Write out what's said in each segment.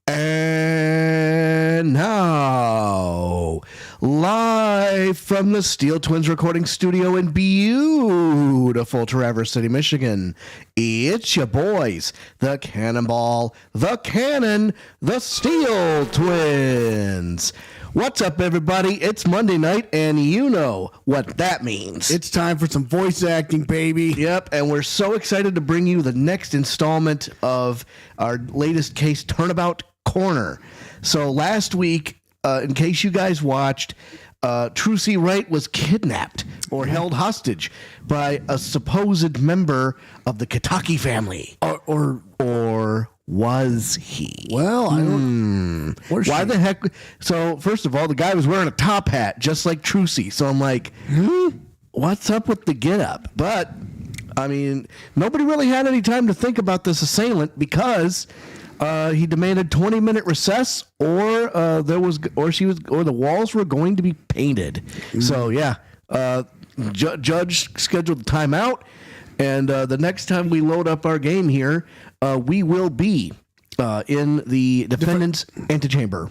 And now, live from the Steel Twins recording studio in beautiful Traverse City, Michigan, it's your boys, the Cannonball, the Cannon, the Steel Twins. What's up, everybody? It's Monday night, and you know what that means. It's time for some voice acting, baby. Yep, and we're so excited to bring you the next installment of our latest case, Turnabout Corner. So last week, in case you guys watched, Trucy Wright was kidnapped or held hostage by a supposed member of the Kitaki family. Or was he? Well, I don't. Why the heck? So first of all, the guy was wearing a top hat, just like Trucy. So I'm like, what's up with the get up? But I mean, nobody really had any time to think about this assailant because he demanded 20-minute recess, or the walls were going to be painted. So yeah, judge scheduled the timeout, and the next time we load up our game here, we will be in the defendant's antechamber.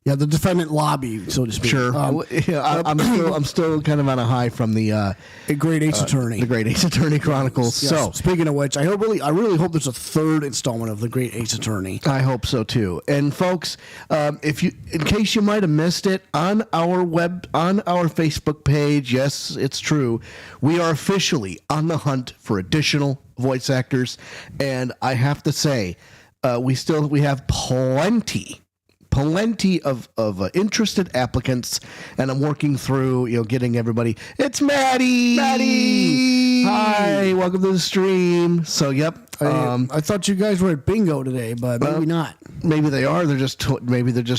Yeah, the defendant lobby, so to speak. Sure. I'm still kind of on a high from the Great Ace Attorney. The Great Ace Attorney Chronicles. Yes. So, speaking of which, I really hope there's a third installment of the Great Ace Attorney. I hope so too. And folks, in case you might have missed it, on our Facebook page, yes, it's true, we are officially on the hunt for additional voice actors, and I have to say, we have plenty of interested applicants, and I'm working through, getting everybody. It's Maddie. Hi, welcome to the stream. So, yep. I thought you guys were at bingo today, but maybe not. Maybe they are. They're just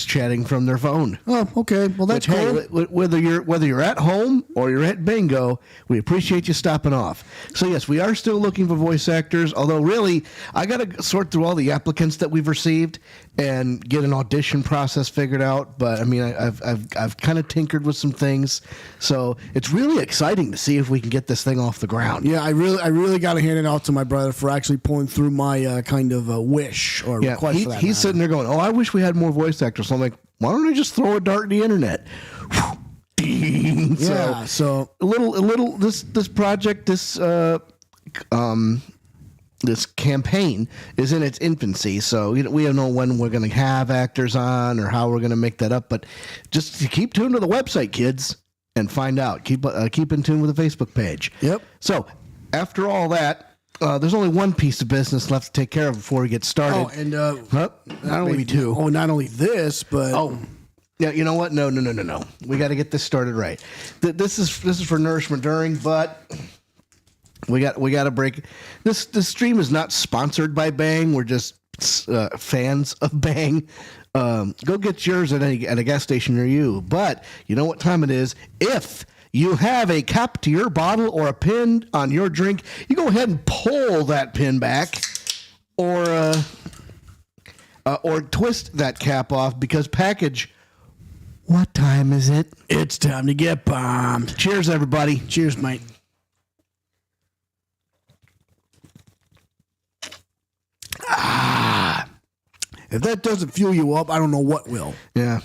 chatting from their phone. Oh, okay. Well, that's cool. Hey, whether you're at home or you're at bingo, we appreciate you stopping off. So yes, we are still looking for voice actors. Although really, I got to sort through all the applicants that we've received and get an audition process figured out. But I mean, I've kind of tinkered with some things, so it's really exciting to see if we can get this thing off the ground. Yeah, I really got to hand it out to my brother for actually pulling through my kind of wish or request for that. He's sitting there going, "Oh, I wish we had more voice actors." So I'm like, "Why don't I just throw a dart in the internet?" So a little this project, this campaign is in its infancy, so we don't know when we're going to have actors on or how we're going to make that up. But just keep tuned to the website, kids, and find out. Keep in tune with the Facebook page. Yep. So after all that, there's only one piece of business left to take care of before we get started. Oh, and maybe two. Oh, not only this, but yeah. You know what? No. We got to get this started right. This is for nourishment during, but we got to break. This stream is not sponsored by Bang. We're just fans of Bang. Go get yours at a gas station near you. But you know what time it is? If you have a cap to your bottle or a pin on your drink, you go ahead and pull that pin back, or twist that cap off, because package. What time is it? It's time to get bombed. Cheers, everybody. Cheers, mate. If that doesn't fuel you up, I don't know what will. Yeah.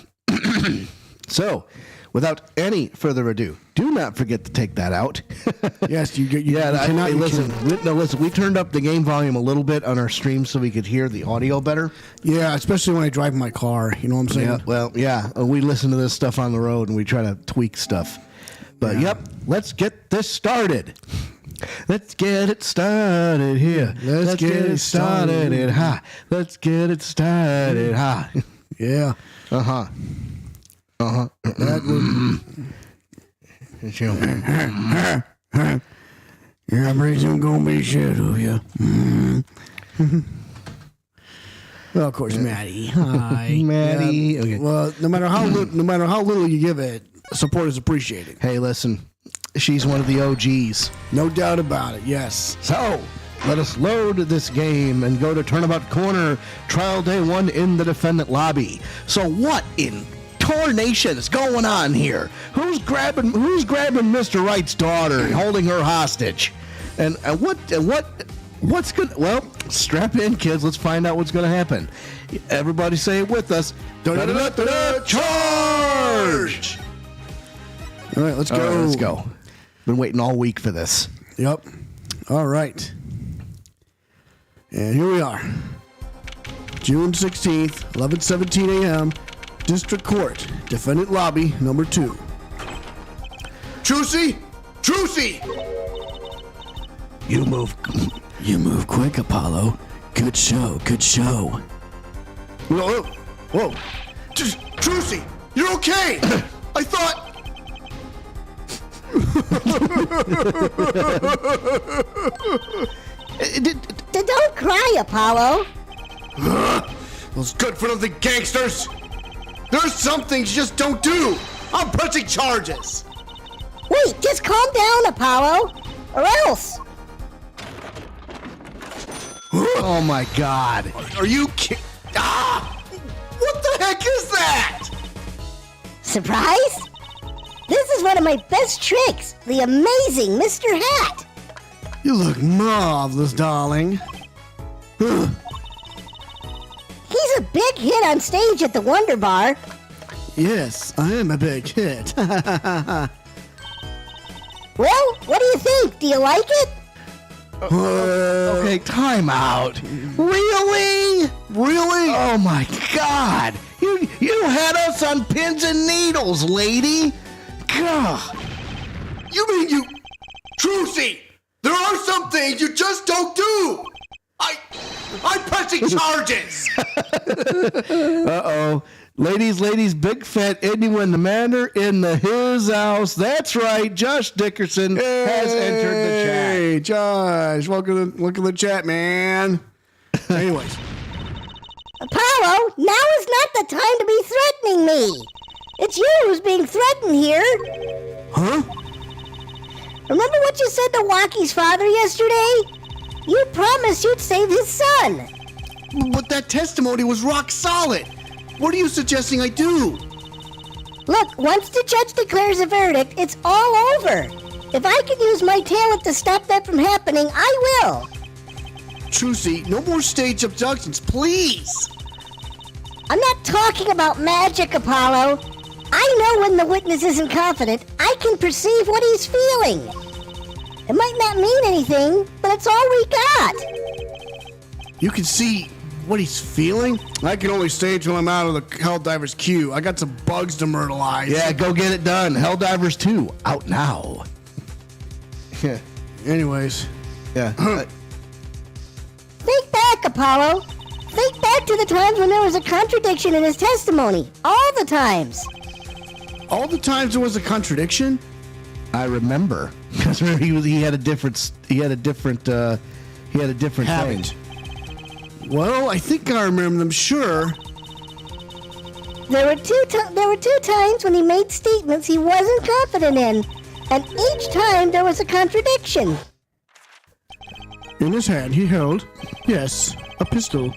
So, without any further ado, do not forget to take that out. Yes, you cannot. Listen. We turned up the game volume a little bit on our stream so we could hear the audio better. Yeah, especially when I drive my car. You know what I'm saying? Yeah. Well, yeah. We listen to this stuff on the road and we try to tweak stuff. But Yep, let's get this started. Let's get it started here. Let's get it started high. Let's get it started high. Yeah. That was. Yeah, I'm ready. I'm gonna be shit of you. Well, of course, Maddie. Hi, Maddie. Yeah. Okay. Well, no matter how little you give it, support is appreciated. Hey, listen. She's one of the OGs. No doubt about it, yes. So, let us load this game and go to Turnabout Corner, Trial Day 1 in the defendant lobby. So what in tarnation is going on here? Who's grabbing Mr. Wright's daughter and holding her hostage? And what What's going to... Well, strap in, kids. Let's find out what's going to happen. Everybody say it with us. Charge! All right, let's go. All right, let's go. Been waiting all week for this. Yep. All right. And here we are. June 16th, 11:17 a.m. District Court, Defendant Lobby, number 2. Trucy! Trucy! You move quick, Apollo. Good show, good show. Whoa, whoa. Trucy, you're okay! I thought... Don't cry, Apollo. Those good-for-nothing gangsters! There's some things you just don't do! I'm pressing charges! Wait, just calm down, Apollo. Or else. Oh, my God. Are you kidding? Ah! What the heck is that? Surprise? This is one of my best tricks, the amazing Mr. Hat. You look marvelous, darling. He's a big hit on stage at the Wonder Bar. Yes, I am a big hit. Well, what do you think? Do you like it? Okay, time out. Really? Really? Oh, my God. You had us on pins and needles, lady. God. You mean you... Trucy! There are some things you just don't do! I'm pressing charges! Uh-oh. Ladies, big fat Indian Manor in his house. That's right. Josh Dickerson has entered the chat. Hey, Josh. Welcome to the chat, man. Anyways. Apollo, now is not the time to be threatening me. It's you who's being threatened here. Huh? Remember what you said to Walkie's father yesterday? You promised you'd save his son. But that testimony was rock solid. What are you suggesting I do? Look, once the judge declares a verdict, it's all over. If I can use my talent to stop that from happening, I will. Trucy, no more stage abductions, please. I'm not talking about magic, Apollo. I know when the witness isn't confident. I can perceive what he's feeling. It might not mean anything, but it's all we got. You can see what he's feeling? I can only stage when I'm out of the Helldiver's queue. I got some bugs to myrtleize. Yeah, go get it done. Helldivers 2, out now. Yeah. Anyways. Yeah. Think back, Apollo. Think back to the times when there was a contradiction in his testimony. All the times. All the times there was a contradiction? I remember. Because he had a different Habit. thing. Well, I think I remember them, sure. There were two times when he made statements he wasn't confident in, and each time there was a contradiction. In his hand he held, yes, a pistol.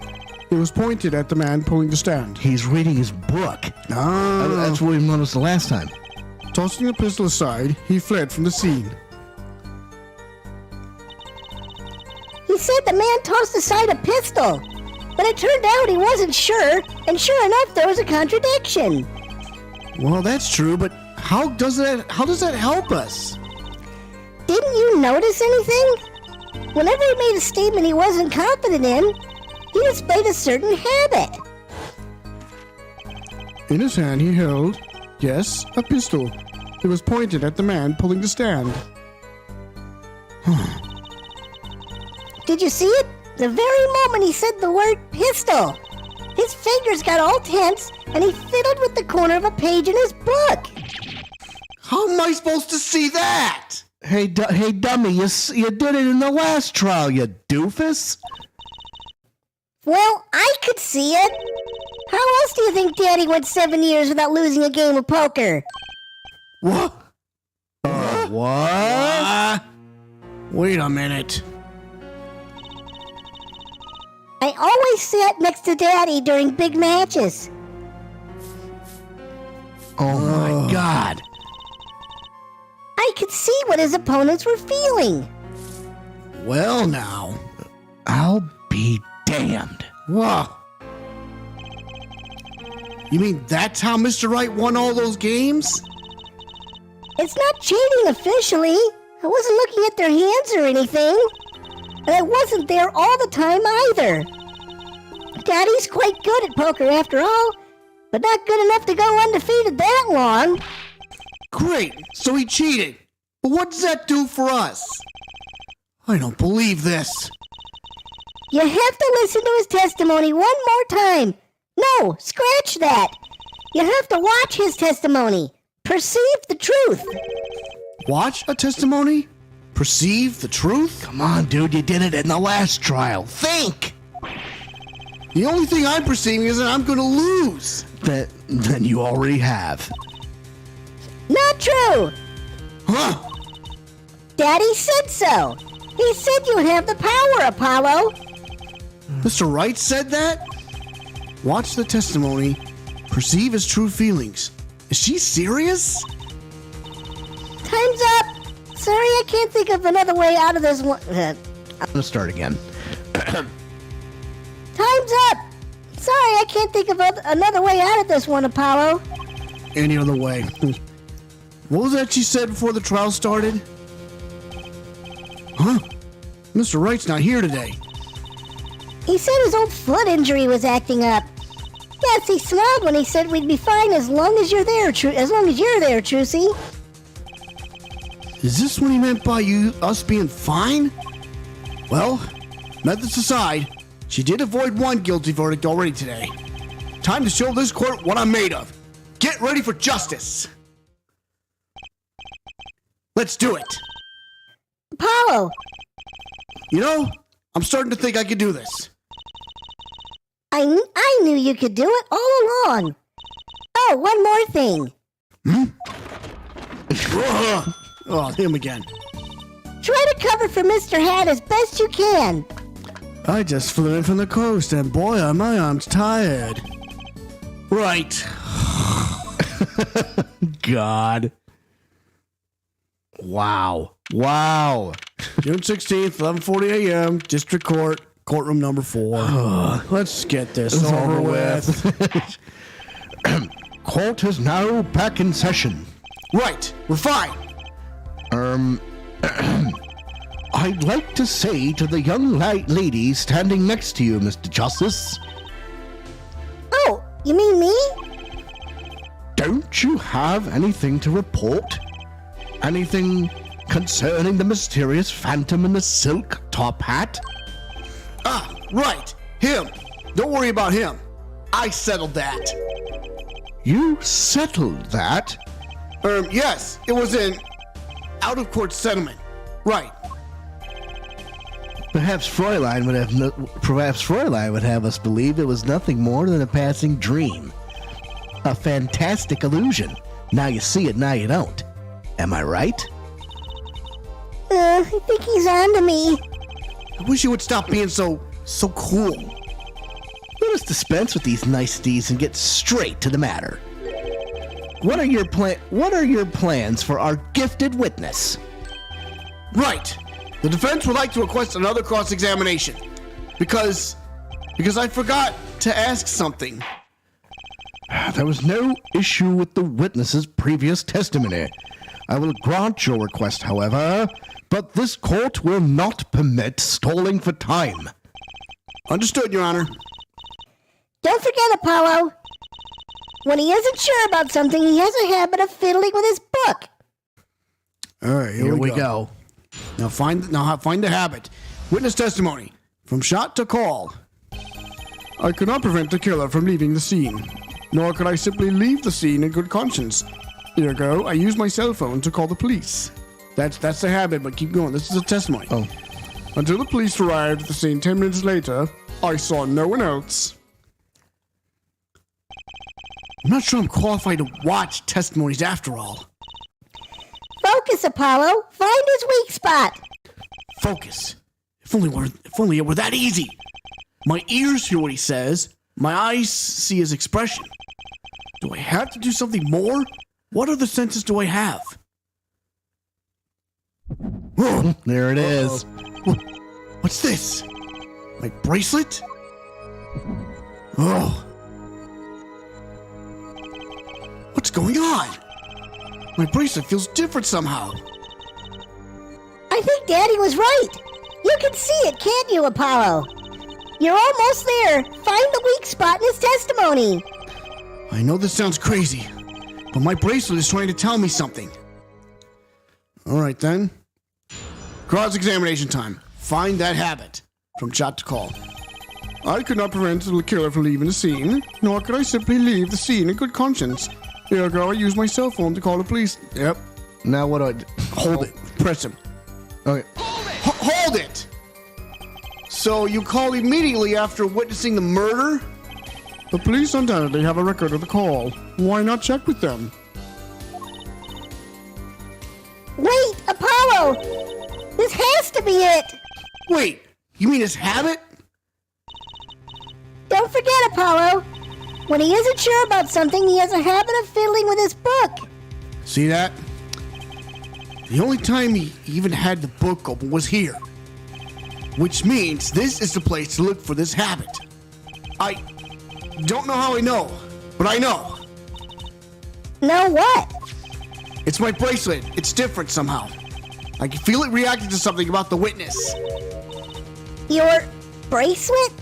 It was pointed at the man pulling the stand. He's reading his book. That's what we noticed the last time. Tossing the pistol aside, he fled from the scene. He said the man tossed aside a pistol, but it turned out he wasn't sure, and sure enough there was a contradiction. Well, that's true, but how does that help us? Didn't you notice anything? Whenever he made a statement he wasn't confident in, he displayed a certain habit. In his hand he held, yes, a pistol. It was pointed at the man pulling the stand. Did you see it? The very moment he said the word pistol, his fingers got all tense and he fiddled with the corner of a page in his book. How am I supposed to see that? Hey, dummy, you did it in the last trial, you doofus. Well, I could see it. How else do you think Daddy went 7 years without losing a game of poker? What? What? Wait a minute. I always sat next to Daddy during big matches. Oh my God. I could see what his opponents were feeling. Well now. I'll be damned. Whoa. You mean that's how Mr. Wright won all those games? It's not cheating officially. I wasn't looking at their hands or anything. And I wasn't there all the time either. Daddy's quite good at poker after all, but not good enough to go undefeated that long. Great, so he cheated. But what does that do for us? I don't believe this. You have to listen to his testimony one more time. No, scratch that. You have to watch his testimony. Perceive the truth. Watch a testimony? Perceive the truth? Come on, dude, you did it in the last trial. Think! The only thing I'm perceiving is that I'm going to lose. Then you already have. Not true. Huh? Daddy said so. He said you have the power, Apollo. Mr. Wright said that? Watch the testimony. Perceive his true feelings. Is she serious? Time's up. Sorry, I can't think of another way out of this one. I'm gonna start again. Time's up. Sorry, I can't think of another way out of this one, Apollo. Any other way. What was that she said before the trial started? Huh? Mr. Wright's not here today. He said his old foot injury was acting up. Yes, he smiled when he said we'd be fine as long as you're there, Trucy. Is this what he meant by us being fine? Well, methods aside, she did avoid one guilty verdict already today. Time to show this court what I'm made of. Get ready for justice. Let's do it. Apollo, You know, I'm starting to think I could do this. I knew you could do it all along. Oh, one more thing. Oh, him again. Try to cover for Mr. Hat as best you can. I just flew in from the coast, and boy, are my arms tired. Right. God. Wow. Wow. June 16th, 11:40 a.m., District Court, courtroom number 4. Let's get this over with. Court is now back in session. Right, we're fine. I'd like to say to the young lady standing next to you, Mr. Justice, Oh, you mean me? don't you have anything to report? Anything concerning the mysterious phantom in the silk top hat? Ah, right, him. Don't worry about him. I settled that. You settled that? Yes, it was an out-of-court settlement. Right. Perhaps Fräulein would have us believe it was nothing more than a passing dream. A fantastic illusion. Now you see it, now you don't. Am I right? I think he's on to me. I wish you would stop being so cool. Let us dispense with these niceties and get straight to the matter. What are your plans for our gifted witness? Right. The defense would like to request another cross-examination. Because I forgot to ask something. There was no issue with the witness's previous testimony. I will grant your request, however, but this court will not permit stalling for time. Understood, Your Honor. Don't forget, Apollo. When he isn't sure about something, he has a habit of fiddling with his book. All right, here we go. Now find the habit. Witness testimony. From shot to call. I could not prevent the killer from leaving the scene. Nor could I simply leave the scene in good conscience. Ergo, I used my cell phone to call the police. That's the habit, but keep going. This is a testimony. Oh. Until the police arrived at the scene 10 minutes later, I saw no one else. I'm not sure I'm qualified to watch testimonies after all. Focus, Apollo. Find his weak spot. Focus. If only it were that easy. My ears hear what he says. My eyes see his expression. Do I have to do something more? What other senses do I have? There it is. What's this? My bracelet? Oh. What's going on? My bracelet feels different somehow. I think Daddy was right. You can see it, can't you, Apollo? You're almost there. Find the weak spot in his testimony. I know this sounds crazy, but my bracelet is trying to tell me something. All right, then. Cross-examination time. Find that habit. From chat to call. I could not prevent the killer from leaving the scene, nor could I simply leave the scene in good conscience. Ergo, I used my cell phone to call the police. Yep. Now what do I do? Hold it. Press him. Okay. Hold it! So you call immediately after witnessing the murder? The police undoubtedly have a record of the call. Why not check with them? Wait, Apollo! This has to be it! Wait, you mean his habit? Don't forget, Apollo. When he isn't sure about something, he has a habit of fiddling with his book. See that? The only time he even had the book open was here. Which means this is the place to look for this habit. I don't know how I know, but I know. Know what? It's my bracelet. It's different somehow. I can feel it reacting to something about the witness. Your bracelet?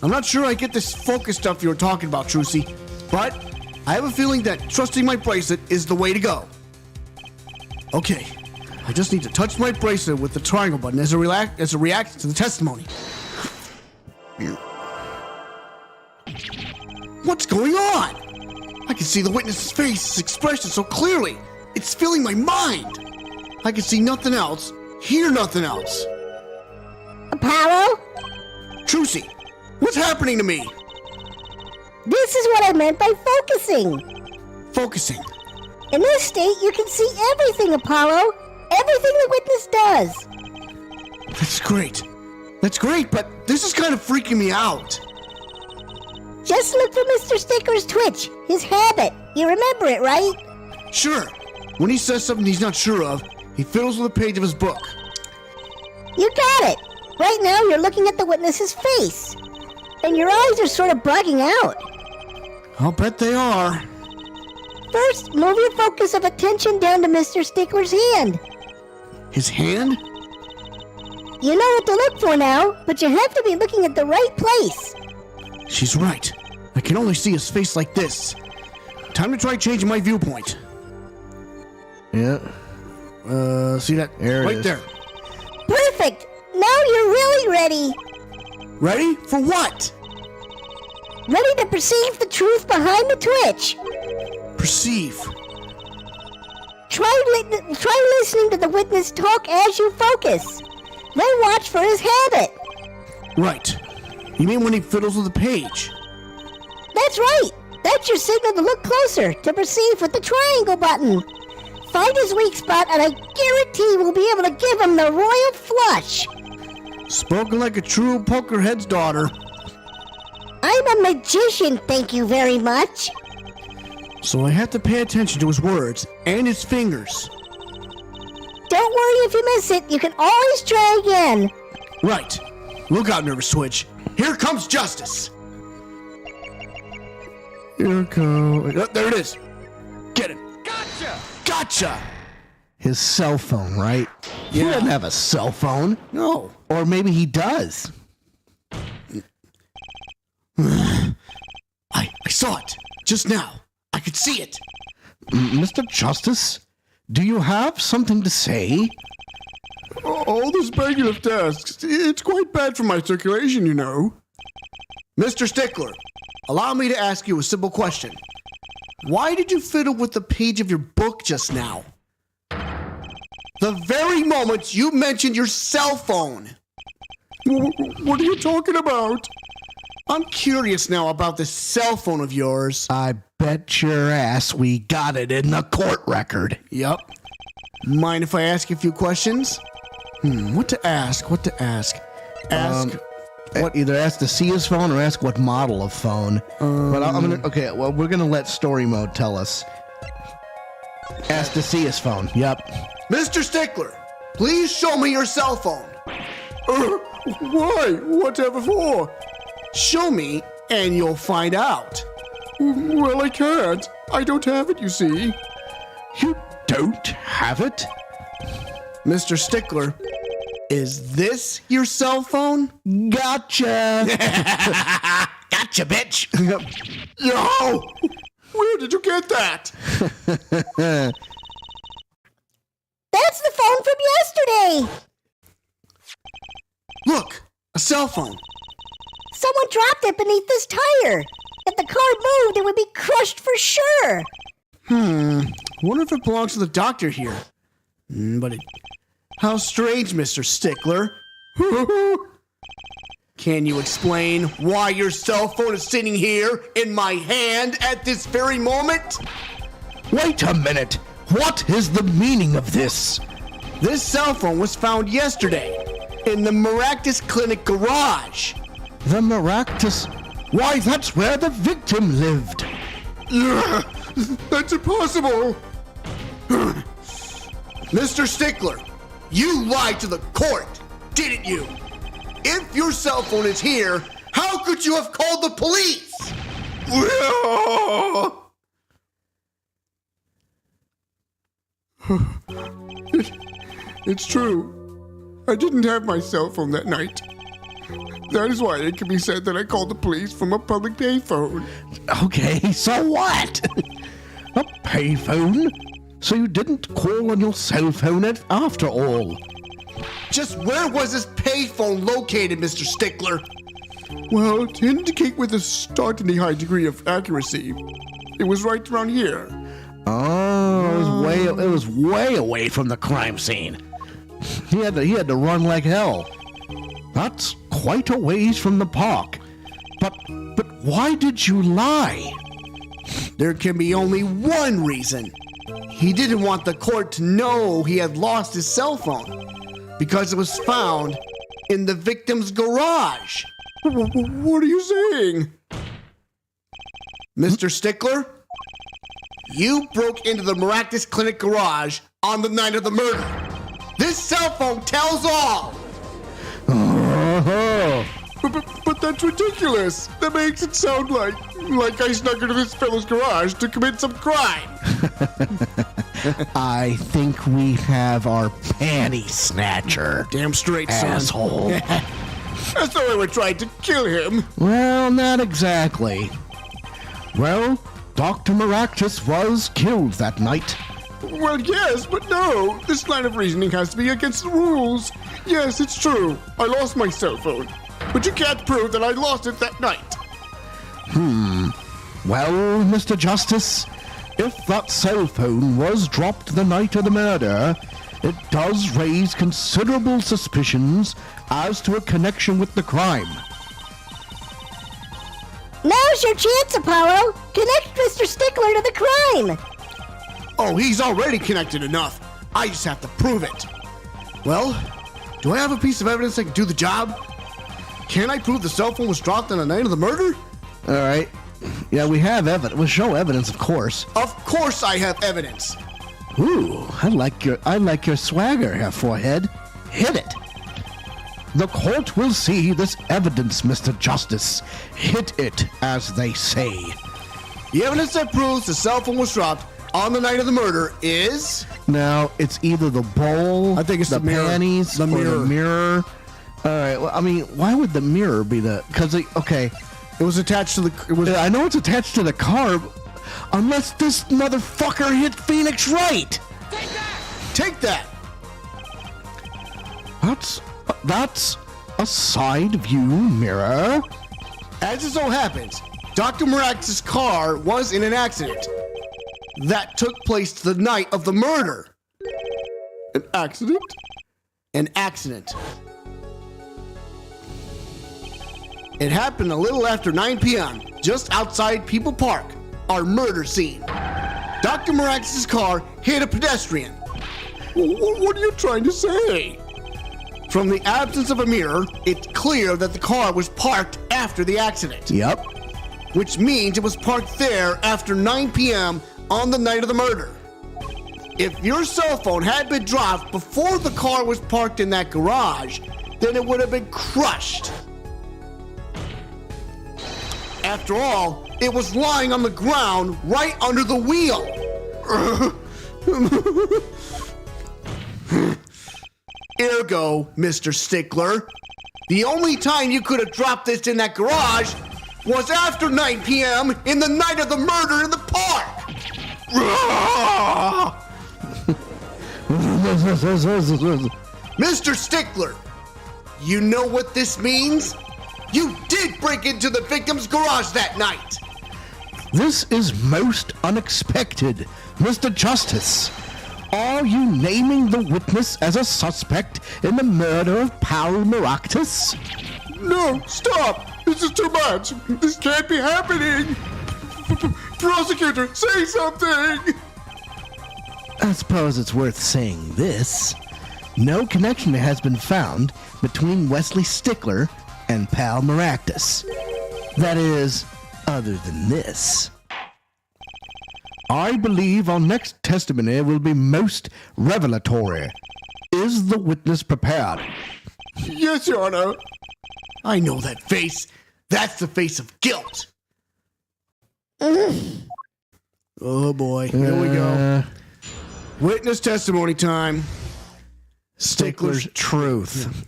I'm not sure I get this focus stuff you were talking about, Trucy, but I have a feeling that trusting my bracelet is the way to go. Okay, I just need to touch my bracelet with the triangle button as it reacts to the testimony. What's going on? I can see the witness's face, his expression so clearly. It's filling my mind. I can see nothing else, hear nothing else. Apollo? Trucy, what's happening to me? This is what I meant by focusing. Focusing. In this state, you can see everything, Apollo. Everything the witness does. That's great. That's great, but this is kind of freaking me out. Just look for Mr. Sticker's twitch, his habit. You remember it, right? Sure. When he says something he's not sure of, he fiddles with a page of his book. You got it. Right now, you're looking at the witness's face. And your eyes are sort of bugging out. I'll bet they are. First, move your focus of attention down to Mr. Stickler's hand. His hand? You know what to look for now, but you have to be looking at the right place. She's right. I can only see his face like this. Time to try changing my viewpoint. Yeah. See that? There it right is. there. Perfect. Now you're really ready. Ready? For what? Ready to perceive the truth behind the twitch. Perceive. Try listening to the witness talk as you focus. Then watch for his habit. Right. You mean when he fiddles with a page? That's right. That's your signal to look closer, to perceive with the triangle button. Find his weak spot, and I guarantee we'll be able to give him the royal flush. Spoken like a true pokerhead's daughter. I'm a magician, thank you very much. So I have to pay attention to his words and his fingers. Don't worry if you miss it. You can always try again. Right. Look out, Nervous Twitch. Here comes justice. Here it goes. Oh, there it is. Get him. Gotcha! His cell phone, right? He Yeah. doesn't have a cell phone. No. Or maybe he does. I saw it. Just now. I could see it. Mr. Justice, do you have something to say? All this begging of desks, it's quite bad for my circulation, you know. Mr. Stickler, allow me to ask you a simple question. Why did you fiddle with the page of your book just now? The very moment you mentioned your cell phone. What are you talking about? I'm curious now about this cell phone of yours. I bet your ass we got it in the court record. Yep. Mind if I ask you a few questions? What to ask? Ask. Either ask to see his phone or ask what model of phone. But we're gonna let story mode tell us. Ask to see his phone. Yep. Mr. Stickler, please show me your cell phone. Why? Whatever for? Show me, and you'll find out. Well, I can't. I don't have it, you see. You don't have it? Mr. Stickler, is this your cell phone? Gotcha. Gotcha, bitch. Yo! Where did you get that? That's the phone from yesterday. Look, a cell phone. Someone dropped it beneath this tire. If the car moved, it would be crushed for sure. Wonder if it belongs to the doctor here. How strange, Mr. Stickler. Can you explain why your cell phone is sitting here in my hand at this very moment? Wait a minute. What is the meaning of this? This cell phone was found yesterday in the Maractus Clinic garage. The Maractus? Why, that's where the victim lived. That's impossible. Mr. Stickler, you lied to the court, didn't you? If your cell phone is here, how could you have called the police? It's true. I didn't have my cell phone that night. That is why it can be said that I called the police from a public payphone. Okay, so what? A payphone? So you didn't call on your cell phone after all? Just where was this payphone located, Mr. Stickler? Well, to indicate with a startlingly high degree of accuracy, it was right around here. Oh, it was way away from the crime scene. He had to run like hell. That's quite a ways from the park. But why did you lie? There can be only one reason. He didn't want the court to know he had lost his cell phone because it was found in the victim's garage. What are you saying? Mr. Stickler, you broke into the Maractus Clinic garage on the night of the murder. This cell phone tells all. But that's ridiculous. That makes it sound like I snuck into this fellow's garage to commit some crime. I think we have our panty snatcher. Damn straight, son. Asshole. That's the way we're trying to kill him. Well, not exactly. Well, Dr. Maractus was killed that night. Well, yes, but no. This line of reasoning has to be against the rules. Yes, it's true. I lost my cell phone. But you can't prove that I lost it that night. Well, Mr. Justice, if that cell phone was dropped the night of the murder, it does raise considerable suspicions as to a connection with the crime. Now's your chance, Apollo. Connect Mr. Stickler to the crime. Oh, he's already connected enough. I just have to prove it. Well, do I have a piece of evidence that can do the job? Can I prove the cell phone was dropped on the night of the murder? All right. Yeah, we have evidence. We'll show evidence, of course. Of course I have evidence. Ooh, I like your swagger here, forehead. Hit it. The court will see this evidence, Mr. Justice. Hit it, as they say. The evidence that proves the cell phone was dropped on the night of the murder is... Now, it's either the bowl, I think it's the mirror. panties, The or mirror. the mirror. All right, well, I mean, why would the mirror be the... Because, okay... It was attached to the... It was. I know it's attached to the car, unless this motherfucker hit Phoenix Wright. Take that! That's a side view mirror. As it so happens, Dr. Maractus' car was in an accident. That took place the night of the murder. An accident? An accident. It happened a little after 9 p.m., just outside People Park, our murder scene. Dr. Maractus' car hit a pedestrian. What are you trying to say? From the absence of a mirror, it's clear that the car was parked after the accident. Yep. Which means it was parked there after 9 p.m. on the night of the murder. If your cell phone had been dropped before the car was parked in that garage, then it would have been crushed. After all, it was lying on the ground right under the wheel. Ergo, Mr. Stickler, the only time you could have dropped this in that garage was after 9 p.m. in the night of the murder in the park. Mr. Stickler, you know what this means? You did break into the victim's garage that night. This is most unexpected, Mr. Justice. Are you naming the witness as a suspect in the murder of Paul Maractus? No, stop! This is too much! This can't be happening! Prosecutor, say something! I suppose it's worth saying this. No connection has been found between Wesley Stickler and Pal Maractus. That is, other than this. I believe our next testimony will be most revelatory. Is the witness prepared? Yes, Your Honor. I know that face. That's the face of guilt. Oh boy, here we go. Witness testimony time. Stickler's truth.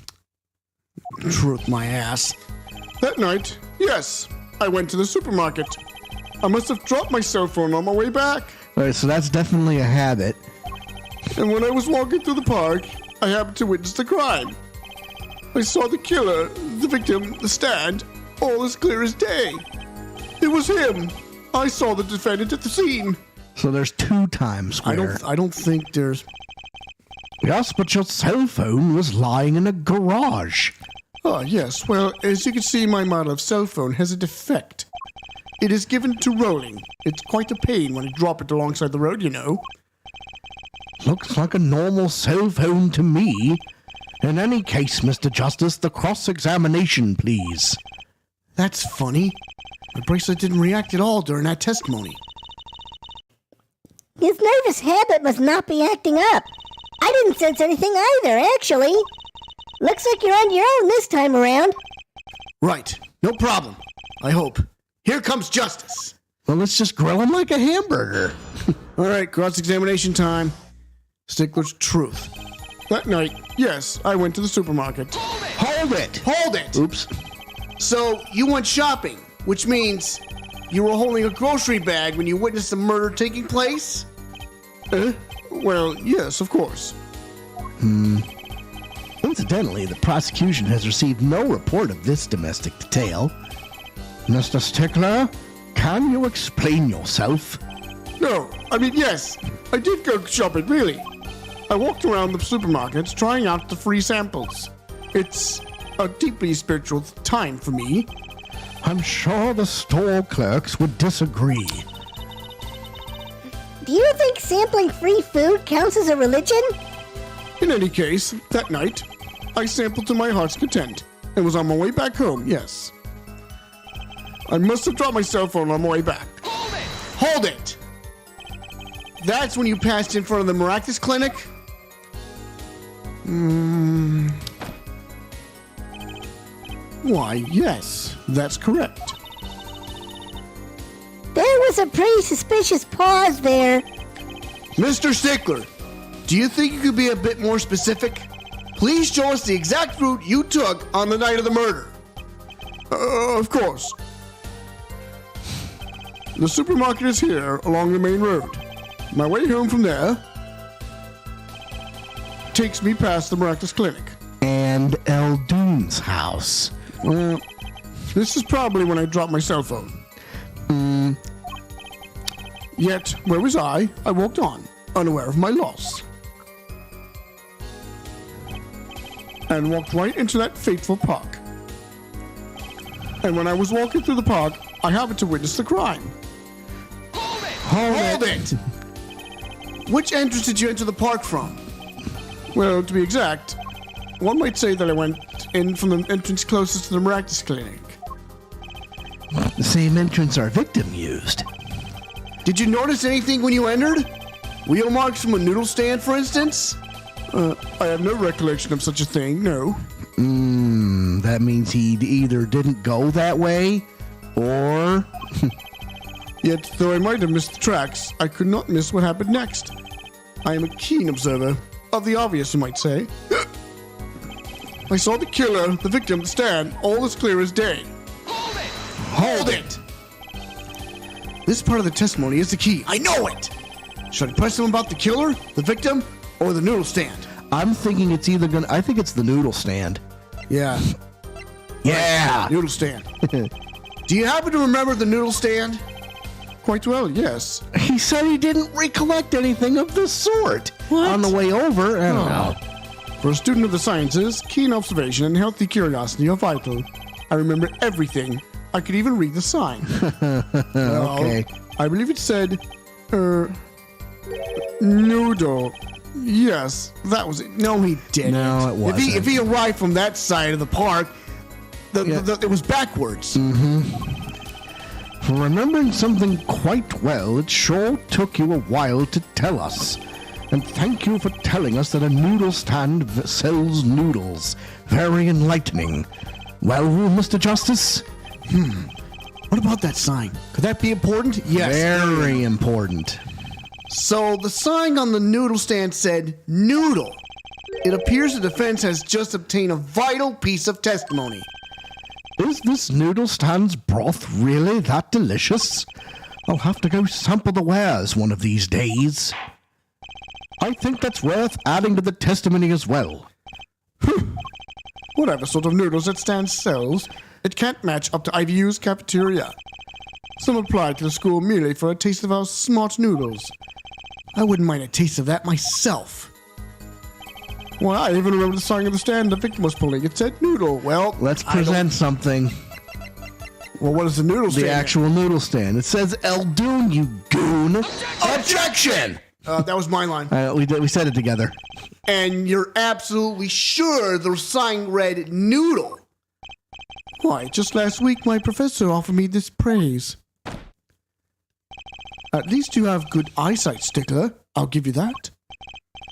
Truth, my ass. That night, yes, I went to the supermarket. I must have dropped my cell phone on my way back. All right, so that's definitely a habit. And when I was walking through the park, I happened to witness the crime. I saw the killer, the victim, the stand, all as clear as day. It was him. I saw the defendant at the scene. So there's 2 times where... I don't think there's... Yes, but your cell phone was lying in a garage. Oh, yes. Well, as you can see, my model of cell phone has a defect. It is given to rolling. It's quite a pain when you drop it alongside the road, you know. Looks like a normal cell phone to me. In any case, Mr. Justice, the cross-examination, please. That's funny. My bracelet didn't react at all during that testimony. His nervous habit must not be acting up. I didn't sense anything either, actually. Looks like you're on your own this time around. Right. No problem. I hope. Here comes justice. Well, let's just grill him like a hamburger. All right, cross-examination time. Stickler's truth. That night, yes, I went to the supermarket. Hold it! Hold it! Oops. So, you went shopping, which means you were holding a grocery bag when you witnessed the murder taking place? Well, yes, of course. Incidentally, the prosecution has received no report of this domestic detail. Mr. Stickler, can you explain yourself? No, I mean, yes, I did go shopping, really. I walked around the supermarkets trying out the free samples. It's a deeply spiritual time for me. I'm sure the store clerks would disagree. Do you think sampling free food counts as a religion? In any case, that night, I sampled to my heart's content and was on my way back home, yes. I must have dropped my cell phone on my way back. Hold it! Hold it! That's when you passed in front of the Maractus clinic? Why, yes, that's correct. There was a pretty suspicious pause there. Mr. Stickler, do you think you could be a bit more specific? Please show us the exact route you took on the night of the murder. Of course. The supermarket is here along the main road. My way home from there takes me past the Maractus Clinic. And Eldoon's house. Well, this is probably when I dropped my cell phone. Yet, where was I? I walked on, unaware of my loss. And walked right into that fateful park. And when I was walking through the park, I happened to witness the crime. Hold it! Which entrance did you enter the park from? Well, to be exact, one might say that I went in from the entrance closest to the Maractus Clinic. The same entrance our victim used. Did you notice anything when you entered? Wheel marks from a noodle stand, for instance? I have no recollection of such a thing, no. That means he either didn't go that way, or... Yet, though I might have missed the tracks, I could not miss what happened next. I am a keen observer of the obvious, you might say. I saw the killer, the victim, stand all as clear as day. Hold it! This part of the testimony is the key. I know it! Should I press him about the killer, the victim, or the noodle stand? I'm thinking it's either gonna... I think it's the noodle stand. Yeah. Yeah! Noodle stand. Do you happen to remember the noodle stand? Quite well, yes. He said he didn't recollect anything of the sort. What? On the way over, I don't know. For a student of the sciences, keen observation and healthy curiosity are vital. I remember everything. I could even read the sign. Well, Okay. I believe it said, noodle. Yes, that was it. No, he didn't. No, it wasn't. If he arrived from that side of the park, it was backwards. For remembering something quite well, it sure took you a while to tell us. And thank you for telling us that a noodle stand sells noodles. Very enlightening. Well, Mr. Justice? What about that sign? Could that be important? Yes. Very important. So the sign on the noodle stand said noodle. It appears the defense has just obtained a vital piece of testimony. Is this noodle stand's broth really that delicious? I'll have to go sample the wares one of these days. I think that's worth adding to the testimony as well. Whatever sort of noodles that stand sells, it can't match up to IVU's cafeteria. Some applied to the school merely for a taste of our smart noodles. I wouldn't mind a taste of that myself. Well, I even remember the sign of the stand the victim was pulling. It said noodle. Well, Let's present something. Well, what is the noodle stand? The actual noodle stand. It says Eldoon, you goon. Objection! That was my line. We said it together. And you're absolutely sure the sign read noodle? Why, just last week my professor offered me this praise. At least you have good eyesight, Stickler. I'll give you that.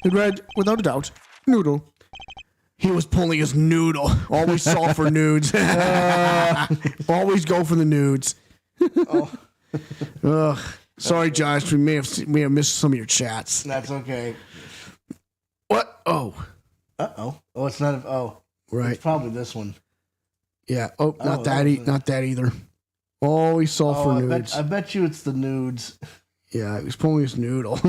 It read, without a doubt, noodle. He was pulling his noodle. Always saw for nudes. Always go for the nudes. Ugh. Sorry, Josh. We may have missed some of your chats. That's okay. What? Oh. Uh-oh. Oh, it's not... Right. It's probably this one. Yeah. Oh, not that either. Always saw for nudes. I bet you it's the nudes. Yeah, he was pulling his noodle.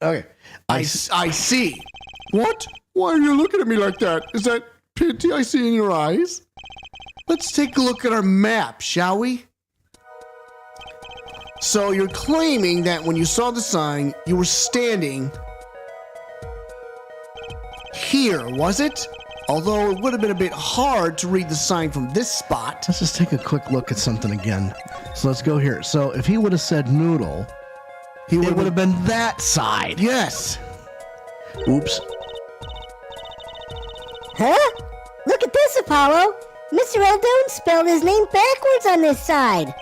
Okay. I see. What? Why are you looking at me like that? Is that pity I see in your eyes? Let's take a look at our map, shall we? So you're claiming that when you saw the sign, you were standing here, was it? Although it would have been a bit hard to read the sign from this spot. Let's just take a quick look at something again. So let's go here. So if he would have said noodle, it would have been that side. Yes. Oops. Huh? Look at this, Apollo. Mr. Eldoon spelled his name backwards on this side.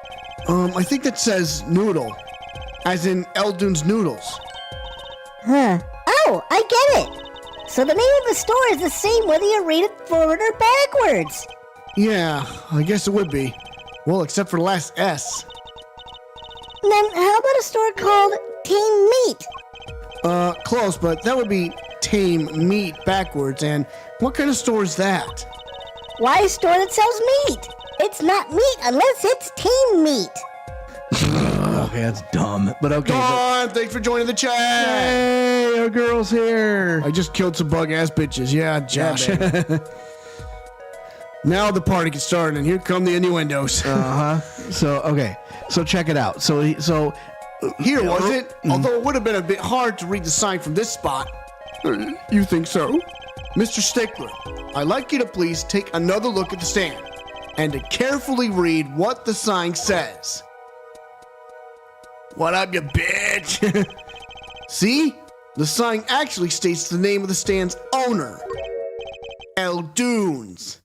I think that says noodle, as in Eldoon's noodles. Huh. Oh, I get it. So the name of the store is the same whether you read it forward or backwards. Yeah, I guess it would be. Well, except for the last S. Then how about a store called Tame Meat? Close, but that would be Tame Meat backwards. And what kind of store is that? Why a store that sells meat? It's not meat unless it's Tame Meat. Okay, that's dumb. But okay. Dawn, thanks for joining the chat. Hey, our girl's here. I just killed some bug-ass bitches. Yeah, Josh. Yeah, Now the party can start, and here come the innuendos. So, okay. So check it out. So Here, was it? Although it would have been a bit hard to read the sign from this spot. You think so? Mr. Stickler, I'd like you to please take another look at the stand and to carefully read what the sign says. What up, you bitch? See? The sign actually states the name of the stand's owner. Eldoon's.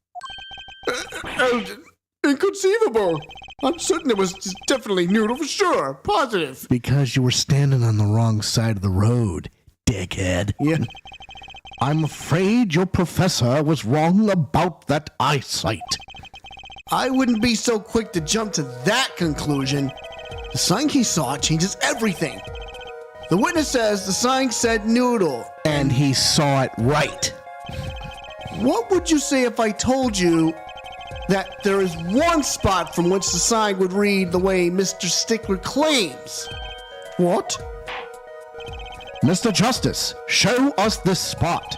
Inconceivable. I'm certain it was definitely noodle for sure. Positive. because you were standing on the wrong side of the road, dickhead. Yeah. I'm afraid your professor was wrong about that eyesight. I wouldn't be so quick to jump to that conclusion. The sign he saw changes everything. The witness says the sign said noodle. And he saw it right. What would you say if I told you that there is one spot from which the sign would read the way Mr. Stickler claims? What? Mr. Justice, show us this spot.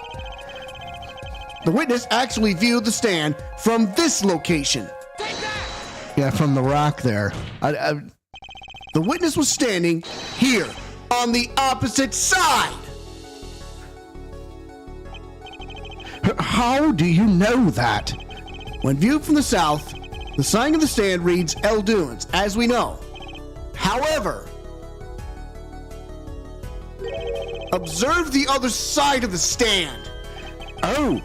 The witness actually viewed the stand from this location. Yeah, from the rock there. The witness was standing here on the opposite side. How do you know that? When viewed from the south, the sign of the stand reads El Dunes, as we know. However, observe the other side of the stand. Oh,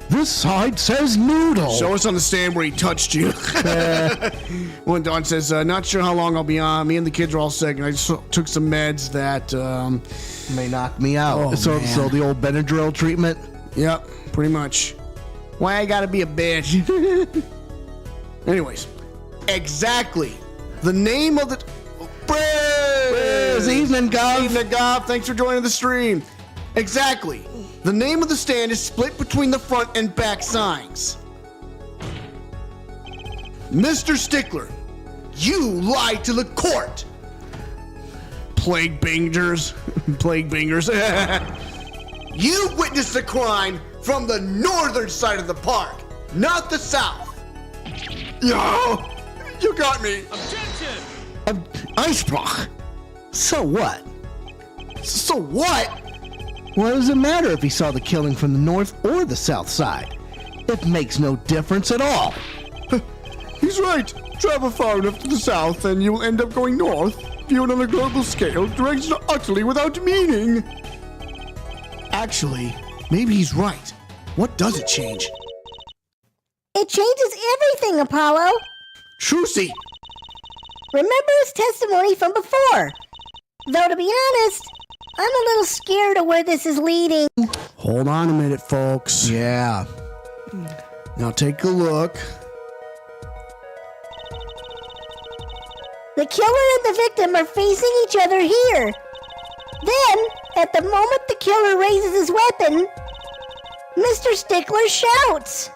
this side says noodle. Show us on the stand where he touched you. When Don says, not sure how long I'll be on. Me and the kids are all sick, and I just took some meds that may knock me out. Oh, so man. the old Benadryl treatment? Yep, pretty much. Why I gotta be a bitch? Anyways, exactly. The name of the... Praise! Evening, Gov. Evening, Gov. Thanks for joining the stream. Exactly. The name of the stand is split between the front and back signs. Mr. Stickler, you lied to the court. Plague bingers. Plague bingers. You witnessed the crime from the northern side of the park, not the south. Yo, you got me. Eisbach. So what? So what? What does it matter if he saw the killing from the north or the south side? It makes no difference at all. He's right. Travel far enough to the south and you'll end up going north. Viewed on a global scale, directions are utterly without meaning. Actually, maybe he's right. What does it change? It changes everything, Apollo. Trucy! Remember his testimony from before. Though, to be honest, I'm a little scared of where this is leading. Hold on a minute, folks. Yeah. Now take a look. The killer and the victim are facing each other here. Then, at the moment the killer raises his weapon, Mr. Stickler shouts.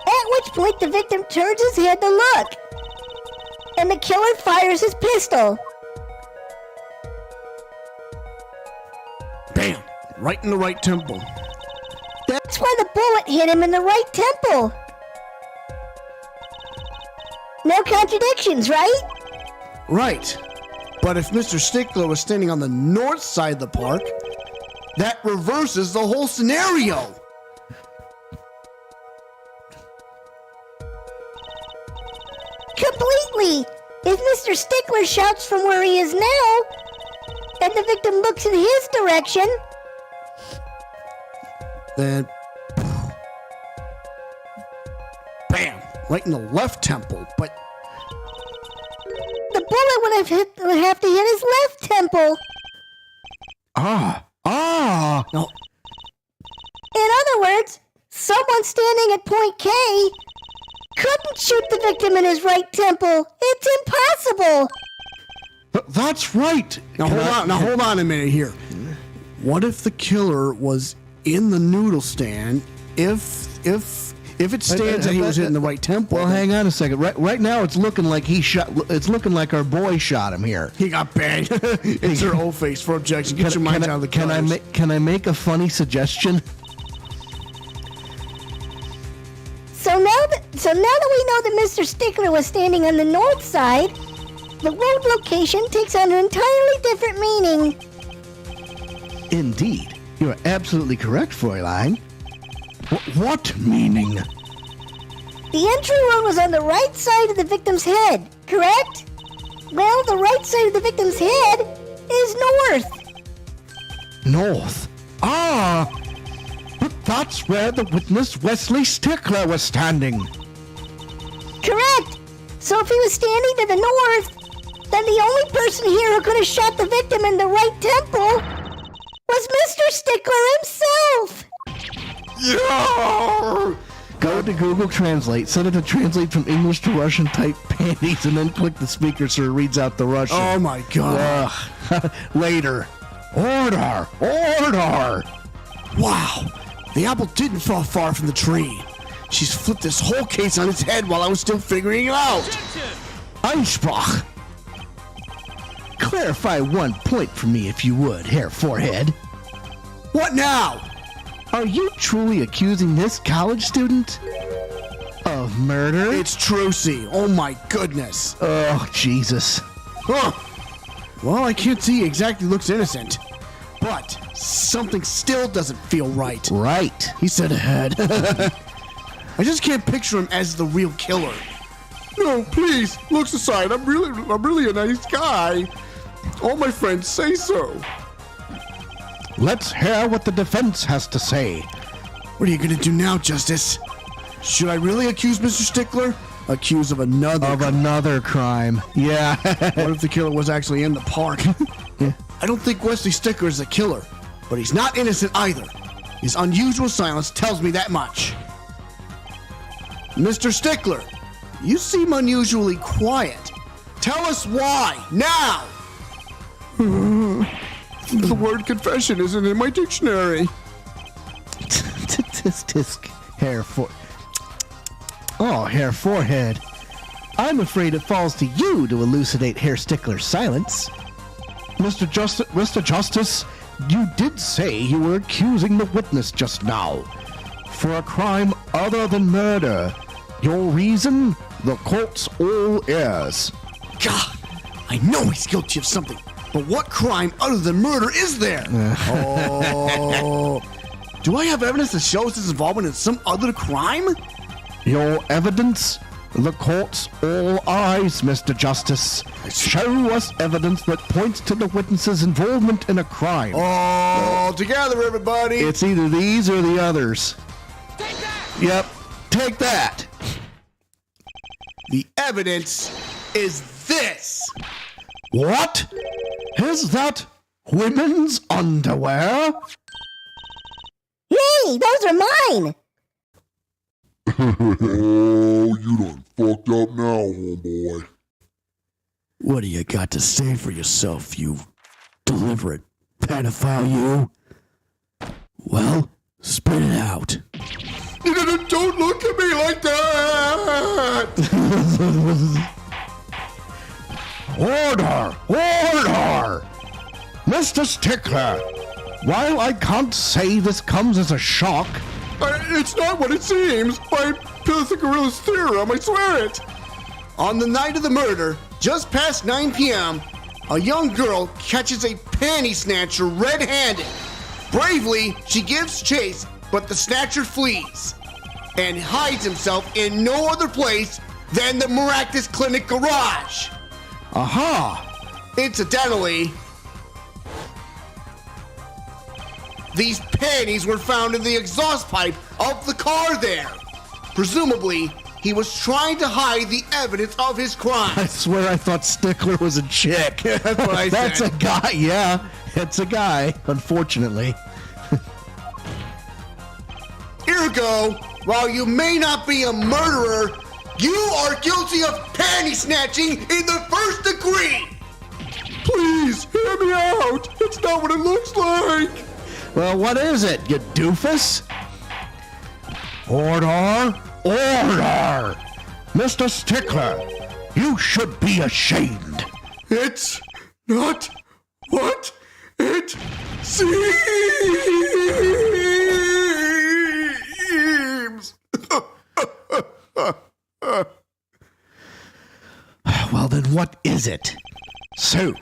At which point the victim turns his head to look, and the killer fires his pistol. Bam! Right in the right temple. That's why the bullet hit him in the right temple. No contradictions, right? Right. But if Mr. Stickler was standing on the north side of the park, that reverses the whole scenario. Completely. If Mr. Stickler shouts from where he is now, and the victim looks in his direction, Then, bam! Right in the left temple. But the bullet would have to hit his left temple. no, In other words, someone standing at point K couldn't shoot the victim in his right temple. It's impossible. That's right. now hold on. Now hold on a minute here. What if the killer was in the noodle stand? If it stands that he was in the right temple, Well, hang on a second. Right now, it's looking like he shot. It's looking like our boy shot him here. he got banged. It's your old face for objection. Get your mind out of the colors. Can I make a funny suggestion? So now that we know that Mr. Stickler was standing on the north side, the road location takes on an entirely different meaning. Indeed, you are absolutely correct, Fräulein. What meaning? The entry road was on the right side of the victim's head, correct? Well, the right side of the victim's head is north. North. But that's where the witness Wesley Stickler was standing. Correct. So if he was standing to the north, then the only person here who could have shot the victim in the right temple was Mr. Stickler himself. Yeah! Go to Google Translate, set it to translate from English to Russian, type panties, and then click the speaker so it reads out the Russian. Oh my God. Later. Order! Order! Wow. The apple didn't fall far from the tree. She's flipped this whole case on its head while I was still figuring it out. Einsprach! Clarify one point for me, if you would, Herr Forehead. What now? Are you truly accusing this college student of murder? It's Trucy. Oh my goodness. Oh, Jesus. Huh. Well, I can't see exactly looks innocent. But something still doesn't feel right. Right. He said ahead. I just can't picture him as the real killer. No, please, looks aside, I'm really a nice guy. All my friends say so. Let's hear what the defense has to say. What are you gonna do now, Justice? Should I really accuse Mr. Stickler? Accuse of another crime. Yeah. What if the killer was actually in the park? Yeah. I don't think Wesley Stickler is a killer, but he's not innocent either. His unusual silence tells me that much. Mr. Stickler, you seem unusually quiet. Tell us why, now! The word confession isn't in my dictionary. Tisk, Herr Herr Forehead. I'm afraid it falls to you to elucidate Herr Stickler's silence. Mr. Justice, you did say you were accusing the witness just now for a crime other than murder. Your reason? The court's all ears. God, I know he's guilty of something, but what crime other than murder is there? Do I have evidence that shows his involvement in some other crime? Your evidence? The court's all eyes, Mr. Justice. Show us evidence that points to the witness's involvement in a crime. All together, everybody. It's either these or the others. Take that! Yep, take that. The evidence is this. What? Is that women's underwear? Hey, those are mine. Oh, you done fucked up now, homeboy. What do you got to say for yourself, you deliberate pedophile, you? Well, spit it out. Don't look at me like that! Order! Order! Mr. Stickler, while I can't say this comes as a shock, It's not what it seems. By Pythagoras' theorem, I swear it. On the night of the murder, just past 9 p.m., a young girl catches a panty snatcher red-handed. Bravely, she gives chase, but the snatcher flees and hides himself in no other place than the Miraculous Clinic garage. aha! Incidentally, these panties were found in the exhaust pipe of the car there. Presumably, he was trying to hide the evidence of his crime. I swear I thought Stickler was a chick. That's what I That's said. a guy, yeah. It's a guy, unfortunately. Ergo, while you may not be a murderer, you are guilty of panty snatching in the first degree. Please, hear me out. It's not what it looks like. Well, what is it, you doofus? Order! Order! Mr. Stickler, you should be ashamed. It's not what it seems. Well, then what is it? So,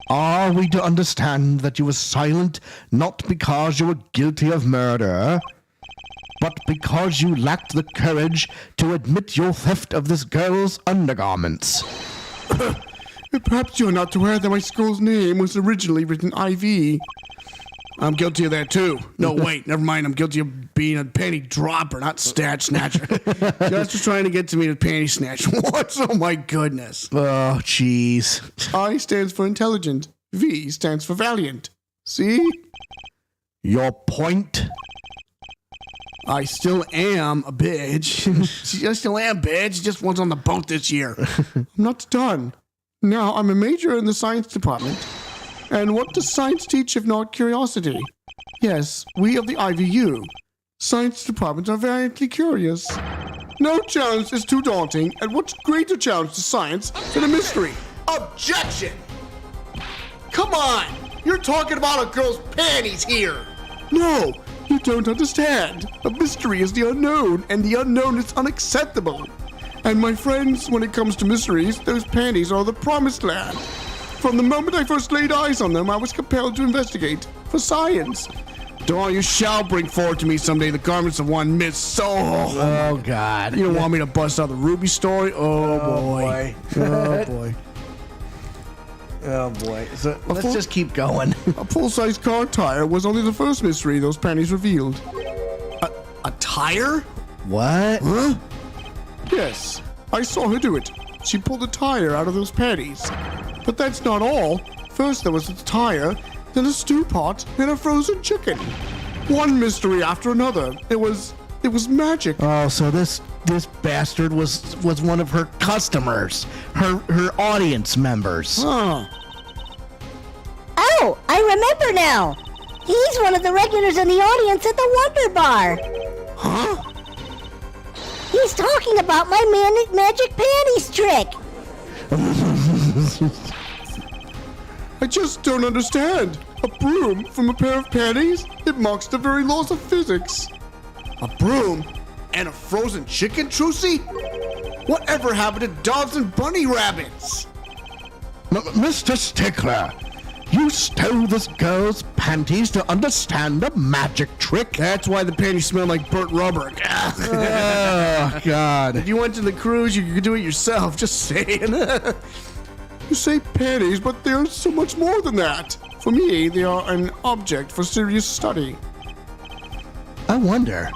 are we to understand that you were silent not because you were guilty of murder, but because you lacked the courage to admit your theft of this girl's undergarments? Perhaps you're not aware that my school's name was originally written IV. I'm guilty of that too. No, wait, never mind. I'm guilty of being a panty dropper, not stat snatcher. Just was trying to get to me to panty snatch. What? Oh my goodness. Oh, jeez. I stands for intelligent. V stands for valiant. See? Your point? I still am a bitch. I still am, bitch. Just was on the boat this year. I'm not done. Now, I'm a major in the science department. And what does science teach if not curiosity? Yes, we of the IVU, science departments are variantly curious. No challenge is too daunting, and what's greater challenge to science than a mystery? Objection! Come on! You're talking about a girl's panties here! No, you don't understand. A mystery is the unknown, and the unknown is unacceptable. And my friends, when it comes to mysteries, those panties are the promised land. From the moment I first laid eyes on them, I was compelled to investigate for science. Dawn, you shall bring forward to me someday the garments of one Miss Soho. Oh, God. You don't want me to bust out the Ruby story? Oh, boy. Oh, boy. Oh, boy. So let's just keep going. A full-size car tire was only the first mystery those panties revealed. A tire? What? Huh? Yes, I saw her do it. She pulled a tire out of those panties. But that's not all. First there was the tire, then a stew pot, and a frozen chicken. One mystery after another. It was magic. Oh, so this bastard was one of her customers, her audience members. Huh. Oh, I remember now. He's one of the regulars in the audience at the Wonder Bar. Huh? He's talking about my magic panties trick. I just don't understand. A broom from a pair of panties? It mocks the very laws of physics. A broom? And a frozen chicken, Trucy? Whatever happened to dogs and bunny rabbits? Mr. Stickler, you stole this girl's panties to understand a magic trick. That's why the panties smell like burnt rubber. Oh, God. If you went to the cruise, you could do it yourself, just saying. You say panties, but they're so much more than that. For me, they are an object for serious study. I wonder.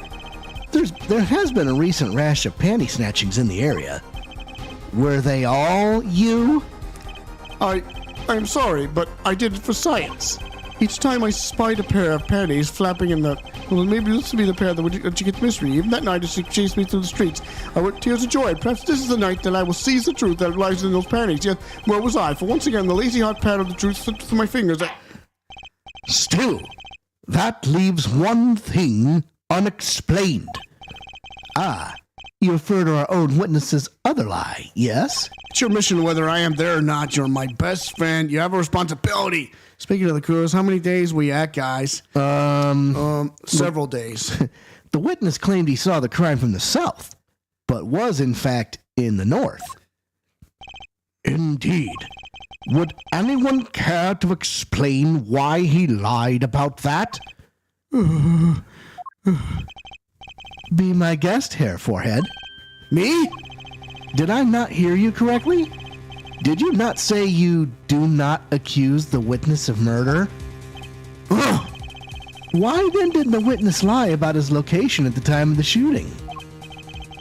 There has been a recent rash of panty snatchings in the area. Were they all you? I'm sorry, but I did it for science. Each time I spied a pair of panties flapping in the... Well, maybe this would be the pair that would get the mystery. Even that night as she chased me through the streets, I wept tears of joy. Perhaps this is the night that I will seize the truth that lies in those panties. Yet, where was I? For once again, the lazy hot pad of the truth slipped through my fingers. Still, that leaves one thing unexplained. Ah, you refer to our own witness's other lie, yes? It's your mission whether I am there or not. You're my best friend. You have a responsibility. Speaking of the cruise, how many days were you at, guys? Several days. The witness claimed he saw the crime from the south, but was in fact in the north. Indeed. Would anyone care to explain why he lied about that? Be my guest, Hair Forehead. Me? Did I not hear you correctly? Did you not say you do not accuse the witness of murder? Ugh. Why then did the witness lie about his location at the time of the shooting?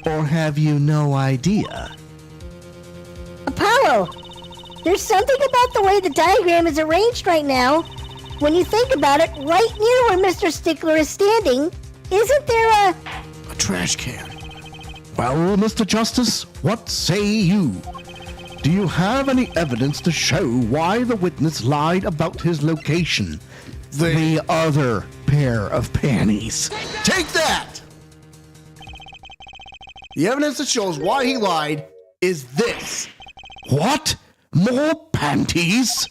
Or have you no idea? Apollo, there's something about the way the diagram is arranged right now. When you think about it, right near where Mr. Stickler is standing, isn't there A trash can. Well, Mr. Justice, what say you? Do you have any evidence to show why the witness lied about his location? The other pair of panties. Take that! The evidence that shows why he lied is this. What? More panties?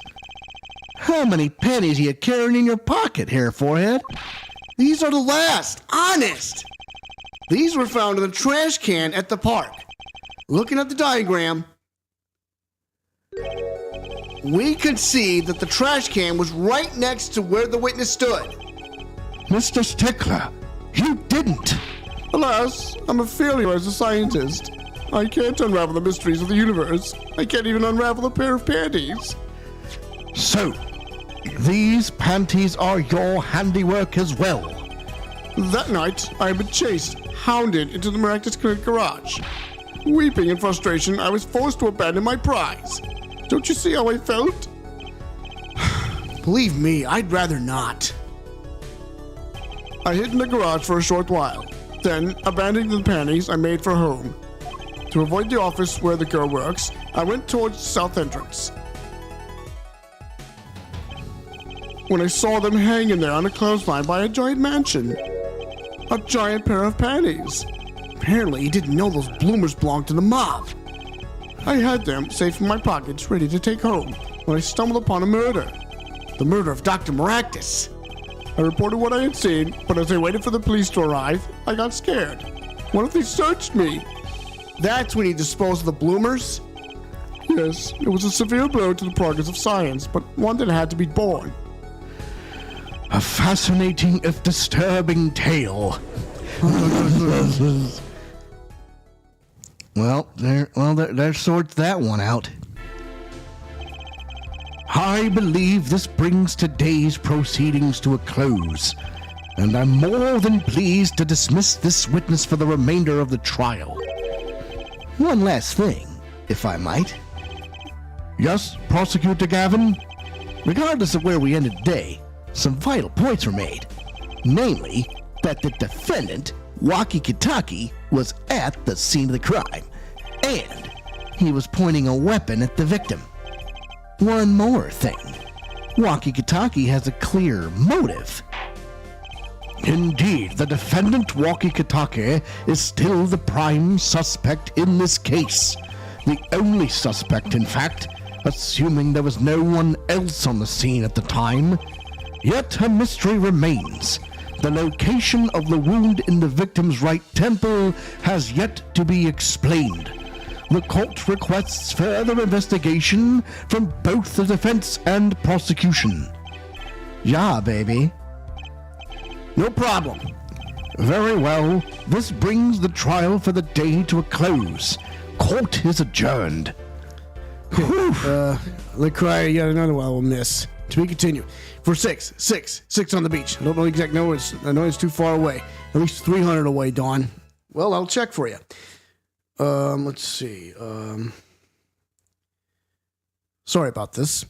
How many panties are you carrying in your pocket, Hair Forehead? These are the last. Honest. These were found in the trash can at the park. Looking at the diagram, we could see that the trash can was right next to where the witness stood. Mr. Stickler, you didn't. Alas, I'm a failure as a scientist. I can't unravel the mysteries of the universe. I can't even unravel a pair of panties. So, these panties are your handiwork as well. That night, I had been chased, hounded into the miraculous garage. Weeping in frustration, I was forced to abandon my prize. Don't you see how I felt? Believe me, I'd rather not. I hid in the garage for a short while. Then, abandoning the panties, I made for home. To avoid the office where the girl works, I went towards the south entrance. When I saw them hanging there on a clothesline by a giant mansion. A giant pair of panties. Apparently, he didn't know those bloomers belonged to the mob. I had them safe in my pockets, ready to take home, when I stumbled upon a murder. The murder of Dr. Maractus. I reported what I had seen, but as I waited for the police to arrive, I got scared. What if they searched me? That's when he disposed of the bloomers? Yes, it was a severe blow to the progress of science, but one that had to be borne. A fascinating if disturbing tale. There sorts that one out. I believe this brings today's proceedings to a close, and I'm more than pleased to dismiss this witness for the remainder of the trial. One last thing, if I might. Yes, Prosecutor Gavin? Regardless of where we ended today, some vital points were made. Namely, that the defendant, Waki Kitaki, was at the scene of the crime, and he was pointing a weapon at the victim. One more thing. Waki Kitaki has a clear motive. Indeed, the defendant, Waki Kitaki, is still the prime suspect in this case. The only suspect, in fact, assuming there was no one else on the scene at the time. Yet a mystery remains. The location of the wound in the victim's right temple has yet to be explained. The court requests further investigation from both the defense and prosecution. Yeah, baby. No problem. Very well. This brings the trial for the day to a close. Court is adjourned. LeCryer, yet another one will miss. To be continued. For six on the beach. I don't know exactly. I know it's too far away. At least 300 away, Dawn. Well, I'll check for you. Let's see. Sorry about this.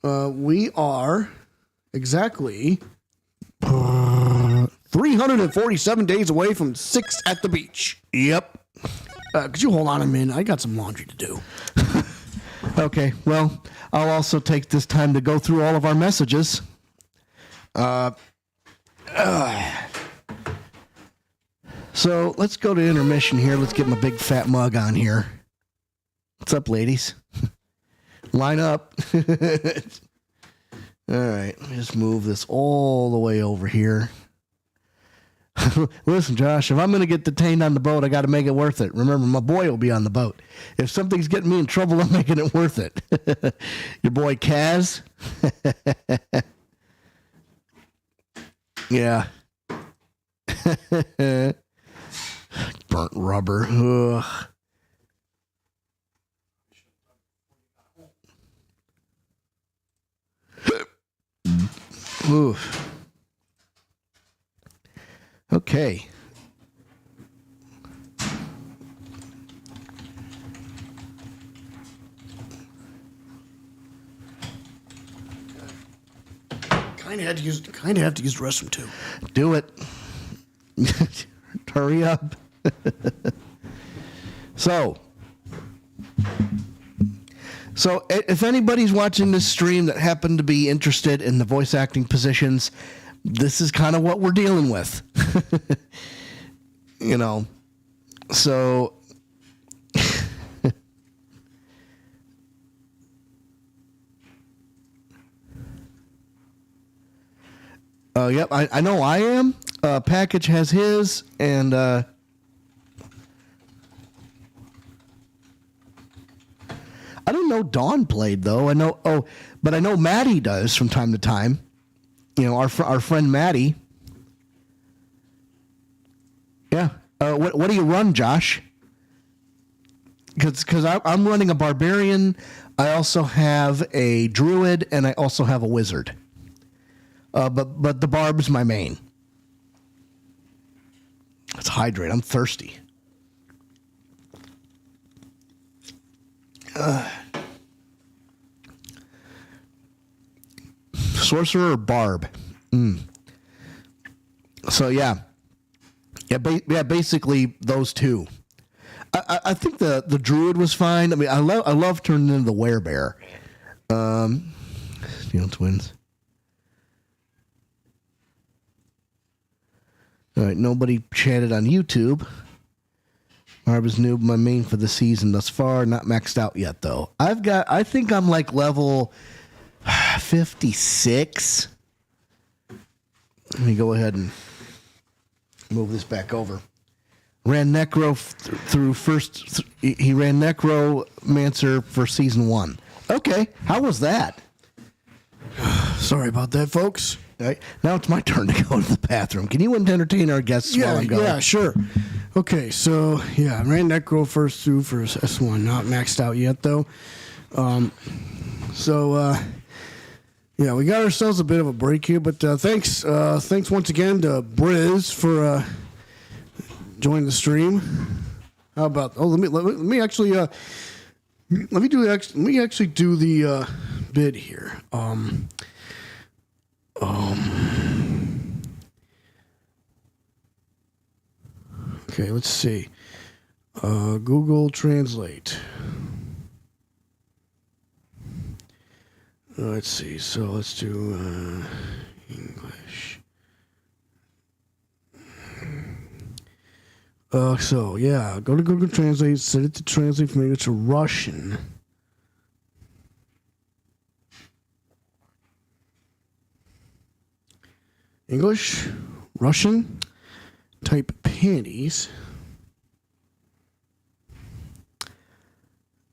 We are exactly 347 days away from 6 at the beach. Yep. Could you hold on a minute? I got some laundry to do. Okay, well, I'll also take this time to go through all of our messages. So let's go to intermission here. Let's get my big fat mug on here. What's up, ladies? Line up. All right, let me just move this all the way over here. Listen, Josh, if I'm going to get detained on the boat, I got to make it worth it. Remember, my boy will be on the boat. If something's getting me in trouble, I'm making it worth it. Your boy Kaz? Yeah. Burnt rubber. Ugh. Oof. Okay. Kind of have to use the restroom too. Do it. Hurry up. So if anybody's watching this stream that happened to be interested in the voice acting positions, this is kind of what we're dealing with. You know, so yep, I know I am. Package has his, and I don't know Dawn played though. I know but I know Maddie does from time to time. You know, our friend Maddie. Yeah. What do you run, Josh? Because I'm running a barbarian. I also have a druid, and I also have a wizard. But the barb's my main. Let's hydrate. I'm thirsty. Sorcerer or barb? So yeah, basically those two. I think the druid was fine. I mean, I love turning into the werebear. Twins. All right, nobody chatted on YouTube. Marva's noob, my main for the season thus far, not maxed out yet though. I think I'm like level 56. Let me go ahead and move this back over. Ran Necro through first. He ran Necromancer for season 1. Okay, how was that? Sorry about that, folks. All right, now it's my turn to go to the bathroom. Can you entertain our guests while I'm going? Yeah, sure. Okay, so yeah, I ran Necro first through for S1, not maxed out yet though. Yeah, we got ourselves a bit of a break here, but thanks once again to Briz for joining the stream. How about? Oh, let me actually do the bid here. Okay, let's see. Google Translate. Let's see. So let's do English. So yeah, go to Google Translate. Set it to translate from English to Russian. English, Russian. Type panties.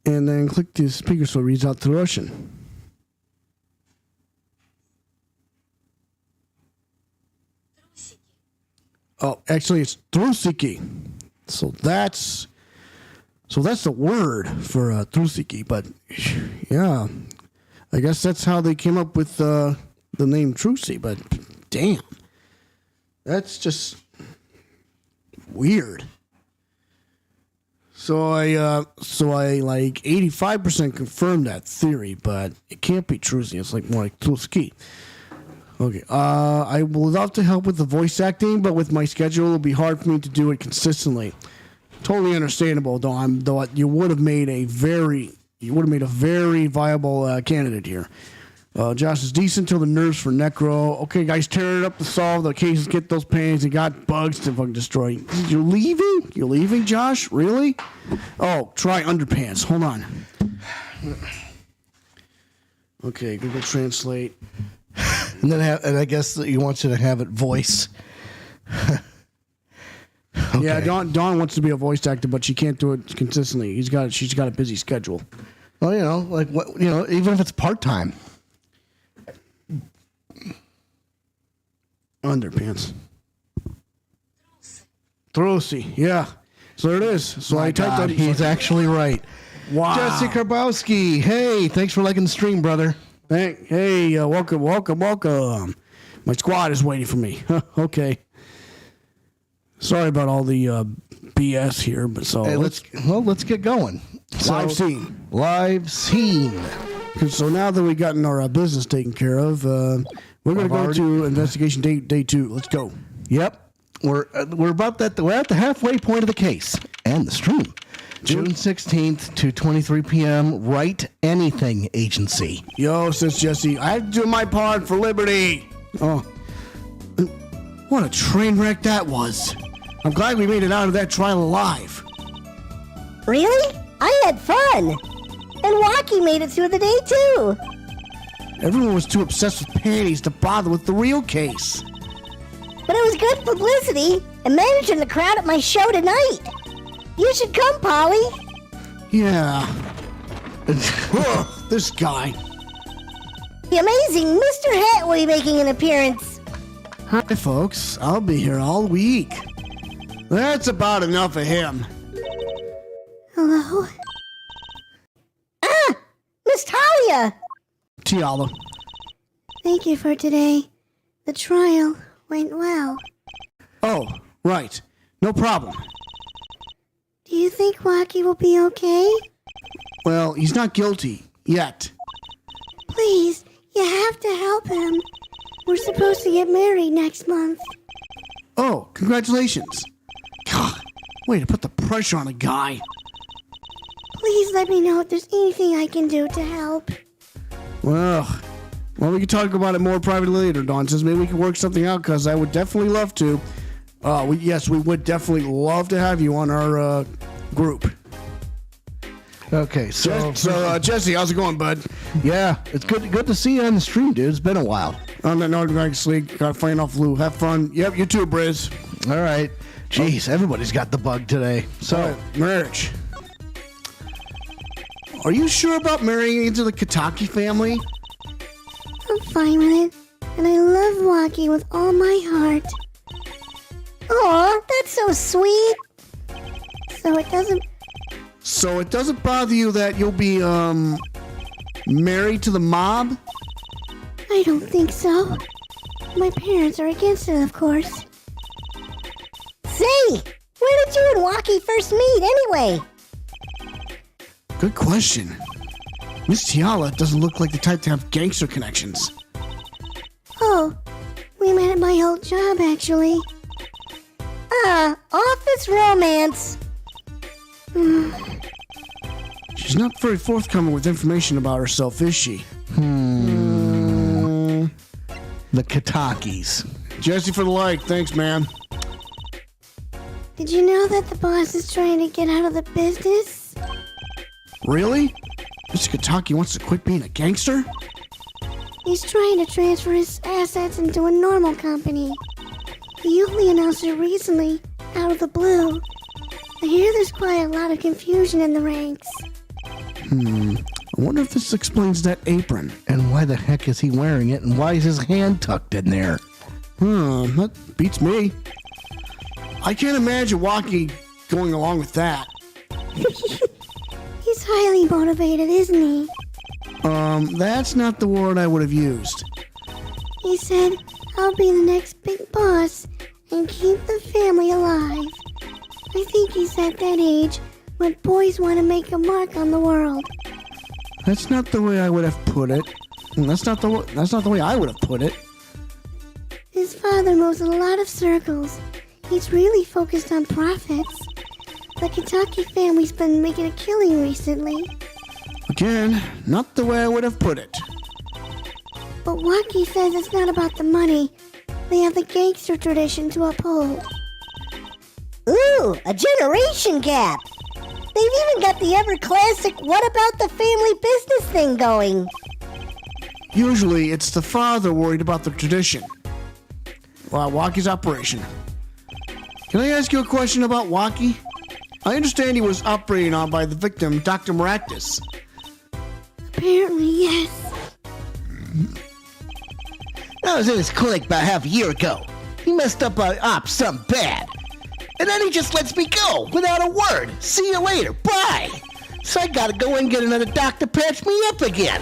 And then click the speaker so it reads out to Russian. Oh, actually, it's Trucy. So that's the word for Trucy. But yeah, I guess that's how they came up with the name Trucy. But damn, that's just weird. So I like 85% confirmed that theory, but it can't be Trucy. It's like more like Trucy. Okay. I would love to help with the voice acting, but with my schedule, it'll be hard for me to do it consistently. Totally understandable, though. You would have made a very viable candidate here. Josh is decent till the nerves for Necro. Okay, guys, tear it up to solve the cases. Get those paintings. They got bugs to fucking destroy. You're leaving? You're leaving, Josh? Really? Oh, try underpants. Hold on. Okay, Google Translate. And then, I guess he wants you to have it voice. Okay. Yeah, Dawn wants to be a voice actor, but she can't do it consistently. She's got a busy schedule. Well, even if it's part-time. Underpants. Trucy, yeah. So there it is. So I typed that. He's actually right. Wow. Jesse Karbowski. Hey, thanks for liking the stream, brother. Hey, welcome. My squad is waiting for me. Okay. Sorry about all the BS here, but so hey, let's get going. Live scene. So now that we've gotten our business taken care of, we're going to go to investigation day 2. Let's go. Yep, we're about that. We're at the halfway point of the case and the stream. June 16th to 23 p.m. Write Anything Agency. Yo, says Jesse, I have to do my part for liberty. Oh, what a train wreck that was. I'm glad we made it out of that trial alive. Really? I had fun. And Wacky made it through the day, too. Everyone was too obsessed with panties to bother with the real case. But it was good publicity and managing the crowd at my show tonight. You should come, Polly. Yeah. This guy. The amazing Mr. Hat will be making an appearance. Hi, folks. I'll be here all week. That's about enough of him. Hello? Ah! Miss Talia! Tiala. Thank you for today. The trial went well. Oh, right. No problem. Do you think Wacky will be okay? Well, he's not guilty. Yet. Please, you have to help him. We're supposed to get married next month. Oh, congratulations. God, way to put the pressure on a guy. Please let me know if there's anything I can do to help. Well, we can talk about it more privately later, Dawn. Says maybe we can work something out, because I would definitely love to. We would definitely love to have you on our group. Okay, so Jesse, how's it going, bud? yeah, it's good to see you on the stream, dude. It's been a while. On that note, actually, got playing off Lou. Have fun. Yep, you too, Briz. All right. Jeez, everybody's got the bug today. So, marriage. Are you sure about marrying into the Kataki family? I'm fine with it, and I love walking with all my heart. Aw, that's so sweet. So it doesn't bother you that you'll be, married to the mob? I don't think so. My parents are against it, of course. Say, where did you and Walkie first meet, anyway? Good question. Miss Tiala doesn't look like the type to have gangster connections. Oh, we met at my old job, actually. Office romance. She's not very forthcoming with information about herself, is she? the Katakis. Jesse for the like. Thanks, man. Did you know that the boss is trying to get out of the business? Really? Mr. Kataki wants to quit being a gangster? He's trying to transfer his assets into a normal company. He only announced it recently, out of the blue. I hear there's quite a lot of confusion in the ranks. I wonder if this explains that apron. And why the heck is he wearing it? And why is his hand tucked in there? That beats me. I can't imagine Walkie going along with that. He's highly motivated, isn't he? That's not the word I would have used. He said, I'll be the next big boss and keep the family alive. I think he's at that age when boys want to make a mark on the world. That's not the way I would have put it. That's not the way I would have put it. His father moves in a lot of circles. He's really focused on profits. The Kentucky family's been making a killing recently. Again, not the way I would have put it. But Waki says it's not about the money. They have the gangster tradition to uphold. Ooh, a generation gap! They've even got the ever-classic what about the family business thing going. Usually, it's the father worried about the tradition. Wakie's operation. Can I ask you a question about Wakie? I understand he was operated on by the victim, Dr. Maractus. Apparently, yes. I was in his clinic about half a year ago. He messed up our ops something bad. And then he just lets me go without a word. See you later. Bye. So I gotta go and get another doctor to patch me up again.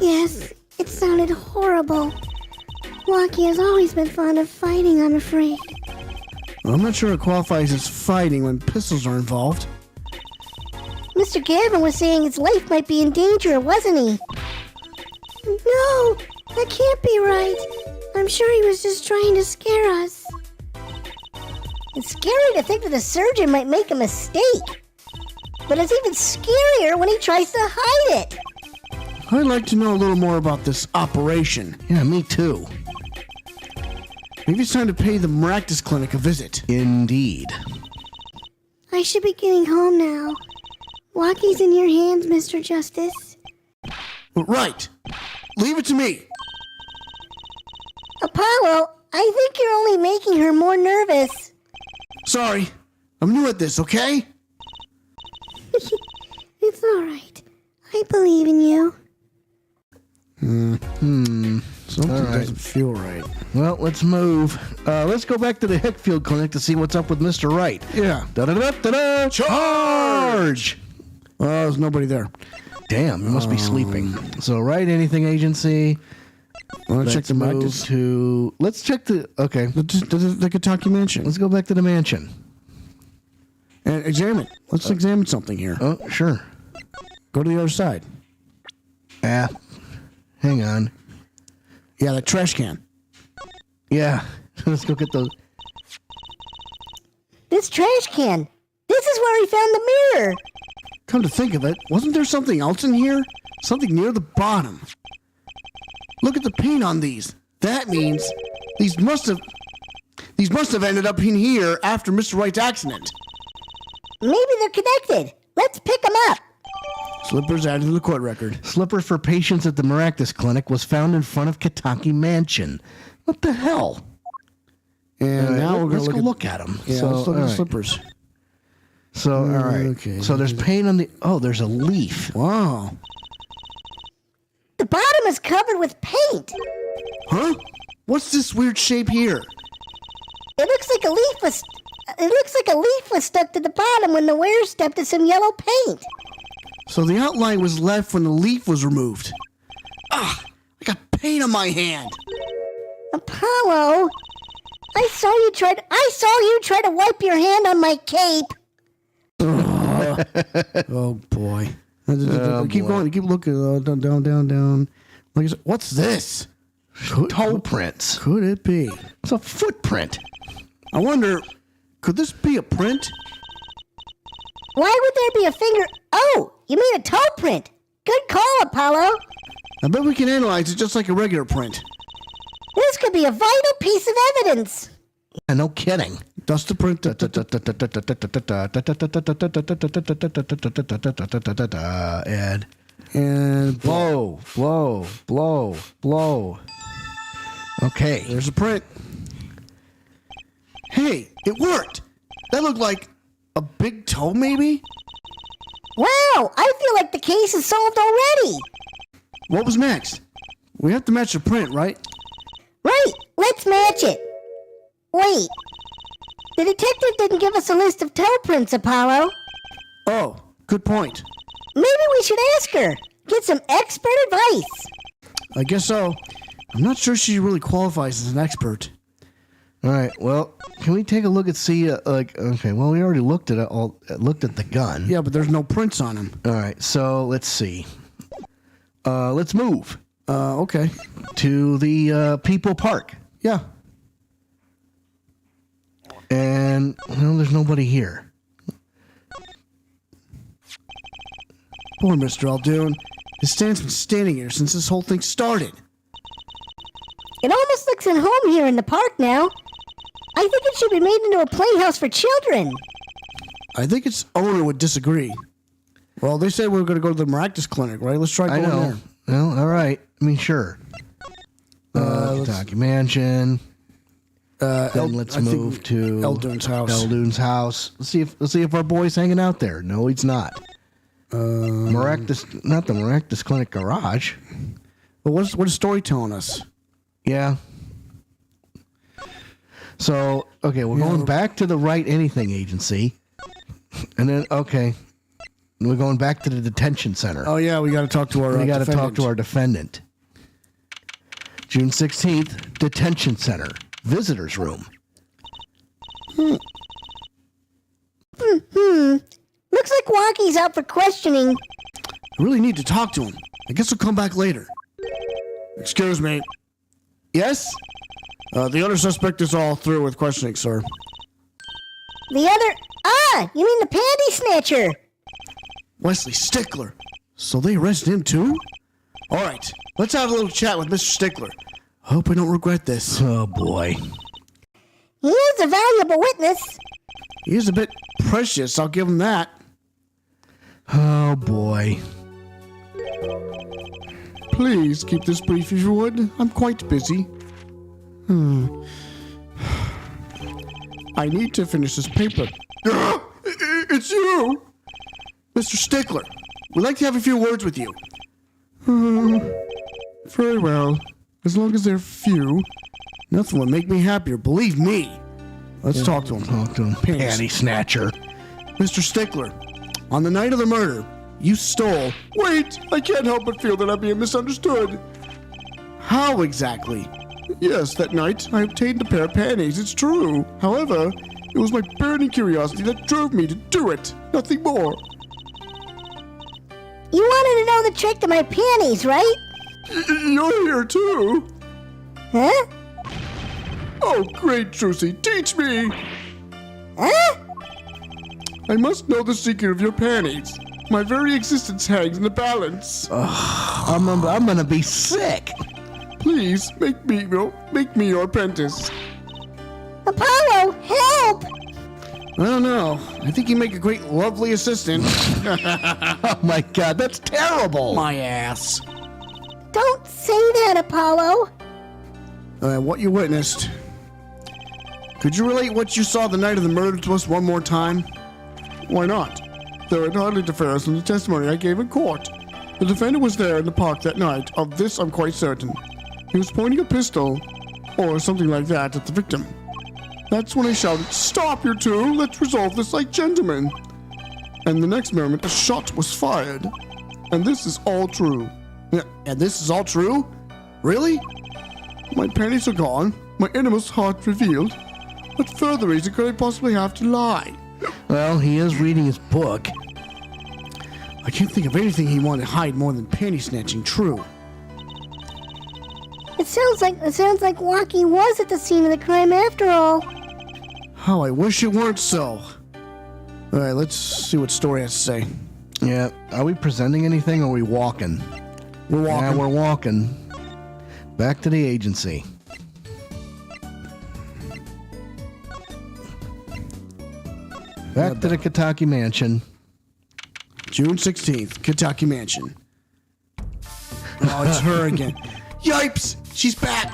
Yes, it sounded horrible. Waki has always been fond of fighting, I'm afraid. Well, I'm not sure it qualifies as fighting when pistols are involved. Mr. Gavin was saying his life might be in danger, wasn't he? No, that can't be right. I'm sure he was just trying to scare us. It's scary to think that a surgeon might make a mistake. But it's even scarier when he tries to hide it. I'd like to know a little more about this operation. Yeah, me too. Maybe it's time to pay the Maractus Clinic a visit. Indeed. I should be getting home now. Waki's in your hands, Mr. Justice. Right. Leave it to me. Apollo, I think you're only making her more nervous. Sorry. I'm new at this, okay? It's all right. I believe in you. Something All right. doesn't feel right. Well, let's move. Let's go back to the Hickfield Clinic to see what's up with Mr. Wright. Yeah. Da-da-da-da-da! Charge! Oh, there's nobody there. Damn, he must be sleeping. So, Wright Anything Agency. Want to check Let's the move Maractus? to... Let's check the... Okay. The Kentucky Mansion. Let's go back to the mansion. And examine. Let's examine something here. Oh, sure. Go to the other side. Hang on. Yeah, the trash can. Yeah, let's go get those. This trash can. This is where he found the mirror. Come to think of it, wasn't there something else in here? Something near the bottom. Look at the paint on these. That means these must have ended up in here after Mr. Wright's accident. Maybe they're connected. Let's pick them up. Slippers added to the court record. Slipper for patients at the Maractus Clinic was found in front of Kitaki Mansion. What the hell? And All right, now we're going let's to go look at them. Yeah, let's look at the slippers. So, all right. Okay. So there's paint on the. Oh, there's a leaf. Wow. The bottom is covered with paint. Huh? What's this weird shape here? It looks like a leaf was. It looks like a leaf was stuck to the bottom when the wearer stepped in some yellow paint. So the outline was left when the leaf was removed. Ah! I got paint on my hand. Apollo, I saw you try to wipe your hand on my cape. Oh boy. Keep boy. going. Keep looking. Down. What's this? Toe prints. Could it be? It's a footprint. I wonder, could this be a print? Why would there be a finger? Oh, you mean a toe print? Good call, Apollo. I bet we can analyze it just like a regular print. This could be a vital piece of evidence. And no kidding. Dust the print. Ed. And Blow. Okay. there's a print. Hey, it worked. That looked like a big toe, maybe? Wow, I feel like the case is solved already. What was next? We have to match the print, right? Right, let's match it. Wait, the detective didn't give us a list of toe prints, Apollo. Oh, good point. Maybe we should ask her. Get some expert advice. I guess so. I'm not sure she really qualifies as an expert. All right. Well, can we take a look at okay? Well, we already looked at the gun. Yeah, but there's no prints on him. All right. So let's see. Let's move Okay. to the People Park, Yeah. and there's nobody here. Poor Mr. Aldoon. His stand's been standing here since this whole thing started. It almost looks at home here in the park now. I think it should be made into a playhouse for children. I think its owner would disagree. Well, they said we were going to go to the Maractus Clinic, right? Let's try I going know. there. Well, all right. I mean, sure. Kentucky Mansion. Then let's move to Eldoon's house. Eldoon's house. Let's see if our boy's hanging out there. No, he's not. Not the Maractus Clinic garage. But what is Story telling us? Yeah. So, okay, we're going back to the Wright Anything Agency. And then, okay, we're going back to the detention center. Oh, yeah, we got to talk to our We got to defendant. talk to our defendant. June 16th, detention center, visitors room. Looks like Wonky's out for questioning. I really need to talk to him. I guess we'll come back later. Excuse me. Yes? The other suspect is all through with questioning, sir. The other... you mean the panty snatcher. Wesley Stickler. So they arrested him too? All right, let's have a little chat with Mr. Stickler. Hope I don't regret this. Oh, boy. He is a valuable witness. He is a bit precious, I'll give him that. Oh, boy. Please keep this brief if you would. I'm quite busy. I need to finish this paper. It's you! Mr. Stickler, we'd like to have a few words with you. Very well. As long as they're few. Nothing would make me happier, believe me. Let's talk to him. Talk to him. Panty snatcher. Mr. Stickler, on the night of the murder, you stole... Wait, I can't help but feel that I'm being misunderstood. How exactly? Yes, that night I obtained a pair of panties, it's true. However, it was my burning curiosity that drove me to do it. Nothing more. You wanted to know the trick to my panties, right? You're here too. Huh? Oh, great, Trucy. Teach me. Huh? I must know the secret of your panties. My very existence hangs in the balance. I'm gonna be sick. Please make me your apprentice. Apollo, help! I don't know. I think you make a great, lovely assistant. Oh my God, that's terrible. My ass. Don't say that, Apollo. What you witnessed. Could you relate what you saw the night of the murder to us one more time? Why not? There are hardly interference from the testimony I gave in court. The defendant was there in the park that night. Of this, I'm quite certain. He was pointing a pistol, or something like that, at the victim. That's when I shouted, "Stop, you two! Let's resolve this like gentlemen!" And the next moment, a shot was fired. And this is all true. Yeah, and this is all true? Really? My panties are gone, my innermost heart revealed. What further reason could I possibly have to lie? Well, he is reading his book. I can't think of anything he wanted to hide more than panty snatching, true. It sounds like Walkie was at the scene of the crime after all. How I wish it weren't so. All right, let's see what Story has to say. Yeah, are we presenting anything or are we walking? We're walking. Yeah, we're walking. Back to the agency. Back to the Kentucky mansion. June 16th, Kentucky Mansion. Oh, it's her again. Yipes! She's back!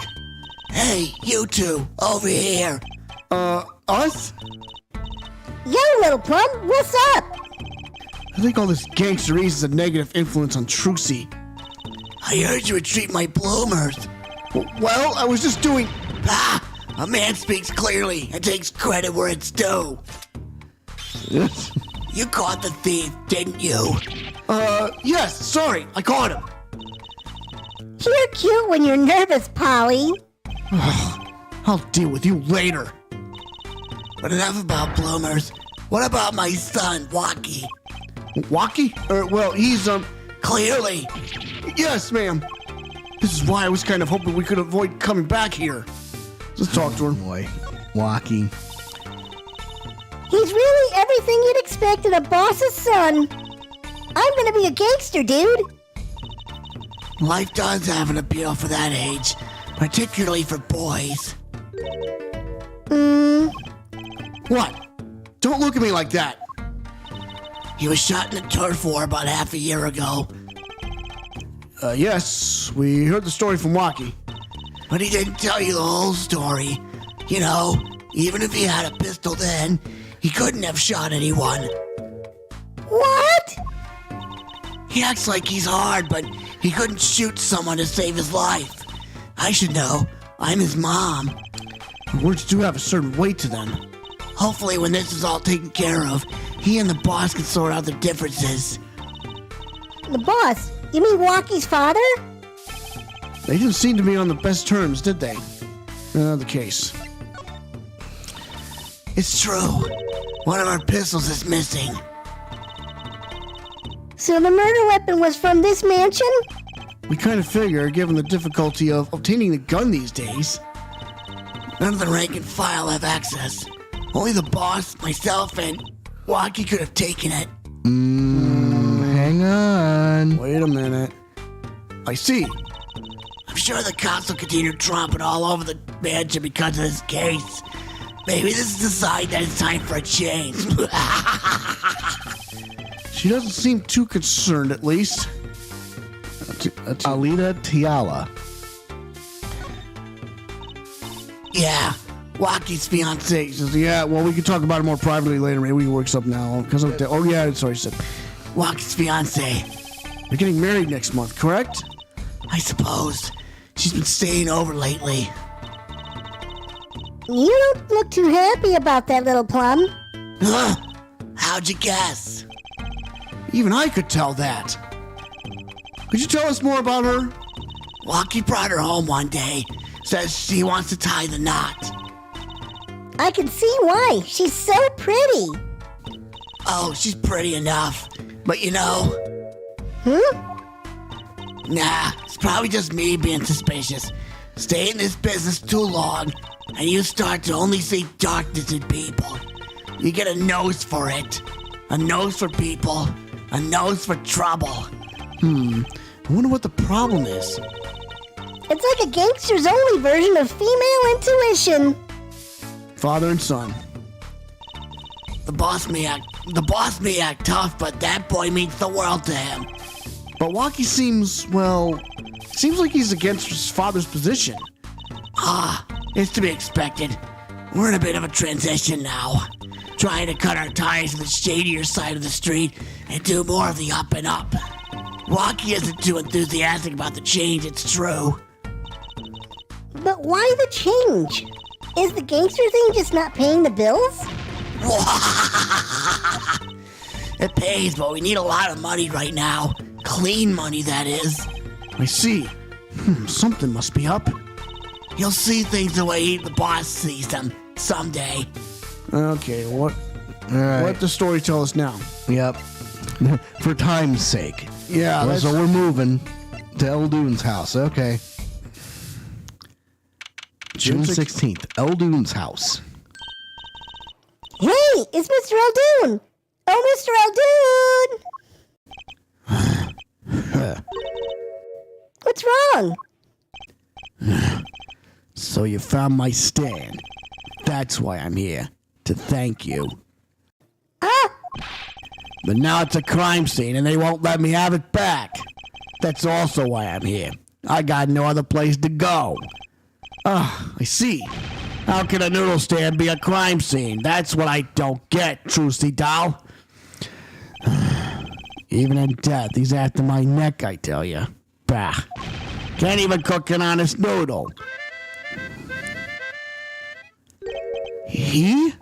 Hey, you two, over here. Us? Yo, little plum, what's up? I think all this gangsterese is a negative influence on Trucy. I heard you would treat my bloomers. Well, I was just doing... Ah, a man speaks clearly and takes credit where it's due. You caught the thief, didn't you? Yes, sorry, I caught him. You're cute when you're nervous, Polly. I'll deal with you later. But enough about bloomers. What about my son, Walkie? Walkie? Well, he's, Clearly. Yes, ma'am. This is why I was kind of hoping we could avoid coming back here. Let's talk to her. Boy, walking. He's really everything you'd expect in a boss's son. I'm gonna be a gangster, dude. Life does have an appeal for that age, particularly for boys. What? Don't look at me like that. He was shot in a turf war about half a year ago, Yes, we heard the story from Walkie. but he didn't tell you the whole story. You know, even if he had a pistol then, he couldn't have shot anyone. What? He acts like he's hard, but he couldn't shoot someone to save his life. I should know. I'm his mom. Words do have a certain weight to them. Hopefully when this is all taken care of, he and the boss can sort out their differences. The boss? You mean Walkie's father? They didn't seem to be on the best terms, did they? Another case. It's true. One of our pistols is missing. So the murder weapon was from this mansion? We kind of figure, given the difficulty of obtaining the gun these days. None of the rank and file have access. Only the boss, myself, and Walkie could have taken it. Hang on. Wait a minute. I see. I'm sure the cops will continue tromping all over the mansion because of this case. Maybe this is a sign that it's time for a change. She doesn't seem too concerned, at least. Alita Tiala. Yeah, Walkie's fiance. She says, yeah, well, we can talk about it more privately later. Maybe we can work something out. Because oh, yeah, that's what I said. Walkie's fiance. They're getting married next month, correct? I suppose. She's been staying over lately. You don't look too happy about that, little plum. Huh? How'd you guess? Even I could tell that. Could you tell us more about her? Walkie brought her home one day. Says she wants to tie the knot. I can see why. She's so pretty. Oh, she's pretty enough. But you know, Huh? nah, it's probably just me being suspicious. Stay in this business too long, and you start to only see darkness in people. You get a nose for it. A nose for people. A nose for trouble. I wonder what the problem is. It's like a gangster's only version of female intuition. Father and son. The boss may act tough, but that boy means the world to him. But Walkie seems like he's against his father's position. It's to be expected. We're in a bit of a transition now. Trying to cut our ties to the shadier side of the street and do more of the up and up. Walkie isn't too enthusiastic about the change, it's true. But why the change? Is the gangster thing just not paying the bills? It pays, but we need a lot of money right now. Clean money, that is. I see. Something must be up. You'll see things the way the boss sees them someday. Okay, what All right. what the story tell us now? Yep. For time's sake. Yeah, Well, so we're moving to Eldoon's house. Okay. June 16th. Eldoon's house. Hey, it's Mr. Eldoon! Oh, Mr. Eldoon! What's wrong? So you found my stand. That's why I'm here. To thank you. But now it's a crime scene and they won't let me have it back. That's also why I'm here. I got no other place to go. I see. How can a noodle stand be a crime scene? That's what I don't get, Trucy doll. Even in death, he's after my neck, I tell you. Bah. Can't even cook an honest noodle. He?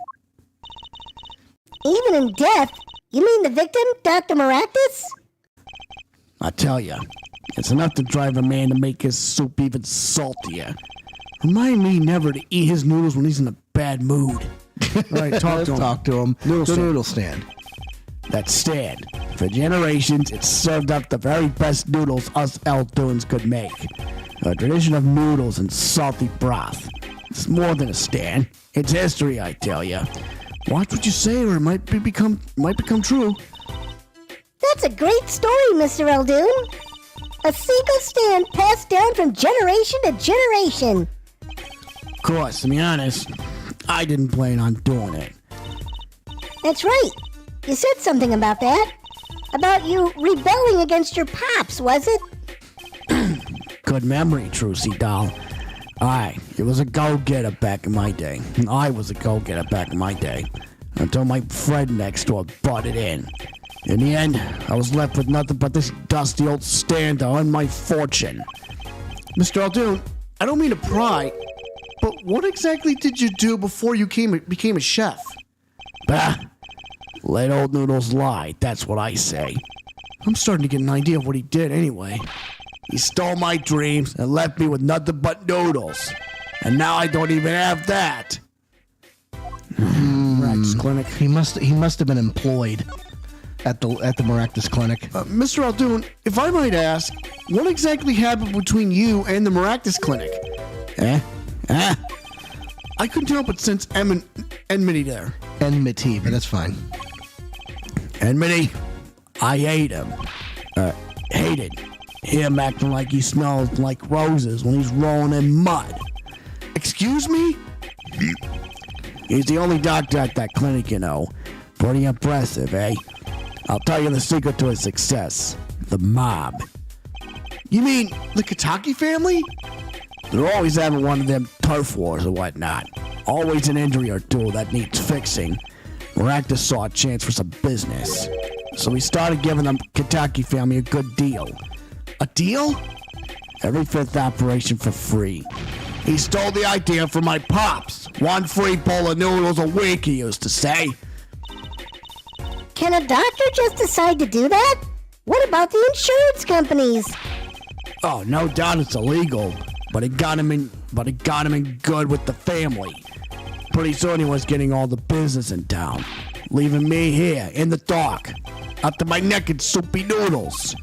Even in death? You mean the victim, Dr. Maractus? I tell you, it's enough to drive a man to make his soup even saltier. Remind me never to eat his noodles when he's in a bad mood. All right, Let's talk to him. Noodle The stand. noodle stand. That stand. For generations, it's served up the very best noodles us Eldoons could make. A tradition of noodles and salty broth. It's more than a stand. It's history, I tell you. Watch what you say, or it might become true. That's a great story, Mr. Eldoon. A single stand passed down from generation to generation. Of course, to be honest, I didn't plan on doing it. That's right. You said something about that. About you rebelling against your pops, was it? Good memory, Trucy doll. It was a go-getter back in my day. I was a go-getter back in my day. Until my friend next door butted in. In the end, I was left with nothing but this dusty old stand to earn my fortune. Mr. Eldoon, I don't mean to pry, but what exactly did you do before you became a chef? Bah! Let old noodles lie, that's what I say. I'm starting to get an idea of what he did anyway. He stole my dreams and left me with nothing but noodles. And now I don't even have that. Rex Clinic. He must have been employed at the Maractus Clinic. Mr. Eldoon, if I might ask, what exactly happened between you and the Maractus Clinic? I couldn't help but sense enmity there. Enmity, but that's fine. Enmity? I hate him. Hated. Him acting like he smells like roses when he's rolling in mud. Excuse me? He's the only doctor at that clinic, you know. Pretty impressive, eh? I'll tell you the secret to his success. The mob. You mean the Kataki family? They're always having one of them turf wars or whatnot. Always an injury or two that needs fixing. Maractus saw a chance for some business. So he started giving the Kataki family a good deal. A deal? Every fifth operation for free. He stole the idea from my pops. One free bowl of noodles a week, he used to say. Can a doctor just decide to do that? What about the insurance companies? Oh, no doubt it's illegal, but it got him in good with the family. Pretty soon he was getting all the business in town, leaving me here in the dark, up to my neck in soupy noodles.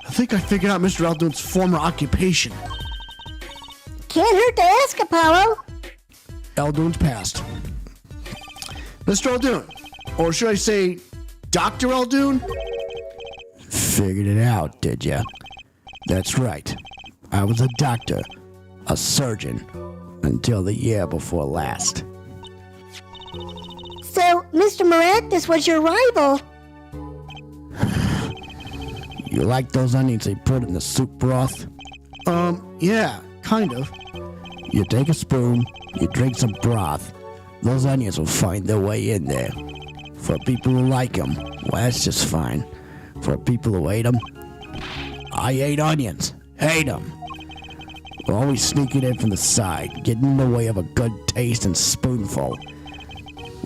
I think I figured out Mr. Eldoon's former occupation. Can't hurt to ask, Apollo. Eldoon's passed. Mr. Eldoon, or should I say Dr. Eldoon? Figured it out, did ya? That's right. I was a doctor, a surgeon, until the year before last. So, Mr. Maractus was your rival. You like those onions they put in the soup broth? Yeah, kind of. You take a spoon, you drink some broth. Those onions will find their way in there. For people who like them, well, that's just fine. For people who hate them, I hate onions. Hate them. Always sneaking in from the side, getting in the way of a good taste and spoonful.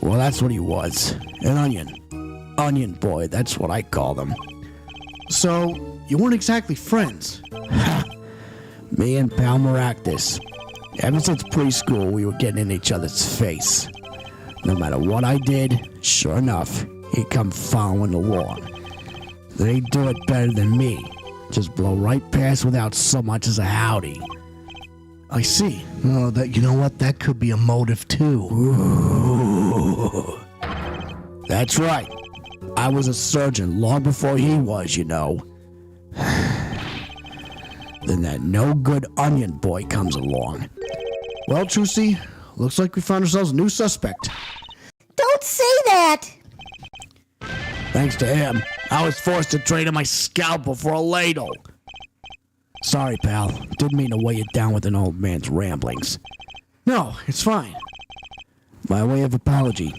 Well, that's what he was. An onion. Onion boy, that's what I call them. So, you weren't exactly friends. Me and Pal Maractus. Ever since preschool, we were getting in each other's face. No matter what I did, sure enough, he'd come following along. They'd do it better than me. Just blow right past without so much as a howdy. I see. Oh, that, you know what? That could be a motive too. Ooh. That's right. I was a surgeon long before he was, you know. Then that no good onion boy comes along. Well, Trucy, looks like we found ourselves a new suspect. Don't say that! Thanks to him, I was forced to trade in my scalpel for a ladle. Sorry, pal. Didn't mean to weigh it down with an old man's ramblings. No, it's fine. By way of apology,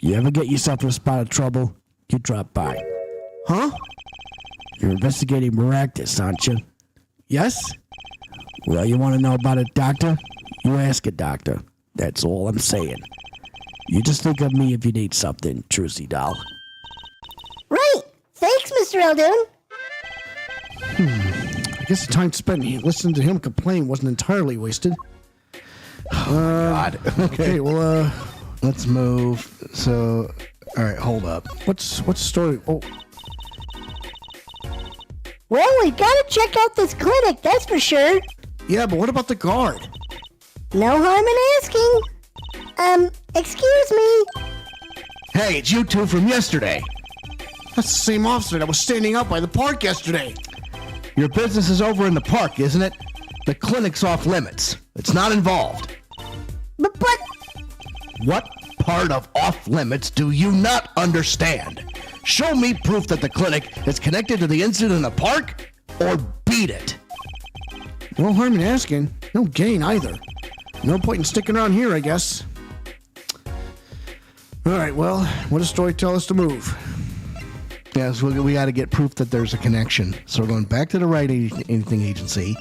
you ever get yourself in a spot of trouble, you drop by. Huh? You're investigating Maractus, aren't you? Yes? Well, you want to know about a doctor? You ask a doctor. That's all I'm saying. You just think of me if you need something, Trucy doll. Right! Thanks, Mr. Eldoon! I guess the time spent listening to him complain wasn't entirely wasted. God. Okay, well, Let's move. So, all right, hold up. what's the story? Oh, Well, we gotta check out this clinic, that's for sure. yeah, but what about the guard? No harm in asking. Excuse me. Hey, it's you two from yesterday. That's the same officer that was standing out by the park yesterday. Your business is over in the park, isn't it? The clinic's off limits. It's not involved. But, What part of off limits do you not understand? Show me proof that the clinic is connected to the incident in the park, or beat it. No harm in asking. No gain either. No point in sticking around here, I guess. All right, well, what does story tell us to move? Yes, we got to get proof that there's a connection. So we're going back to the right anything agency.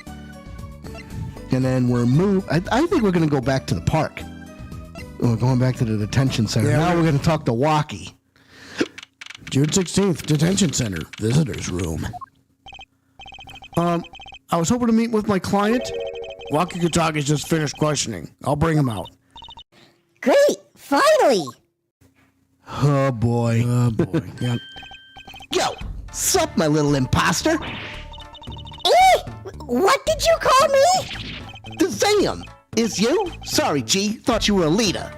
And then we're I think we're going to go back to the park. We're going back to the detention center. Yeah, Now we're going to talk to Walkie. June 16th, detention center, visitor's room. I was hoping to meet with my client. Walkie Katagi's just finished questioning. I'll bring him out. great! Finally! Oh, boy. Oh, boy. Yeah. Yo, sup, my little imposter? What did you call me? Sam, it's you? Sorry, G. Thought you were a leader.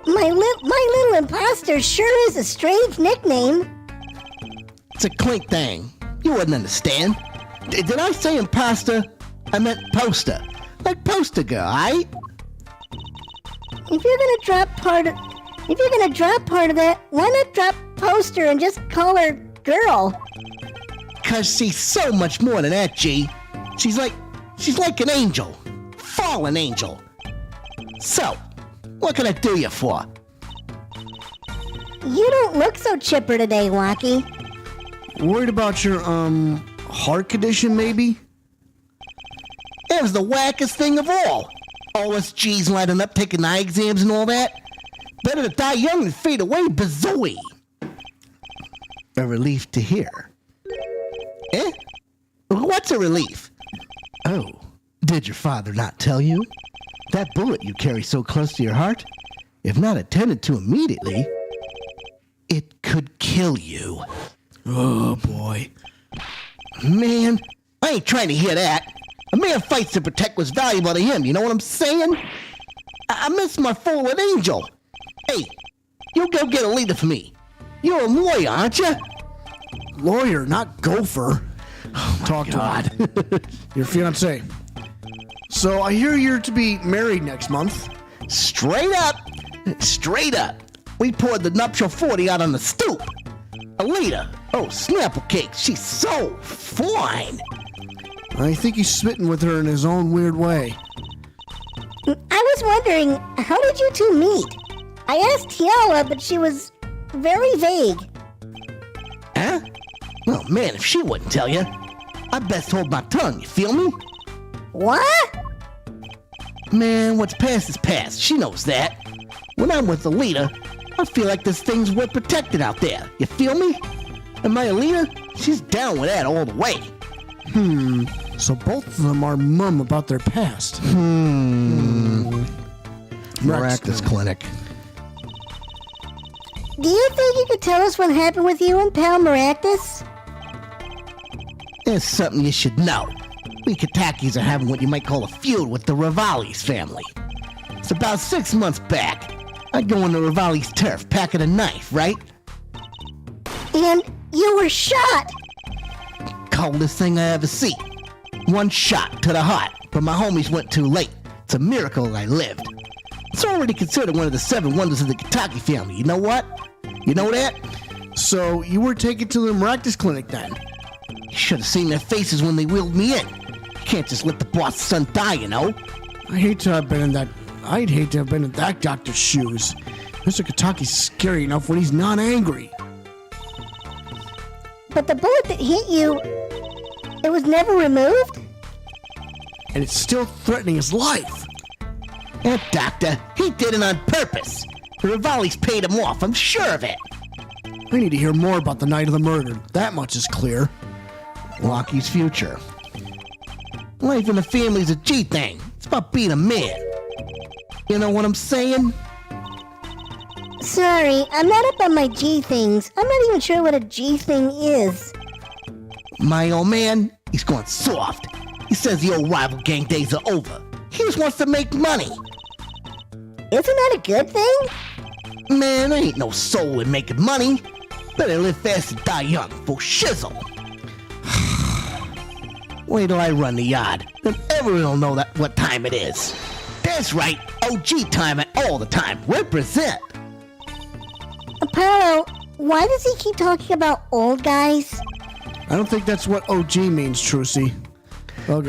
My little imposter sure is a strange nickname. It's a clink thing. You wouldn't understand. Did I say imposter? I meant poster. Like poster girl, aight? If you're gonna drop part of that, why not drop poster and just call her girl? Cause she's so much more than that, G. She's like an angel. Fallen angel. So, what can I do you for? You don't look so chipper today, Walkie. Worried about your, heart condition, maybe? That was the wackest thing of all. All us G's lining up taking eye exams and all that. Better to die young than fade away, bazooey. A relief to hear. Eh? What's a relief? Oh, did your father not tell you? That bullet you carry so close to your heart, if not attended to immediately, it could kill you. Oh, boy. Man, I ain't trying to hear that. A man fights to protect what's valuable to him, you know what I'm saying? I miss my fallen angel. Hey, you go get Alita for me. You're a lawyer, aren't you? Lawyer, not gopher. Talk God. to him. Your fiance. So I hear you're to be married next month. Straight up. We poured the nuptial 40 out on the stoop. Alita, oh, snapple cake, she's so fine. I think he's smitten with her in his own weird way. I was wondering, how did you two meet? I asked Tiala, but she was very vague. Huh? Oh, man, if she wouldn't tell you, I best hold my tongue, you feel me? What? Man, what's past is past. She knows that. When I'm with Alita, I feel like this thing's well protected out there. You feel me? And my Alita, she's down with that all the way. So both of them are mum about their past. Practice clinic. Do you think you could tell us what happened with you and Pal Maractus? There's something you should know. We Katakis are having what you might call a feud with the Rivali's family. It's about 6 months back. I go into Rivali's turf, packing a knife, right? And you were shot! Coldest thing I ever see. One shot to the heart, but my homies went too late. It's a miracle I lived. It's already considered one of the 7 wonders of the Kataki family. You know what? You know that? So you were taken to the Maractus clinic then? You should have seen their faces when they wheeled me in. You can't just let the boss' son die, you know? I'd hate to have been in that doctor's shoes. Mr. Kataki's scary enough when he's not angry. But the bullet that hit you, it was never removed? And it's still threatening his life. That doctor, he did it on purpose. The Rivali's paid him off, I'm sure of it. I need to hear more about the night of the murder. That much is clear. Lockie's future. Life in the family's a G thing. It's about being a man. You know what I'm saying? Sorry, I'm not up on my G things. I'm not even sure what a G thing is. My old man, he's going soft. He says the old rival gang days are over. He just wants to make money. Isn't that a good thing? Man, there ain't no soul in making money. Better live fast and die young, for shizzle. Wait till I run the yard, then everyone will know what time it is. That's right, OG time at all the time. Represent. Apollo, why does he keep talking about old guys? I don't think that's what OG means, Trucy. Okay,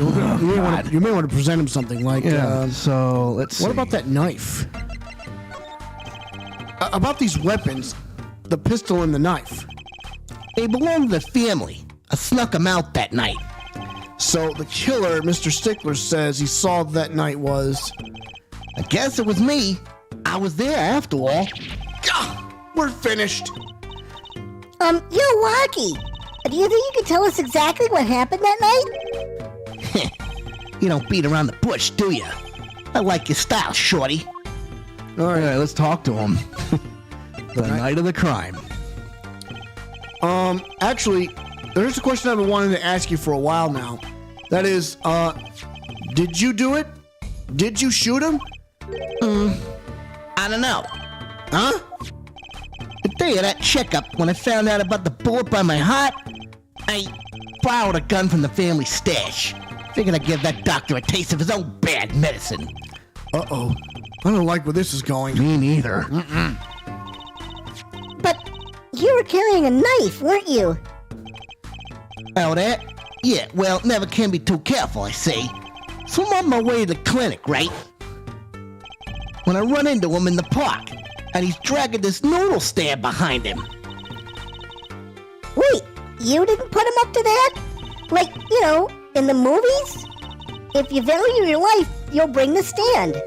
you may want to present him something like, So let's see. what about that knife? About these weapons, the pistol and the knife. They belong to the family. I snuck them out that night. So the killer, Mr. Stickler, says he saw that night was... I guess it was me. I was there after all. Gah, we're finished. Yo, Rocky, do you think you could tell us exactly what happened that night? You don't beat around the bush, do you? I like your style, shorty. All right. Let's talk to him. The night of the crime. Actually, there's a question I've been wanting to ask you for a while now. That is, did you do it? Did you shoot him? I don't know. Huh? The day of that checkup, when I found out about the bullet by my heart, I borrowed a gun from the family stash. Figured I'd give that doctor a taste of his own bad medicine. Uh-oh. I don't like where this is going. Me neither. But you were carrying a knife, weren't you? Oh, that? Yeah, well, never can be too careful, I say. So I'm on my way to the clinic, right? When I run into him in the park, and he's dragging this noodle stand behind him. Wait, you didn't put him up to that? Like, you know, in the movies? If you value your life, you'll bring the stand.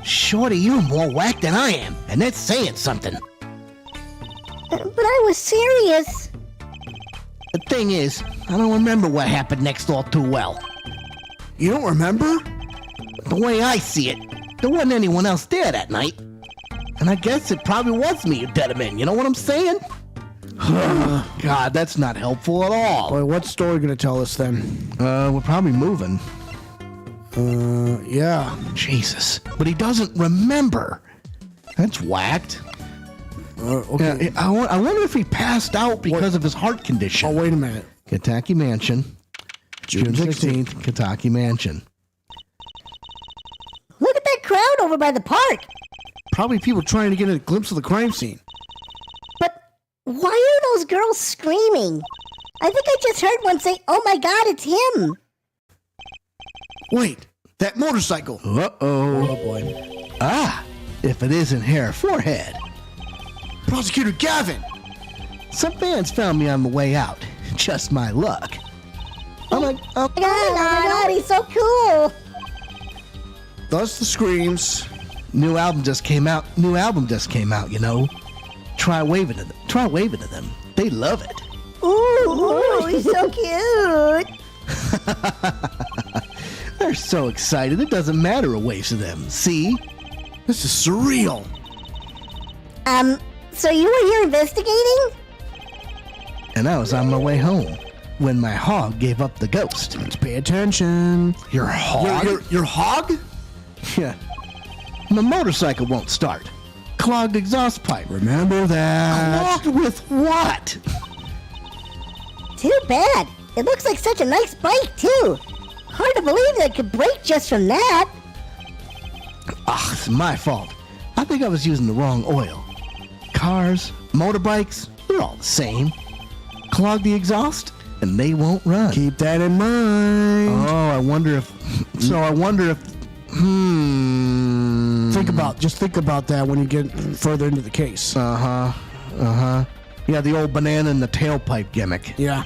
Shorty, you're more whack than I am, and that's saying something. But I was serious. The thing is, I don't remember what happened next all too well. You don't remember? The way I see it, there wasn't anyone else there that night. And I guess it probably was me who did him in, you know what I'm saying? God, that's not helpful at all. Boy, what story gonna tell us then? We're probably moving. Yeah. Jesus. But he doesn't remember. That's whacked. Okay. Yeah, I wonder if he passed out because of his heart condition. Oh, wait a minute. Kentucky Mansion. June 16th, Kentucky Mansion. Look at that crowd over by the park. Probably people trying to get a glimpse of the crime scene. But why are those girls screaming? I think I just heard one say, "Oh my God, it's him." Wait, that motorcycle. Uh-oh. Oh, boy. Ah, if it isn't Hair Forehead. Prosecutor Gavin. Some fans found me on the way out. Just my luck. I'm like, oh, Oh my God, he's so cool. Thus the screams. new album just came out, you know. Try waving to them. They love it. Ooh, he's so cute. They're so excited, it doesn't matter a waves to them. See? This is surreal. So you were here investigating? And I was on my way home when my hog gave up the ghost. Let's pay attention. Your hog? Your hog? Yeah. My motorcycle won't start. Clogged exhaust pipe. Remember that. Clogged with what? Too bad. It looks like such a nice bike, too. Hard to believe that it could break just from that. Ah, it's my fault. I think I was using the wrong oil. Cars, motorbikes, they're all the same. Clog the exhaust, and they won't run. Keep that in mind. Oh, I wonder if... Think about that when you get further into the case. Yeah, the old banana in the tailpipe gimmick. Yeah.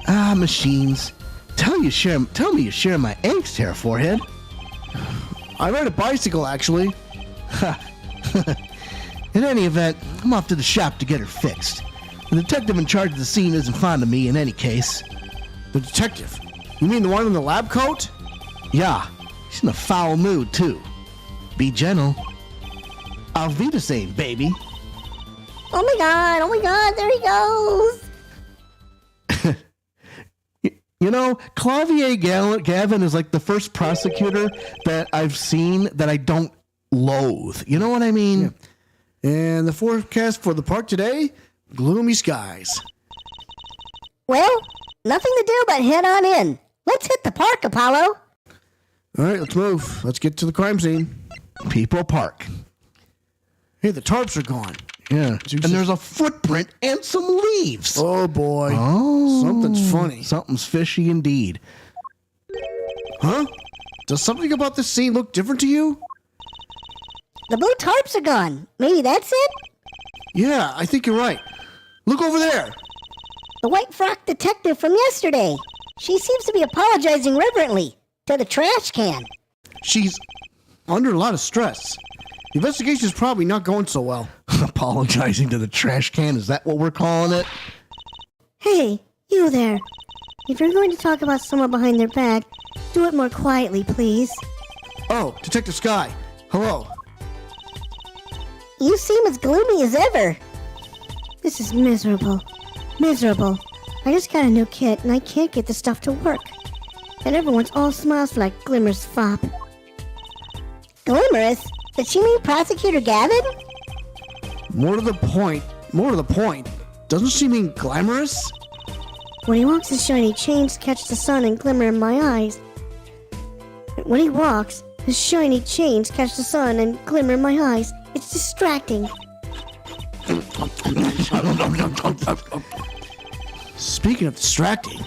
Ah, machines. Tell me you share my angst, Hair Forehead. I ride a bicycle, actually. In any event, I'm off to the shop to get her fixed. The detective in charge of the scene isn't fond of me in any case. The detective? You mean the one in the lab coat? Yeah, she's in a foul mood, too. Be gentle. Auf Wiedersehen, baby. Oh my God, there he goes. You know, Clavier Gavin is like the first prosecutor that I've seen that I don't loathe. You know what I mean? Yeah. And the forecast for the park today? Gloomy skies. Well, nothing to do but head on in. Let's hit the park, Apollo. All right, let's move. Let's get to the crime scene. People Park. Hey, the tarps are gone. Yeah. And there's a footprint and some leaves. Oh, boy. Oh. Something's funny. Something's fishy indeed. Huh? Does something about this scene look different to you? The blue tarps are gone. Maybe that's it? Yeah, I think you're right. Look over there. The white frock detective from yesterday. She seems to be apologizing reverently to the trash can. She's under a lot of stress. The investigation is probably not going so well. Apologizing to the trash can, is that what we're calling it? Hey, you there. If you're going to talk about someone behind their back, do it more quietly, please. Oh, Detective Sky. Hello. You seem as gloomy as ever. This is miserable. Miserable. I just got a new kit and I can't get the stuff to work. And everyone's all smiles for like Glimmer's fop. Glimmerous? Did she mean Prosecutor Gavin? More to the point. Doesn't she mean glamorous? When he walks, his shiny chains catch the sun and glimmer in my eyes. When he walks, his shiny chains catch the sun and glimmer in my eyes. It's distracting. Speaking of distracting.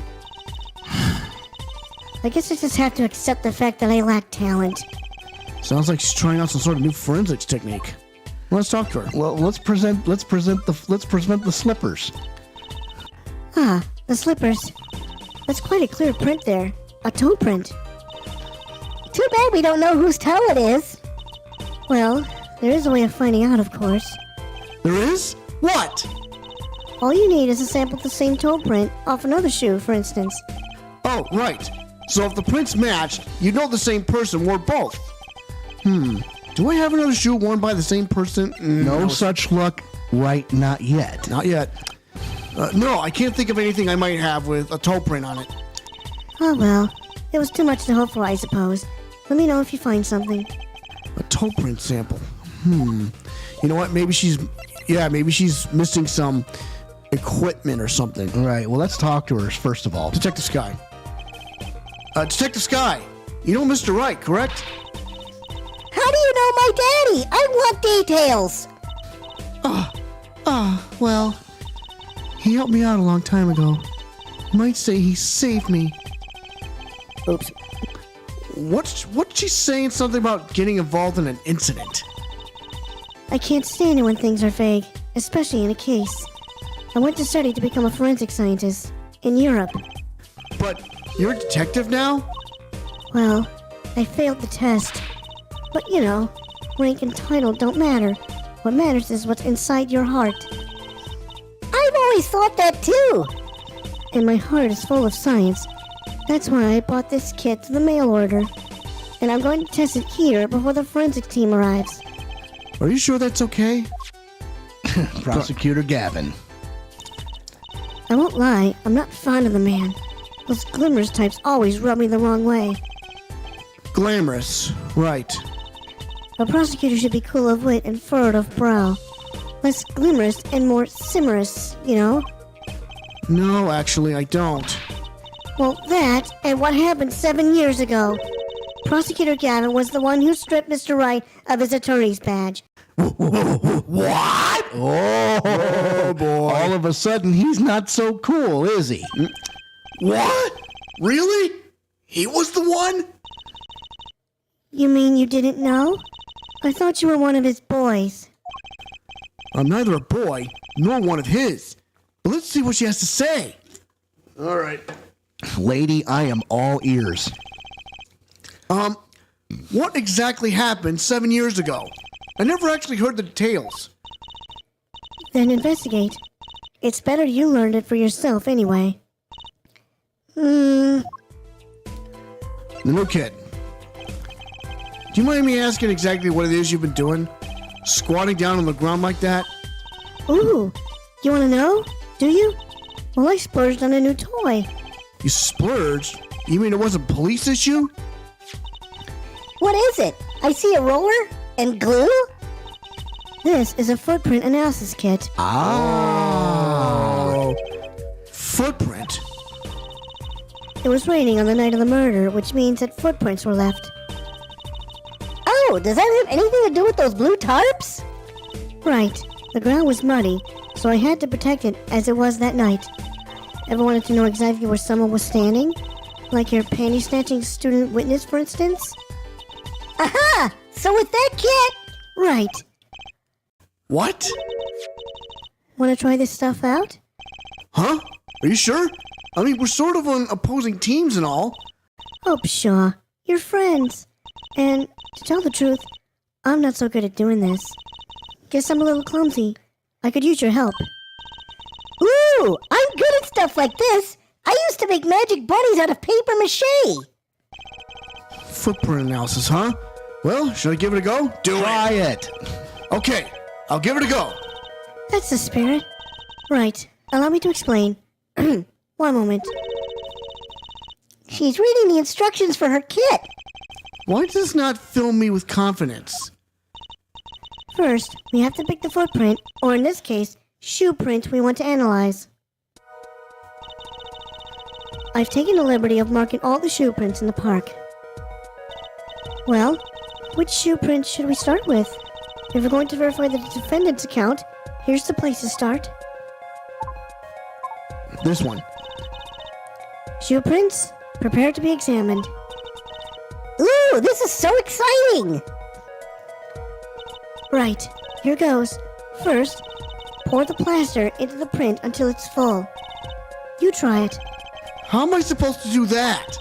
I guess I just have to accept the fact that I lack talent. Sounds like she's trying out some sort of new forensics technique. Let's talk to her. Well, let's present the slippers. Ah, the slippers. That's quite a clear print there. A toe print. Too bad we don't know whose toe it is. Well, there is a way of finding out, of course. There is? What? All you need is a sample of the same toe print off another shoe, for instance. Oh, right. So if the prints matched, you'd know the same person wore both. Do I have another shoe worn by the same person? No such luck, right? Not yet. Not yet. No, I can't think of anything I might have with a toe print on it. Oh well, It was too much to hope for, I suppose. Let me know if you find something. A toe print sample. You know what? Maybe she's missing some equipment or something. All right, well, let's talk to her first of all. Detective Sky. Detective Sky, you know Mr. Wright, correct? How do you know my daddy? I want details. Well, he helped me out a long time ago. You might say he saved me. Oops. What's she saying something about getting involved in an incident? I can't stand it when things are vague, especially in a case. I went to study to become a forensic scientist in Europe. But you're a detective now? Well, I failed the test. But you know, rank and title don't matter. What matters is what's inside your heart. I've always thought that too. And my heart is full of science. That's why I bought this kit to the mail order. And I'm going to test it here before the forensic team arrives. Are you sure that's okay? Prosecutor Gavin. I won't lie, I'm not fond of the man. Those glimmers types always rub me the wrong way. Glamorous, right. A prosecutor should be cool of wit and furrowed of brow. Less glimmerous and more simmerous, you know? No, actually, I don't. Well, that and what happened 7 years ago. Prosecutor Gavin was the one who stripped Mr. Wright of his attorney's badge. What? Oh, boy. All of a sudden, he's not so cool, is he? What? Really? He was the one? You mean you didn't know? I thought you were one of his boys. I'm neither a boy nor one of his. But let's see what she has to say. All right. Lady, I am all ears. What exactly happened 7 years ago? I never actually heard the details. Then investigate. It's better you learned it for yourself anyway. No kidding. Do you mind me asking exactly what it is you've been doing? Squatting down on the ground like that? Ooh, you want to know? Do you? Well, I splurged on a new toy. You splurged? You mean it wasn't a police issue? What is it? I see a roller and glue? This is a footprint analysis kit. Oh. Footprint? It was raining on the night of the murder, which means that footprints were left. Oh, does that have anything to do with those blue tarps? Right. The ground was muddy, so I had to protect it as it was that night. Ever wanted to know exactly where someone was standing? Like your panty-snatching student witness, for instance? Aha! So with that kit... Right. What? Want to try this stuff out? Huh? Are you sure? I mean, we're sort of on opposing teams and all. Oh, pshaw. You're friends. And, to tell the truth, I'm not so good at doing this. Guess I'm a little clumsy. I could use your help. Ooh! I'm good at stuff like this! I used to make magic bunnies out of paper mache! Footprint analysis, huh? Well, should I give it a go? Try it. Okay, I'll give it a go. That's the spirit. Right. Allow me to explain. One moment. She's reading the instructions for her kit. Why does this not fill me with confidence? First, we have to pick the footprint, or in this case, shoe print we want to analyze. I've taken the liberty of marking all the shoe prints in the park. Well, which shoe print should we start with? If we're going to verify the defendant's account, here's the place to start. This one. Shoe prints, prepare to be examined. Ooh, this is so exciting! Right, here goes. First, pour the plaster into the print until it's full. You try it. How am I supposed to do that?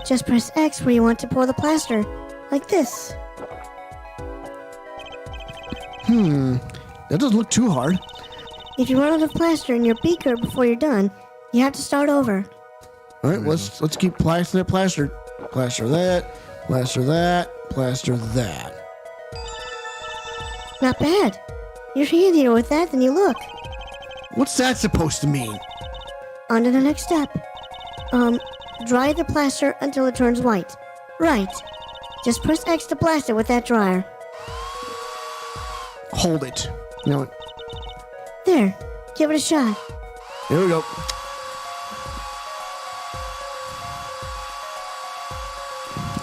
Just press X where you want to pour the plaster, like this. That doesn't look too hard. If you run out of plaster in your beaker before you're done, you have to start over. All right, let's keep plastering it plastered. Plaster that, plaster that, plaster that. Not bad. You're handier with that than you look. What's that supposed to mean? On to the next step. Dry the plaster until it turns white. Right. Just press X to plaster with that dryer. Hold it. No. There. Give it a shot. Here we go.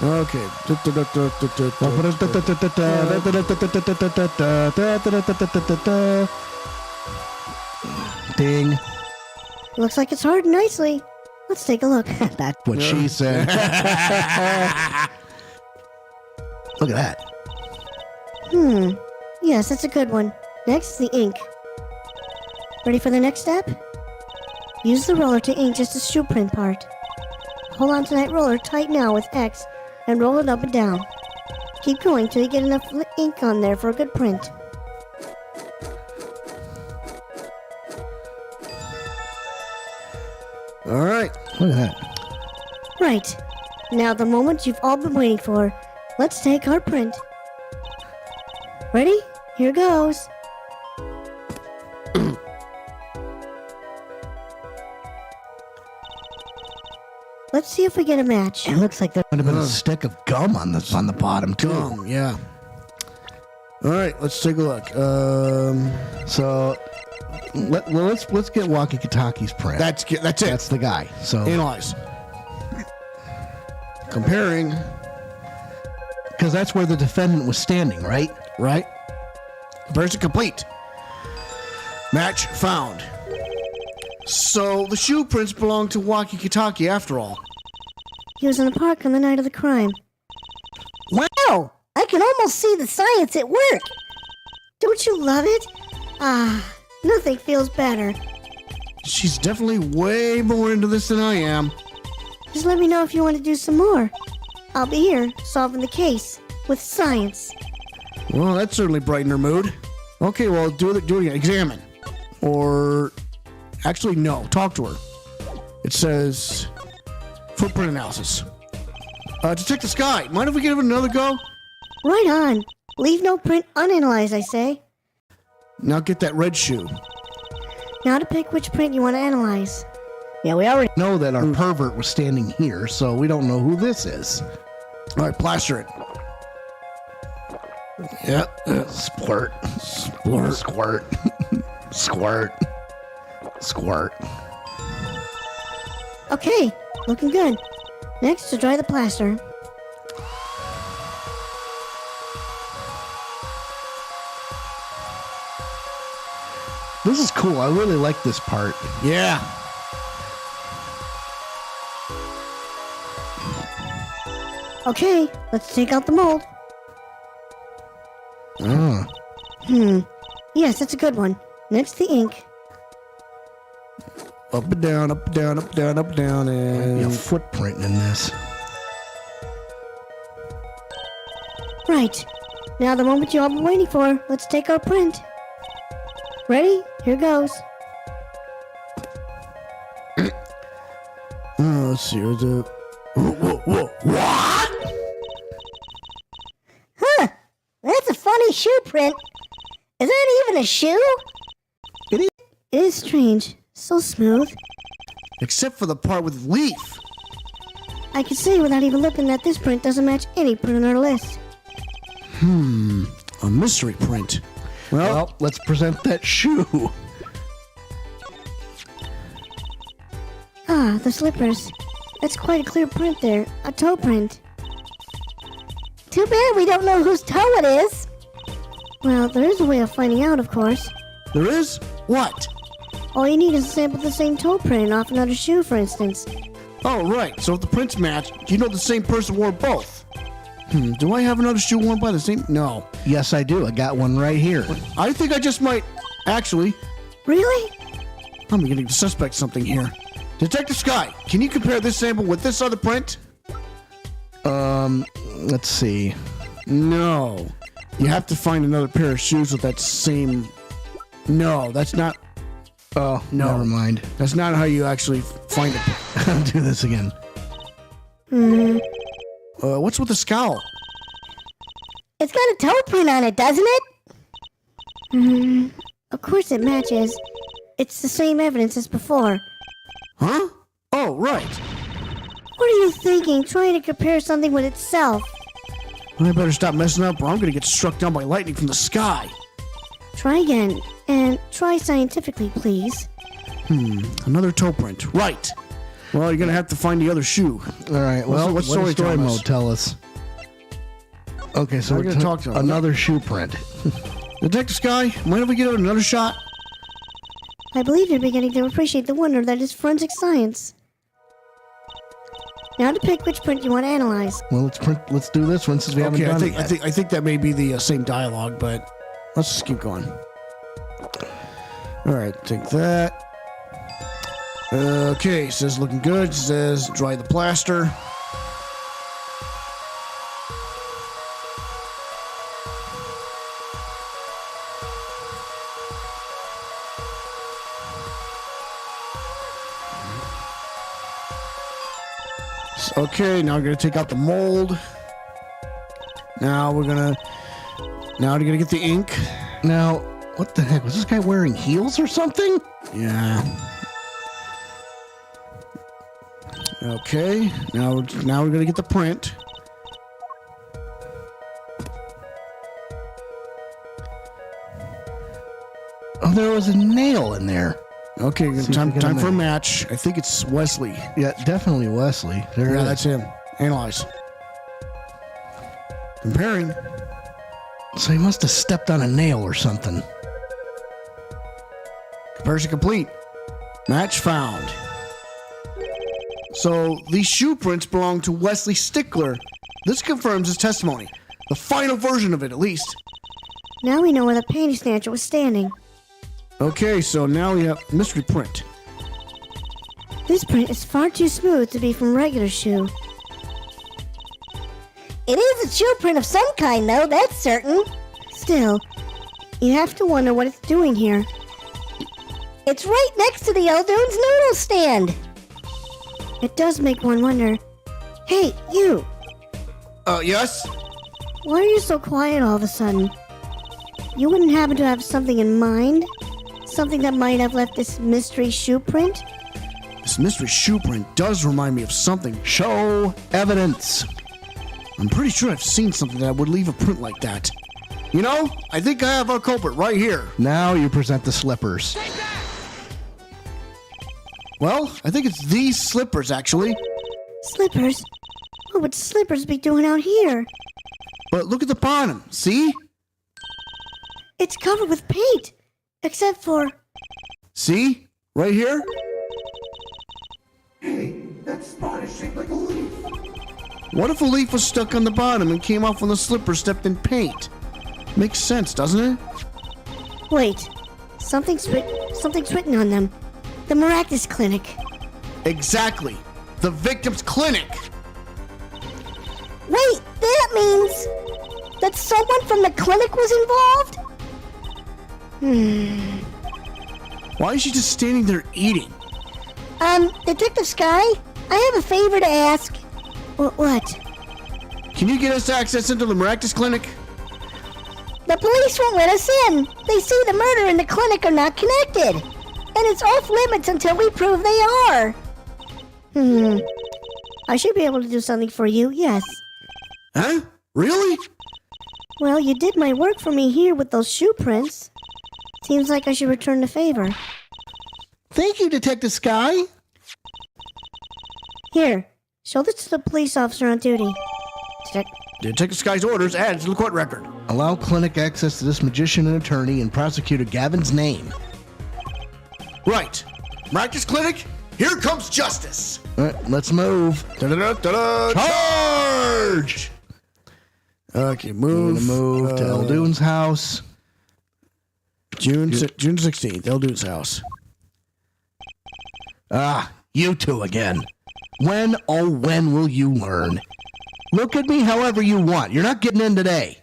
Okay. Ding. Looks like it's hardened nicely. Let's take a look. That's what she said. Look at that. Yes, that's a good one. Next, the ink. Ready for the next step? Use the roller to ink just the shoe print part. Hold on to that roller tight now with X and roll it up and down. Keep going till you get enough ink on there for a good print. All right. Look at that. Right. Now the moment you've all been waiting for. Let's take our print. Ready? Here goes. Let's see if we get a match. It looks like there would have been a stick of gum on the bottom too. Gum, yeah. All right, let's take a look. So let's get Walkie-Talkie's print. That's it. That's the guy. So Analyze. Comparing. because that's where the defendant was standing, right? Right. Comparison complete. Match found. So the shoe prints belong to Walkie-Talkie after all. He was in the park on the night of the crime. Wow! I can almost see the science at work! Don't you love it? Ah, nothing feels better. She's definitely way more into this than I am. Just let me know if you want to do some more. I'll be here, solving the case, with science. Well, that certainly brightened her mood. Okay, well, do it again. Examine. Or, actually, no. Talk to her. It says, footprint analysis. Detective Sky, mind if we give it another go? Right on. Leave no print unanalyzed, I say. Now get that red shoe. Now to pick which print you want to analyze. Yeah, we already Know that our pervert was standing here, so we don't know who this is. All right, plaster it. Yep. Squirt, squirt, squirt, squirt, squirt. Okay, looking good. Next, to dry the plaster. This is cool. I really like this part. Yeah. Okay, let's take out the mold. Yes, that's a good one. Next, the ink. Up and down, up and down, up and down, up and down, Be a and... footprint in this. Right. Now the moment you all been waiting for. Let's take our print. Ready? Here goes. let's see. What? Huh. That's a funny shoe print. Is that even a shoe? It is. It is strange. So smooth. Except for the part with leaf. I can see without even looking that this print doesn't match any print on our list. A mystery print. Well, let's present that shoe. Ah, the slippers. That's quite a clear print there. A toe print. Too bad we don't know whose toe it is. Well, there is a way of finding out, of course. There is? What? All you need is a sample of the same toe print off another shoe, for instance. Oh, right. So if the prints match, you know the same person wore both. Do I have another shoe worn by the same? No. Yes, I do. I got one right here. I think I just might. Actually, Really? I'm beginning to suspect something here. Detective Sky, can you compare this sample with this other print? Let's see. No. You have to find another pair of shoes with that same... No, that's not... Oh, No. never mind. That's not how you actually find it. I'll do this again. What's with the scowl? It's got a toe print on it, doesn't it? Of course it matches. It's the same evidence as before. Huh? Oh, right. What are you thinking, trying to compare something with itself? I better stop messing up or I'm gonna get struck down by lightning from the sky. Try again, and try scientifically, please. Another toe print. Right. Well, you're gonna have to find the other shoe. All right. Well, What's what does story time mode tell us? Okay, so We're gonna talk to him. another shoe print. Detective Sky, mind if we get another shot? I believe you're beginning to appreciate the wonder that is forensic science. Now to pick which print you want to analyze. Well, let's do this one since we haven't done it yet. I think that may be the same dialogue, but let's just keep going. All right, take that. Okay, says looking good. Says dry the plaster. Okay, now we're gonna take out the mold. Now we're gonna get the ink. Now, what the heck? Was this guy wearing heels or something? Yeah. Okay, now we're gonna get the print. Oh, there was a nail in there. Okay, See if time we get him for a in. match. I think it's Wesley. Yeah, definitely Wesley. There Yeah, it that's is. him. Analyze. Comparing. So he must have stepped on a nail or something. Comparison complete. Match found. So these shoe prints belong to Wesley Stickler. This confirms his testimony. The final version of it, at least. Now we know where the panty snatcher was standing. Okay, so now we have mystery print. This print is far too smooth to be from regular shoe. It is a shoe print of some kind, though, that's certain. Still, you have to wonder what it's doing here. It's right next to the Eldoon's noodle stand. It does make one wonder. Hey, you! Yes? Why are you so quiet all of a sudden? You wouldn't happen to have something in mind? Something that might have left this mystery shoe print? This mystery shoe print does remind me of something. Show evidence. I'm pretty sure I've seen something that would leave a print like that. You know, I think I have our culprit right here. Now you present the slippers. Well, I think it's these slippers, actually. Slippers? What would slippers be doing out here? But look at the bottom, see? It's covered with paint, except for... See? Right here? What if a leaf was stuck on the bottom and came off when the slipper stepped in paint? Makes sense, doesn't it? Wait, something's written on them. The Miraculous Clinic. Exactly. The victim's clinic. Wait, that means that someone from the clinic was involved? Why is she just standing there eating? Detective Sky, I have a favor to ask. What? Can you get us access into the Miraculous Clinic? The police won't let us in. They say the murder and the clinic are not connected. And it's off limits until we prove they are. I should be able to do something for you, yes. Huh? Really? Well, you did my work for me here with those shoe prints. Seems like I should return the favor. Thank you, Detective Sky. Here, show this to the police officer on duty. Detective Sky's orders added to the court record. Allow clinic access to this magician and attorney in Prosecutor Gavin's name. Right. Miraculous Clinic, here comes justice. All right, let's move. Da-da-da-da-da. Charge! Okay, We're move. gonna move to Eldoon's house. June 16th, Eldoon's house. Ah, you two again. When, oh, when will you learn? Look at me however you want. You're not getting in today.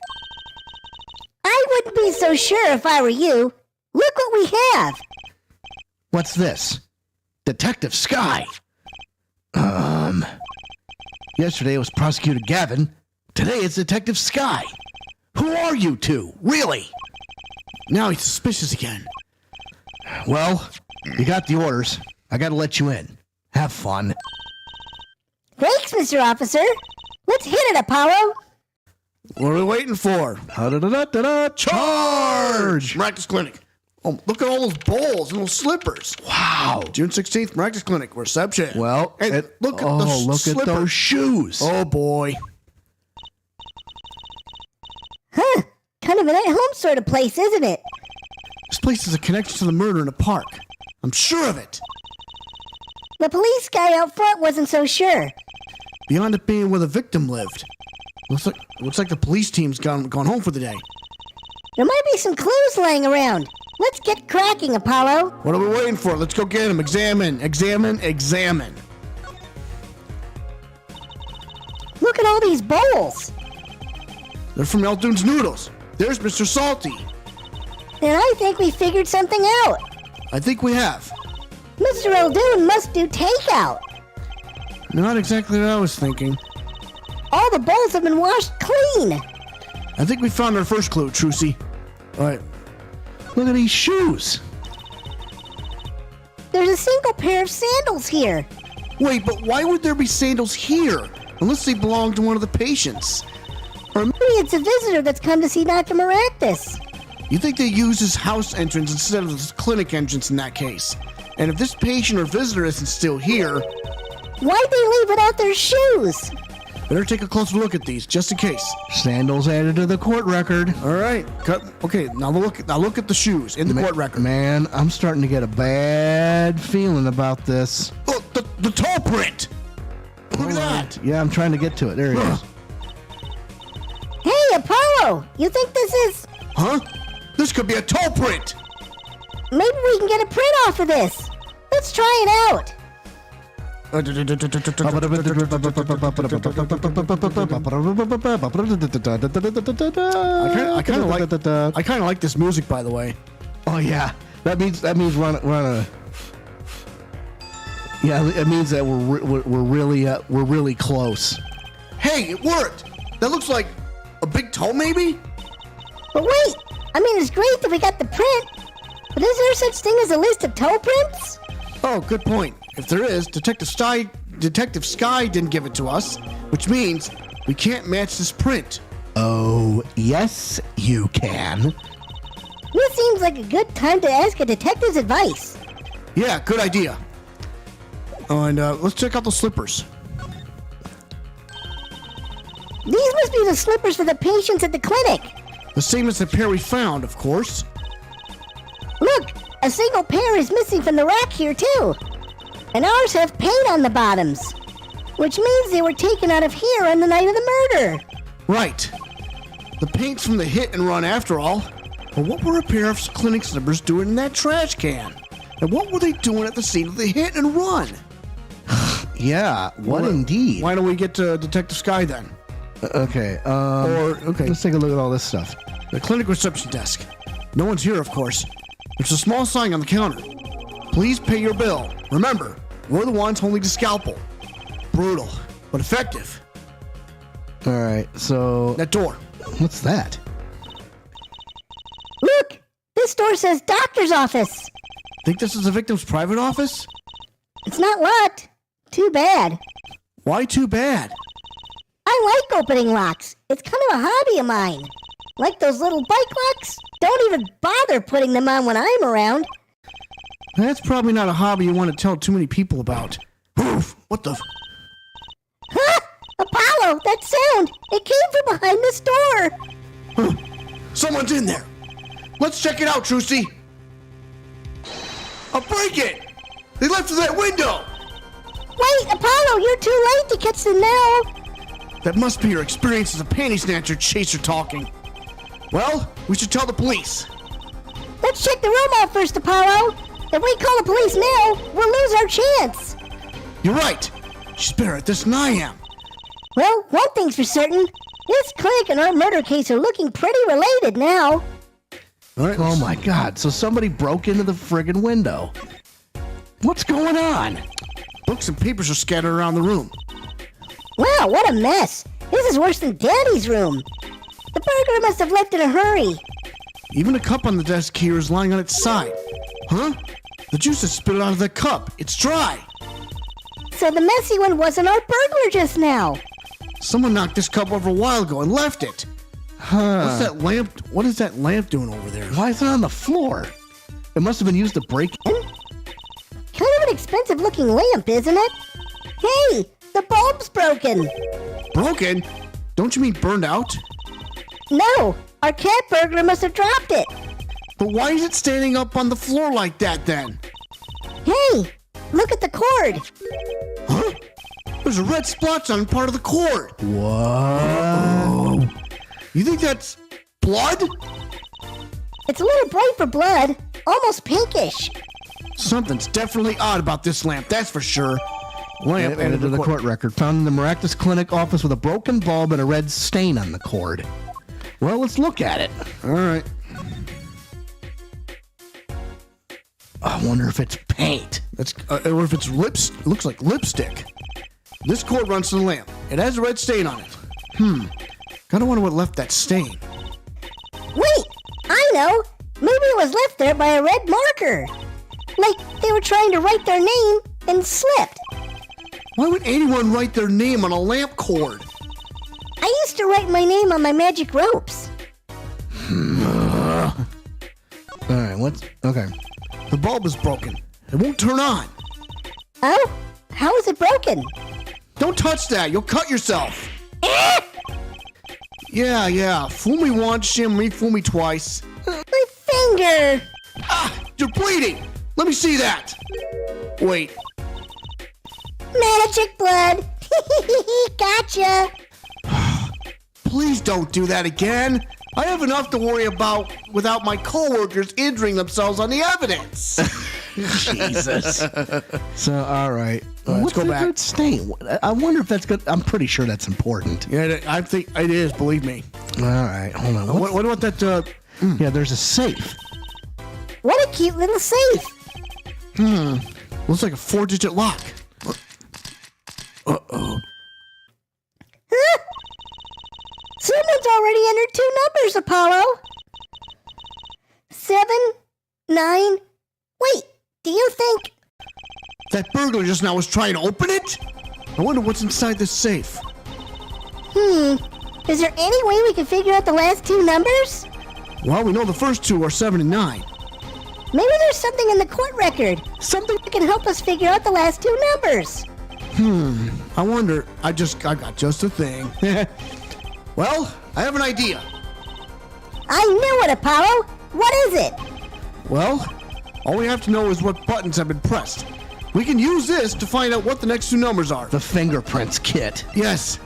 I wouldn't be so sure if I were you. Look what we have. What's this? Detective Sky. Yesterday it was Prosecutor Gavin. Today it's Detective Sky. Who are you two? Really? Now he's suspicious again. Well, you got the orders. I gotta let you in. Have fun. Thanks, Mr. Officer. Let's hit it, Apollo. What are we waiting for? Charge! Miraculous Clinic. Oh, look at all those bowls and those slippers. Wow. June 16th, Miraculous Clinic, reception. Well, and look at at those shoes. Oh, boy. Huh. Kind of an at-home sort of place, isn't it? This place is a connection to the murder in the park. I'm sure of it. The police guy out front wasn't so sure. Beyond it being where the victim lived. Looks like the police team's gone home for the day. There might be some clues laying around. Let's get cracking, Apollo. What are we waiting for? Let's go get him. Examine. Look at all these bowls. They're from Eldoon's Noodles. There's Mr. Salty. And I think we figured something out. I think we have. Mr. Eldoon must do takeout. Not exactly what I was thinking. All the bowls have been washed clean. I think we found our first clue, Trucy. All right. Look at these shoes. There's a single pair of sandals here. Wait, but why would there be sandals here? Unless they belong to one of the patients. Or Maybe it's a visitor that's come to see Dr. Maractus. you think they use his house entrance instead of his clinic entrance in that case? And if this patient or visitor isn't still here, Why'd they leave without their shoes? better take a closer look at these, just in case. Sandals added to the court record. All right. Okay, now look at the shoes in the court record. Man, I'm starting to get a bad feeling about this. Look, the toe print. Look at that. Yeah, I'm trying to get to it. There it is. Hey, Apollo! You think this is... Huh? This could be a toe print. Maybe we can get a print off of this. Let's try it out. I kind of like this music, by the way. Oh yeah, that means run a. Yeah, it means that we're really close. Hey, it worked. That looks like a big toe, maybe. But wait, I mean, it's great that we got the print. But is there such thing as a list of toe prints? Oh, good point. If there is, Detective Sky didn't give it to us, which means we can't match this print. Oh yes, you can. This seems like a good time to ask a detective's advice. Yeah, good idea. Oh, and let's check out the slippers. These must be the slippers for the patients at the clinic. The same as the pair we found, of course. Look, a single pair is missing from the rack here too. And ours have paint on the bottoms, which means they were taken out of here on the night of the murder. Right. The paint's from the hit and run after all. But what were a pair of clinic slippers doing in that trash can? And what were they doing at the scene of the hit and run? Yeah, what indeed? Why don't we get to Detective Sky then? Okay. Let's take a look at all this stuff. The clinic reception desk. No one's here, of course. There's a small sign on the counter. Please pay your bill. Remember, we're the ones holding the scalpel. Brutal, but effective. All right. So That door. what's that? Look, this door says doctor's office. Think this is the victim's private office? It's not locked. Too bad. Why too bad? I like opening locks. It's kind of a hobby of mine. Like those little bike locks. Don't even bother putting them on when I'm around. That's probably not a hobby you want to tell too many people about. Oof, what the... Huh? Apollo, that sound! It came from behind this door! Someone's in there. Let's check it out, Trucy. I'll break it. They left through that window. Wait, Apollo, you're too late to catch them now! That must be your experience as a panty snatcher chaser talking. Well, we should tell the police. Let's check the room out first, Apollo! If we call the police now, we'll lose our chance! You're right. She's better at this than I am. Well, one thing's for certain. This clinic and our murder case are looking pretty related now. All right. Oh my God! So somebody broke into the friggin' window. What's going on? Books and papers are scattered around the room. Wow, what a mess! This is worse than Daddy's room. The burglar must have left in a hurry. Even a cup on the desk here is lying on its side. Huh? The juice has spilled out of the cup. It's dry. So the messy one wasn't our burglar just now. Someone knocked this cup over a while ago and left it. What's that lamp? What is that lamp doing over there? Why is it on the floor? It must have been used to break in. Kind of an expensive looking lamp, isn't it? Hey, the bulb's broken. Broken? Don't you mean burned out? No, our cat burglar must have dropped it. But why is it standing up on the floor like that then? Hey, look at the cord. Huh? There's a red splotch on part of the cord. Whoa. You think that's blood? It's a little bright for blood, almost pinkish. Something's definitely odd about this lamp, that's for sure. Lamp Added to the court record. Found in the Miraculous Clinic office with a broken bulb and a red stain on the cord. Well, let's look at it. All right. I wonder if it's paint. That's or if it's lips. It looks like lipstick. This cord runs to the lamp. It has a red stain on it. Gotta wonder what left that stain. Wait, I know. Maybe it was left there by a red marker. Like they were trying to write their name and slipped. Why would anyone write their name on a lamp cord? I used to write my name on my magic ropes. All right, okay. The bulb is broken. It won't turn on. Oh, how is it broken? Don't touch that. You'll cut yourself. Yeah. Fool me once, shame me, fool me twice. My finger. Ah, you're bleeding. Let me see that. Wait. Magic blood. Gotcha. Please don't do that again. I have enough to worry about without my coworkers injuring themselves on the evidence. Jesus. So, all right. Let's What's go the back. red stain? I wonder if that's good. I'm pretty sure that's important. Yeah, I think it is. Believe me. All right, hold on. What about that? Yeah, there's a safe. What a cute little safe. Looks like a 4-digit lock. Huh? Someone's already entered 2 numbers, Apollo. 7, 9. Wait, do you think... That burglar just now was trying to open it? I wonder what's inside this safe. Is there any way we can figure out the last 2 numbers? Well, we know the first 2 are 7 and 9. Maybe there's something in the court record. Something that can help us figure out the last 2 numbers. I wonder. I got just a thing. Well, I have an idea. I knew it, Apollo. What is it? Well, all we have to know is what buttons have been pressed. We can use this to find out what the next 2 numbers are. The fingerprints kit. Yes.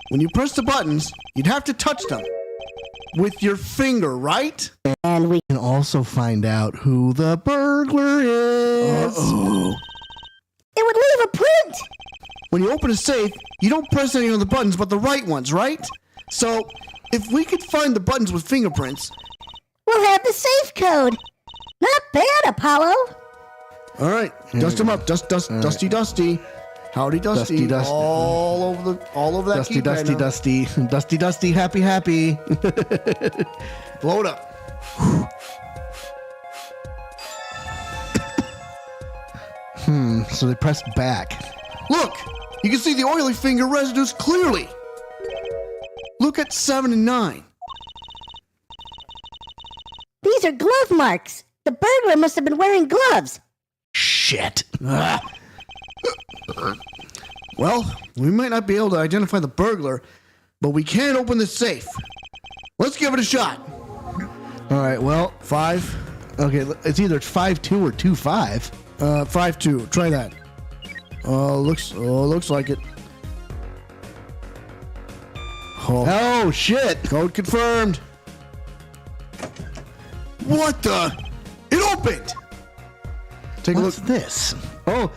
When you press the buttons, you'd have to touch them with your finger, right? And we... Can also find out who the burglar is. It would leave a print. When you open a safe, you don't press any of the buttons but the right ones, right? So, if we could find the buttons with fingerprints... We'll have the safe code. Not bad, Apollo. All right, dust them up. Dusty, Dusty. Howdy, Dusty. Dusty. All over that Dusty, keypad now. Dusty, happy. Blow it up. So they pressed back. Look, you can see the oily finger residues clearly. Look at 7 and 9. These are glove marks. The burglar must have been wearing gloves. Shit. Well, we might not be able to identify the burglar, but we can open this safe. Let's give it a shot. All right, well, 5. okay, it's either 5-2 or 2-5. 5-2. Try that. Looks like it. Oh, shit. Code confirmed. What the? It opened. Take What's a look. this? Oh,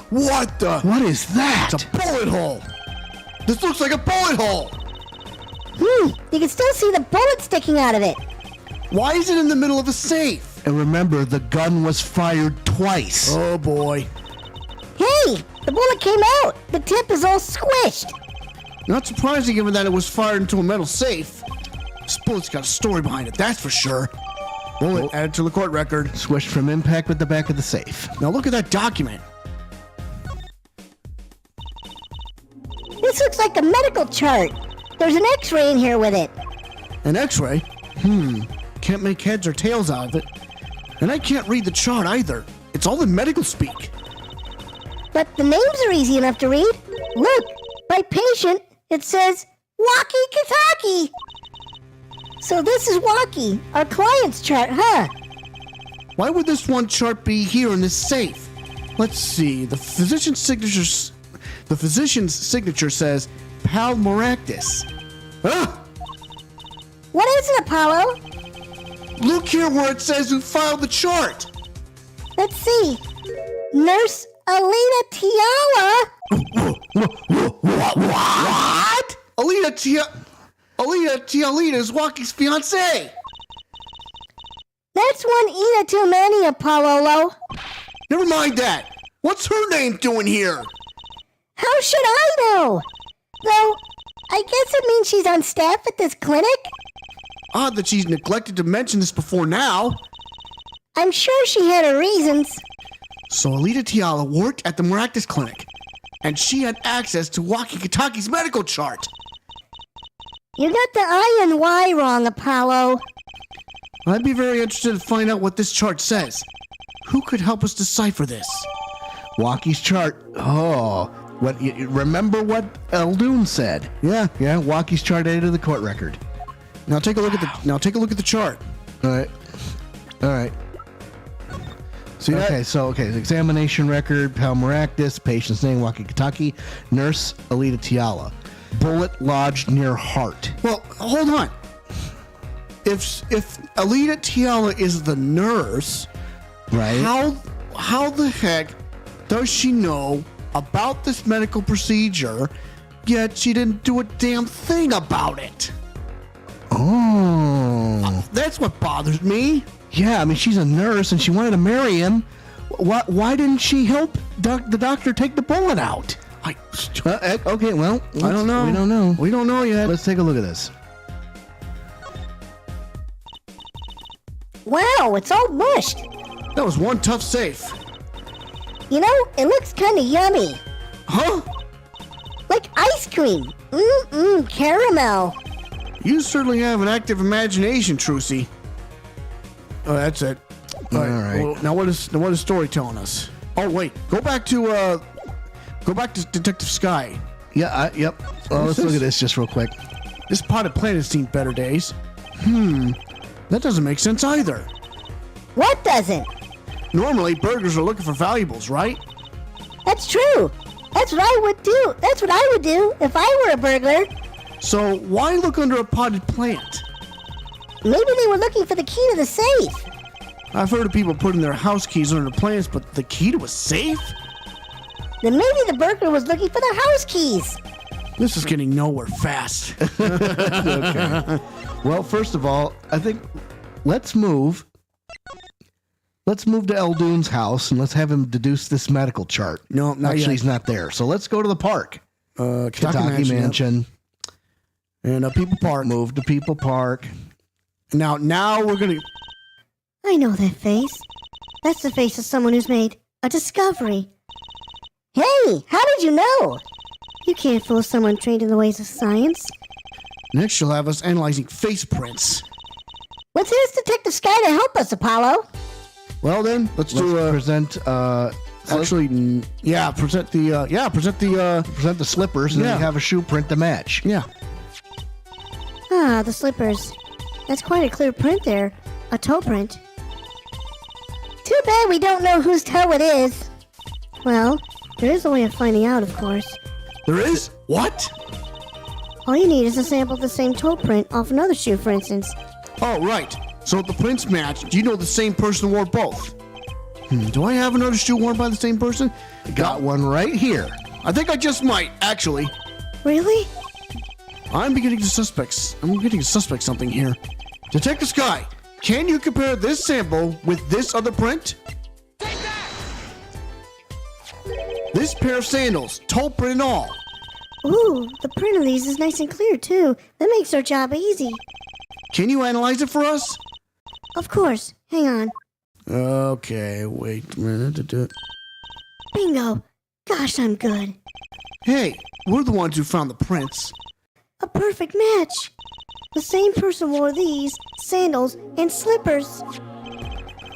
What the? what is that? It's a bullet hole. This looks like a bullet hole. You can still see the bullet sticking out of it. Why is it in the middle of a safe? And remember, the gun was fired twice. Oh boy. Hey, the bullet came out. The tip is all squished. Not surprising given that it was fired into a metal safe. This bullet's got a story behind it, that's for sure. Bullet added to the court record. Swished from impact with the back of the safe. Now look at that document. This looks like a medical chart. There's an x-ray in here with it. An x-ray? Can't make heads or tails out of it. And I can't read the chart either. It's all in medical speak. But the names are easy enough to read. Look, by patient, it says walkie-talkie. So this is Walkie, our client's chart, huh? Why would this one chart be here in this safe? Let's see. The physician's signature says Pal Maractus. Ah! What is it, Apollo? Look here where it says who filed the chart. Let's see. Nurse Alina Tiala. What? Alina Tialita is Walkie's fiancée. That's one Ina too many, Apollo. Never mind that. What's her name doing here? How should I know? Though, I guess it means she's on staff at this clinic. Odd that she's neglected to mention this before now. I'm sure she had her reasons. So Alita Tiala worked at the Maractus Clinic, and she had access to Walkie-Talkie's medical chart. You got the I and Y wrong, Apollo. I'd be very interested to find out what this chart says. Who could help us decipher this? Walkie's chart. Oh, remember what Eldoon said? Yeah. Walkie's chart added to the court record. Now take a look at the chart. All right. See that? Okay. Examination record. Pal Maractus. Patient's name. Walkie-talkie. Nurse Alita Tiala. Bullet lodged near heart. Well, hold on. If Alita Tiala is the nurse, Right. How the heck does she know about this medical procedure, yet she didn't do a damn thing about it? Oh. That's what bothers me. Yeah, I mean, she's a nurse and she wanted to marry him. Why didn't she help the doctor take the bullet out? Okay, well, I don't know. We don't know. We don't know yet. Let's take a look at this. Wow, it's all mushed. That was one tough safe. You know, it looks kind of yummy. Huh? Like ice cream. Caramel. You certainly have an active imagination, Trucy. Oh, that's it. All right. Well, now what is story telling us? Oh wait, go back to Detective Sky. Yeah, yep. Well, let's look at this just real quick. This potted plant has seen better days. That doesn't make sense either. What doesn't? Normally, burglars are looking for valuables, right? That's true. That's what I would do. That's what I would do if I were a burglar. So why look under a potted plant? Maybe they were looking for the key to the safe. I've heard of people putting their house keys under the plants, but the key to a safe? Then maybe the burglar was looking for the house keys. This is getting nowhere fast. Okay. Well, first of all, I think let's move to Eldoon's house and let's have him deduce this medical chart. No, not Actually, yet. he's not there. So let's go to the park. Kentucky Mansion. And People Park. Move to People Park. Now we're gonna. I know that face. That's the face of someone who's made a discovery. Hey, how did you know? You can't fool someone trained in the ways of science. Next, she'll have us analyzing face prints. Let's ask Detective Sky to help us, Apollo. Well then, let's Present. Actually, present the. Present the slippers and then Yeah. you have a shoe print to match. Yeah. Ah, the slippers. That's quite a clear print there. A toe print. Too bad we don't know whose toe it is. Well, there is a way of finding out, of course. There is? What? All you need is a sample of the same toe print off another shoe, for instance. Oh, right. So if the prints match, do you know the same person wore both? Do I have another shoe worn by the same person? Got one right here. I think I just might, actually. Really? I'm getting to suspect something here. Detective Sky, can you compare this sample with this other print? Take that! This pair of sandals, toe print and all. Ooh, the print of these is nice and clear, too. That makes our job easy. Can you analyze it for us? Of course. Hang on. Okay, wait a minute. Bingo. Gosh, I'm good. Hey, we're the ones who found the prints. A perfect match. The same person wore these, sandals, and slippers.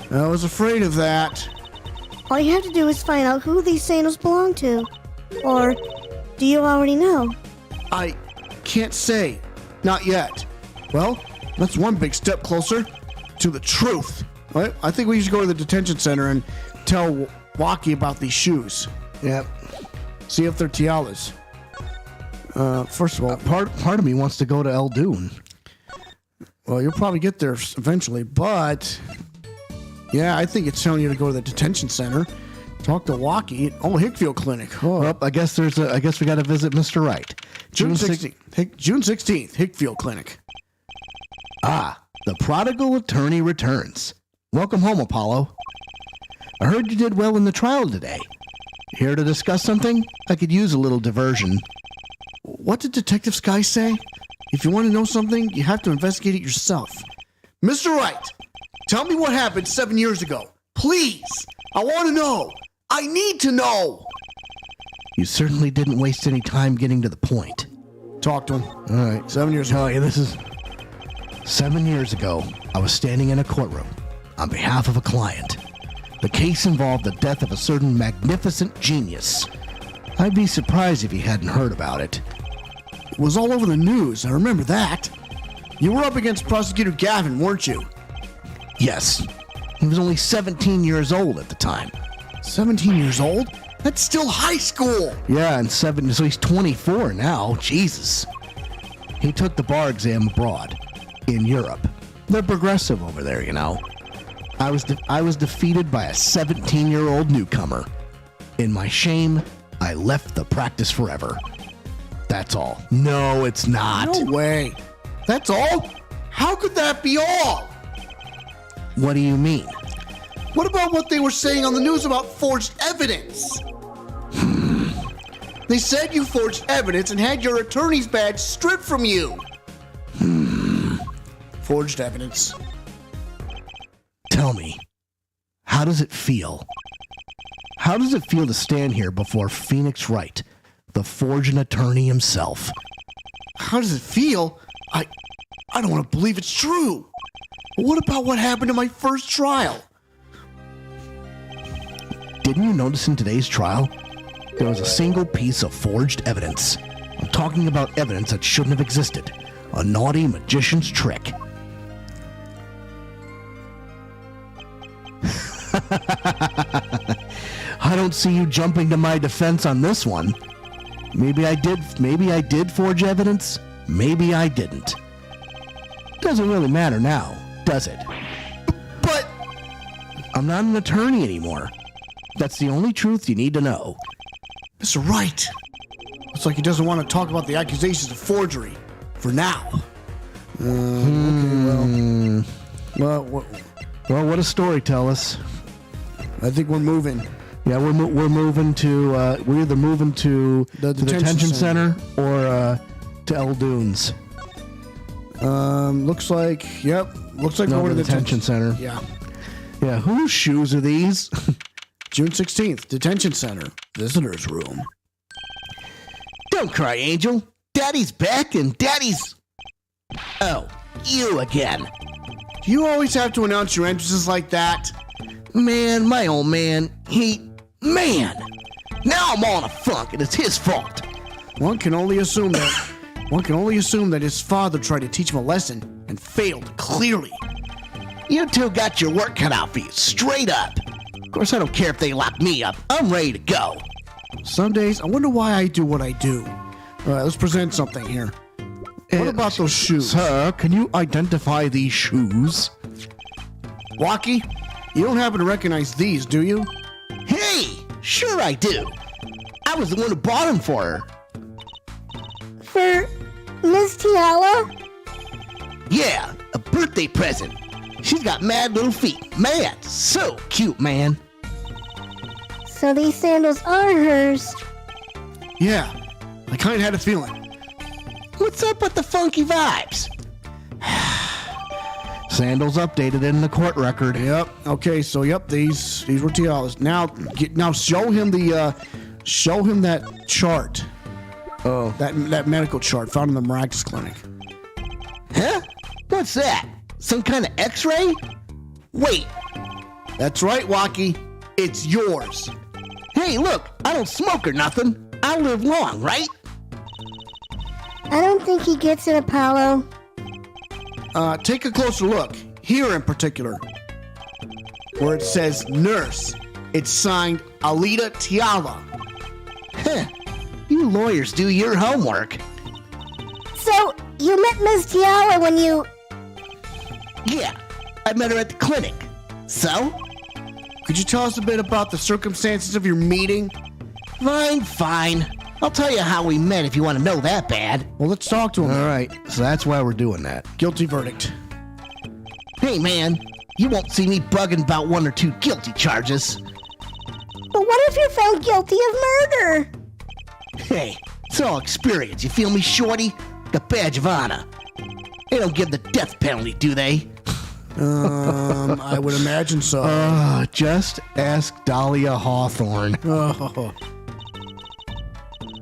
I was afraid of that. All you have to do is find out who these sandals belong to. Or do you already know? I can't say. Not yet. Well, that's one big step closer to the truth. Right? I think we should go to the detention center and tell Waki about these shoes. Yep. See if they're Tiala's. First of all, Part of me wants to go to Eldoon. well, you'll probably get there eventually, but yeah, I think it's telling you to go to the detention center, talk to Waki at Hickfield Clinic. Oh, Well, I guess we got to visit Mr. Wright. June 16th. June 16th, Hickfield Clinic. The prodigal attorney returns. Welcome home, Apollo. I heard you did well in the trial today. Here to discuss something? I could use a little diversion. What did Detective Sky say? If you want to know something, you have to investigate it yourself. Mr. Wright, tell me what happened 7 years ago. Please. I want to know. I need to know. You certainly didn't waste any time getting to the point. Talk to him. All right. 7 years ago. Oh, yeah, this is 7 years ago. I was standing in a courtroom on behalf of a client. The case involved the death of a certain magnificent genius. I'd be surprised if you hadn't heard about it. It was all over the news. I remember that. You were up against Prosecutor Gavin, weren't you? Yes, he was only 17 years old at the time. 17 years old? That's still high school. Yeah, and so he's 24 now. Jesus. He took the bar exam abroad, in Europe. They're progressive over there, you know. I was defeated by a 17-year-old newcomer. In my shame, I left the practice forever. That's all. No, it's not. No way. That's all? How could that be all? What do you mean? What about what they were saying on the news about forged evidence? They said you forged evidence and had your attorney's badge stripped from you. Forged evidence. Tell me, how does it feel? How does it feel to stand here before Phoenix Wright, the forged attorney himself? How does it feel? I don't want to believe it's true. But what about what happened in my first trial? Didn't you notice in today's trial, there was a single piece of forged evidence? I'm talking about evidence that shouldn't have existed. A naughty magician's trick. I don't see you jumping to my defense on this one. Maybe I did forge evidence. Maybe I didn't. Doesn't really matter now, does it? But I'm not an attorney anymore. That's the only truth you need to know. Mr. Wright, looks like he doesn't want to talk about the accusations of forgery for now. Okay, well, Well, what does story tell us? I think we're moving. Yeah, we're moving to we're either moving to The the detention detention center or to Eldoon's. Looks like we're No, going the to the detention center. Yeah. Yeah, whose shoes are these? June 16th, detention center, visitors room. Don't cry, Angel. Daddy's back and Daddy's... Oh, you again. Do you always have to announce your entrances like that? Man, my old man, Man! Now I'm all in a funk and it's his fault. One can only assume that his father tried to teach him a lesson and failed clearly. You two got your work cut out for you, straight up. Of course, I don't care if they lock me up. I'm ready to go. Some days, I wonder why I do what I do. All right, let's present something here. What about those shoes? Sir, can you identify these shoes? Waki, you don't happen to recognize these, do you? Hey, sure I do. I was the one who bought them for her. For Miss Tiala? Yeah, a birthday present. She's got mad little feet. Mad, so cute, man. So these sandals are hers. Yeah, I kind of had a feeling. What's up with the funky vibes? Sandals updated in the court record. Yep. Okay. So these were Tiala's. Now show him that chart. Oh, That medical chart found in the Miraculous Clinic. huh? What's that? Some kind of X-ray? Wait. That's right, Wacky. It's yours. Hey, look! I don't smoke or nothing. I live long, right? I don't think he gets it, Apollo. Take a closer look. Here in particular, where it says nurse. It's signed Alita Tiala. Huh. You lawyers do your homework. So, you met Ms. Tiala when you... Yeah, I met her at the clinic. So? Could you tell us a bit about the circumstances of your meeting? Fine. I'll tell you how we met if you want to know that bad. Well, let's talk to him. All right, so that's why we're doing that. Guilty verdict. Hey, man, you won't see me bugging about 1 or 2 guilty charges. But what if you're found guilty of murder? Hey, it's all experience. You feel me, shorty? The badge of honor. They don't give the death penalty, do they? I would imagine so. Just ask Dahlia Hawthorne. Oh.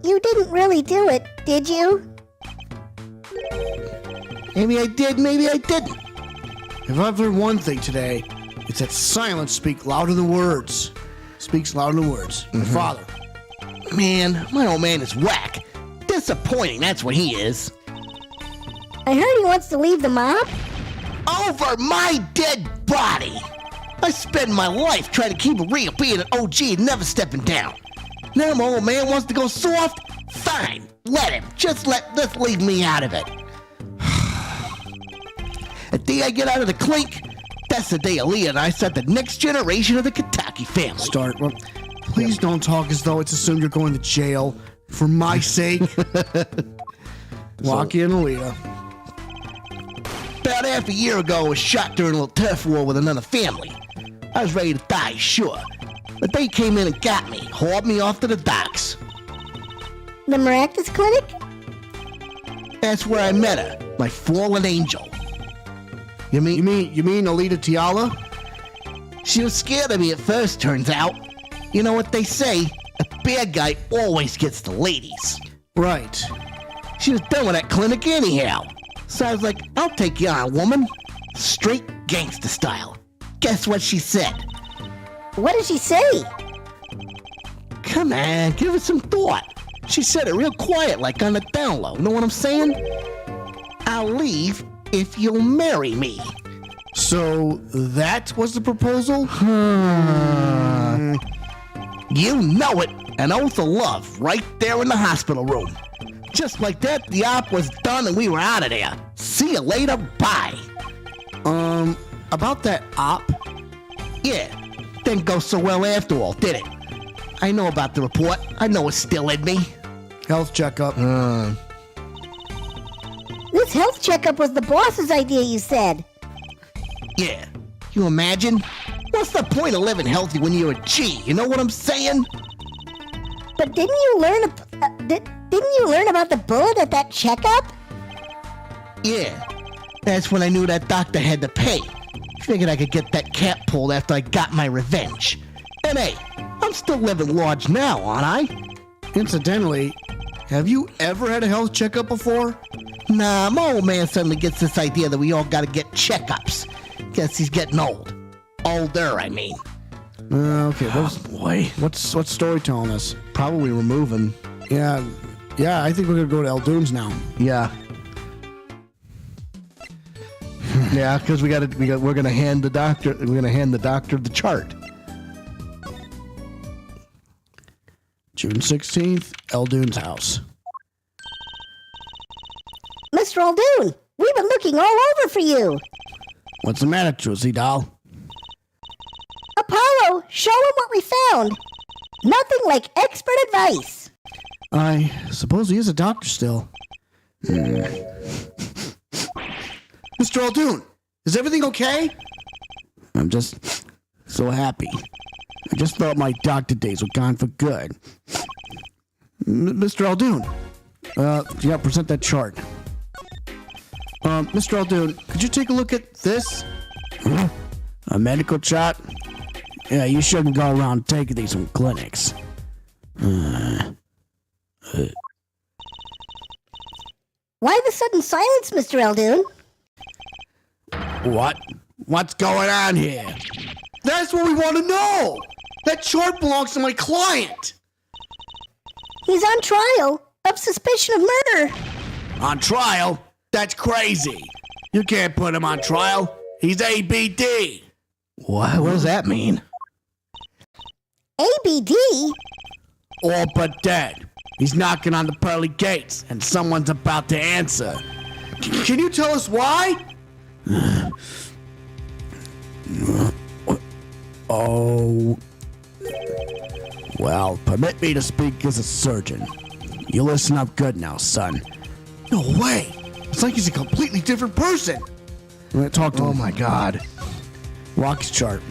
You didn't really do it, did you? Maybe I did, maybe I didn't. If I've learned one thing today, it's that silence speaks louder than words. Speaks louder than words. Your father. Man, my old man is whack. Disappointing, that's what he is. I heard he wants to leave the mob. Over my dead body! I spend my life trying to keep it real, being an OG and never stepping down. Now my old man wants to go soft? Fine, let him. Just let's leave me out of it. The day I get out of the clink, that's the day Aaliyah and I start the next generation of the Kentucky family. Start. Well, please don't talk as though it's assumed you're going to jail. For my sake. Wacky and Alita. About half a year ago, I was shot during a little turf war with another family. I was ready to die, sure. But they came in and got me, hauled me off to the docks. The Miraculous Clinic? That's where I met her, my fallen angel. You mean Alita Tiala? She was scared of me at first, turns out. You know what they say, a bad guy always gets the ladies. Right. She was done with that clinic anyhow. So I was like, I'll take you on, woman. Straight gangster style. Guess what she said? What did she say? Come on, give it some thought. She said it real quiet, like on the down low. Know what I'm saying? I'll leave if you'll marry me. So that was the proposal? You know it. An oath of love right there in the hospital room. Just like that, the op was done and we were out of there. See you later, bye. About that op? Yeah, didn't go so well after all, did it? I know about the report. I know it's still in me. Health checkup. This health checkup was the boss's idea, you said. Yeah, you imagine? What's the point of living healthy when you're a G? You know what I'm saying? But didn't you learn about the bullet at that checkup? Yeah, that's when I knew that doctor had to pay. Figured I could get that cap pulled after I got my revenge. And hey, I'm still living large now, aren't I? Incidentally, have you ever had a health checkup before? Nah, my old man suddenly gets this idea that we all gotta get checkups. Guess he's getting old. Older, I mean. Okay, Boy, what's story telling us? probably removing. Yeah, I think we're gonna go to El Dooms now. Yeah. Yeah, because we're gonna hand the doctor the chart. June 16th, El Dooms house. Mr. Aldoon, we've been looking all over for you. What's the matter, Trucy doll? Apollo, show him what we found. Nothing like expert advice. I suppose he is a doctor still. Mr. Aldoon, is everything okay? I'm just so happy. I just thought my doctor days were gone for good. Mr. Aldoon, you gotta present that chart. Mr. Aldoon, could you take a look at this? A medical chart? Yeah, you shouldn't go around taking these from clinics. Why the sudden silence, Mr. Aldoon? What? What's going on here? That's what we want to know. That chart belongs to my client. He's on trial of suspicion of murder. On trial? That's crazy. You can't put him on trial. He's ABD. What does that mean? ABD? All but dead. He's knocking on the pearly gates, and someone's about to answer. Can you tell us why? Oh. Well, permit me to speak as a surgeon. You listen up good now, son. No way. It's like he's a completely different person. I'm gonna talk to him. Oh my God. Walk's chart.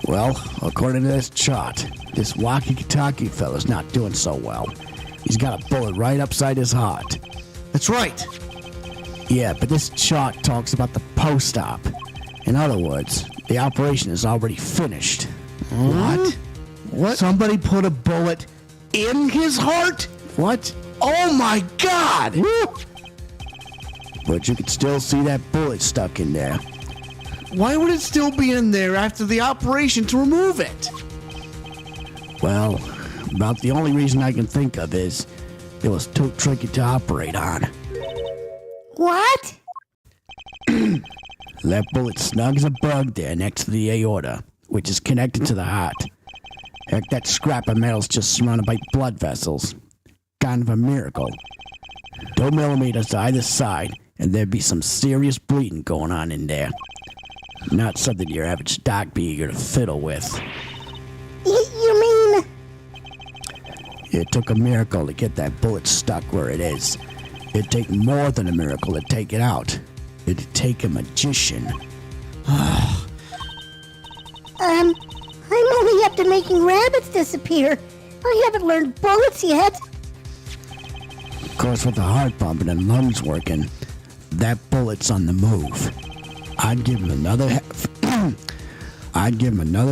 Well, according to this chart, this walkie-talkie fella's not doing so well. He's got a bullet right upside his heart. That's right. Yeah, but this chart talks about the post-op. In other words, the operation is already finished. What? What? Somebody put a bullet in his heart? What? Oh my God! But you can still see that bullet stuck in there. Why would it still be in there after the operation to remove it? Well, about the only reason I can think of is it was too tricky to operate on. What? That bullet snug as a bug there next to the aorta, which is connected to the heart. Heck, that scrap of metal's just surrounded by blood vessels. Kind of a miracle. 2 millimeters either side, and there'd be some serious bleeding going on in there. Not something your average doc be eager to fiddle with. You mean... It took a miracle to get that bullet stuck where it is. It'd take more than a miracle to take it out. It'd take a magician. I'm only up to making rabbits disappear. I haven't learned bullets yet. Of course, with the heart pumping and lungs working, that bullet's on the move. I'd give him another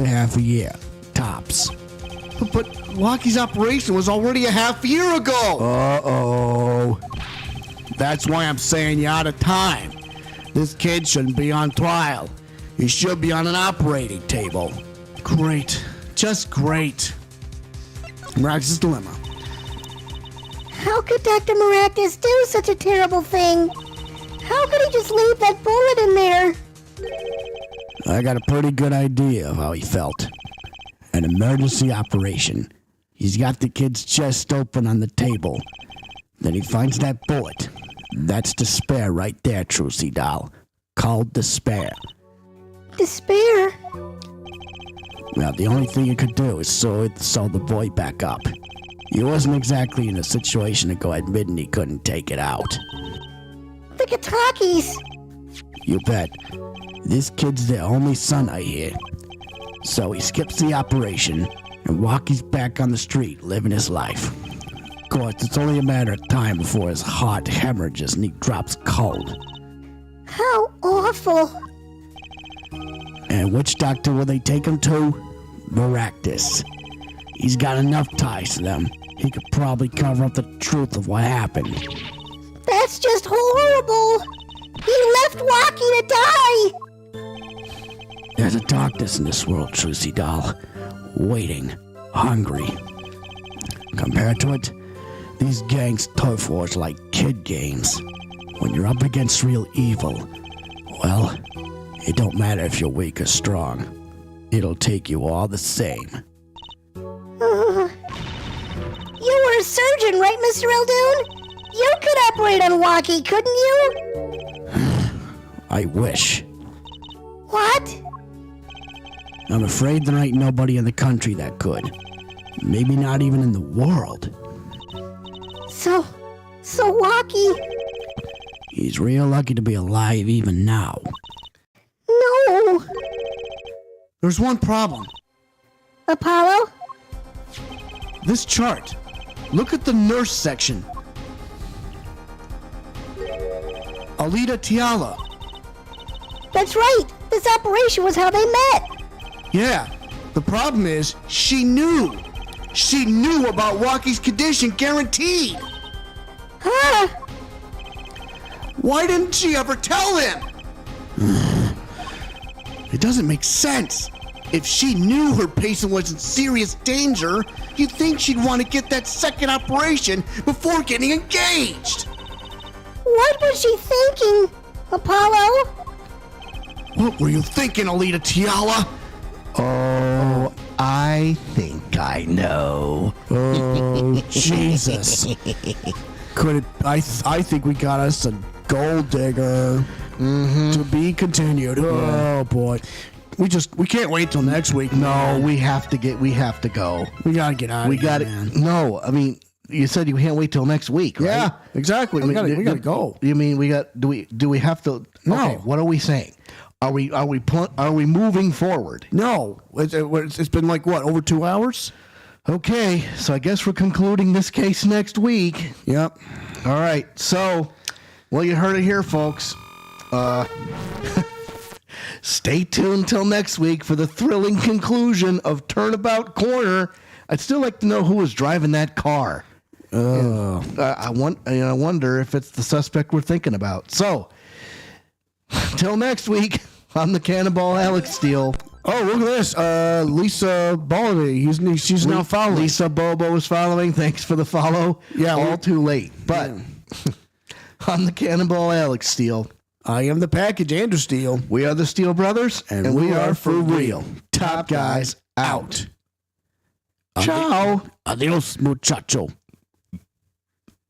half a year, tops. But Lockie's operation was already a half year ago. Uh-oh. That's why I'm saying you're out of time. This kid shouldn't be on trial. He should be on an operating table. Great. Just great. Maractus' dilemma. How could Dr. Maractus do such a terrible thing? How could he just leave that bullet in there? I got a pretty good idea of how he felt. An emergency operation. He's got the kid's chest open on the table. Then he finds that bullet. That's despair right there, Trucy doll. Called despair. Despair? Now, the only thing you could do is sew the boy back up. He wasn't exactly in a situation to go admitting he couldn't take it out. The Katakis. You bet. This kid's their only son, I hear. So he skips the operation and Walkie's back on the street living his life. Of course, it's only a matter of time before his heart hemorrhages and he drops cold. How awful. And which doctor will they take him to? Maractus. He's got enough ties to them. He could probably cover up the truth of what happened. That's just horrible. He left Walkie to die. There's a darkness in this world, Trucy doll. Waiting. Hungry. Compared to it, these gangs turf wars like kid games. When you're up against real evil, well, it don't matter if you're weak or strong. It'll take you all the same. You were a surgeon, right, Mr. Eldoon? You could operate on Walkie, couldn't you? I wish. What? I'm afraid there ain't nobody in the country that could. Maybe not even in the world. So Walkie... He's real lucky to be alive even now. No. There's one problem. Apollo? This chart. Look at the nurse section. Alita Tiala. That's right. This operation was how they met. Yeah. The problem is, she knew. She knew about Rocky's condition, guaranteed. Huh? Why didn't she ever tell him? It doesn't make sense. If she knew her patient was in serious danger, you'd think she'd want to get that second operation before getting engaged. What was she thinking, Apollo? What were you thinking, Alita Tiala? Oh, I think I know. Oh, Jesus. Could it? I think we got us a gold digger. To be continued. Oh boy. We can't wait till next week. No, we have to go. We gotta get out of here. Man. No, I mean, you said you can't wait till next week, right? Yeah, exactly. We gotta go. You mean do we have to? No. Okay, what are we saying? Are we moving forward? No, it's been like what, over 2 hours? Okay, so I guess we're concluding this case next week. Yep. All right. So, well, you heard it here, folks. Stay tuned till next week for the thrilling conclusion of Turnabout Corner. I'd still like to know who was driving that car. I wonder if it's the suspect we're thinking about. So, till next week, I'm the Cannonball Alex Steele. Oh, look at this. Lisa Baldy. She's now following. Lisa Bobo is following. Thanks for the follow. Yeah, all too late. But I'm the Cannonball Alex Steele. I am the package Andrew Steele. We are the Steele Brothers, and we are for real. Top guys out. Ciao. Adios, muchacho.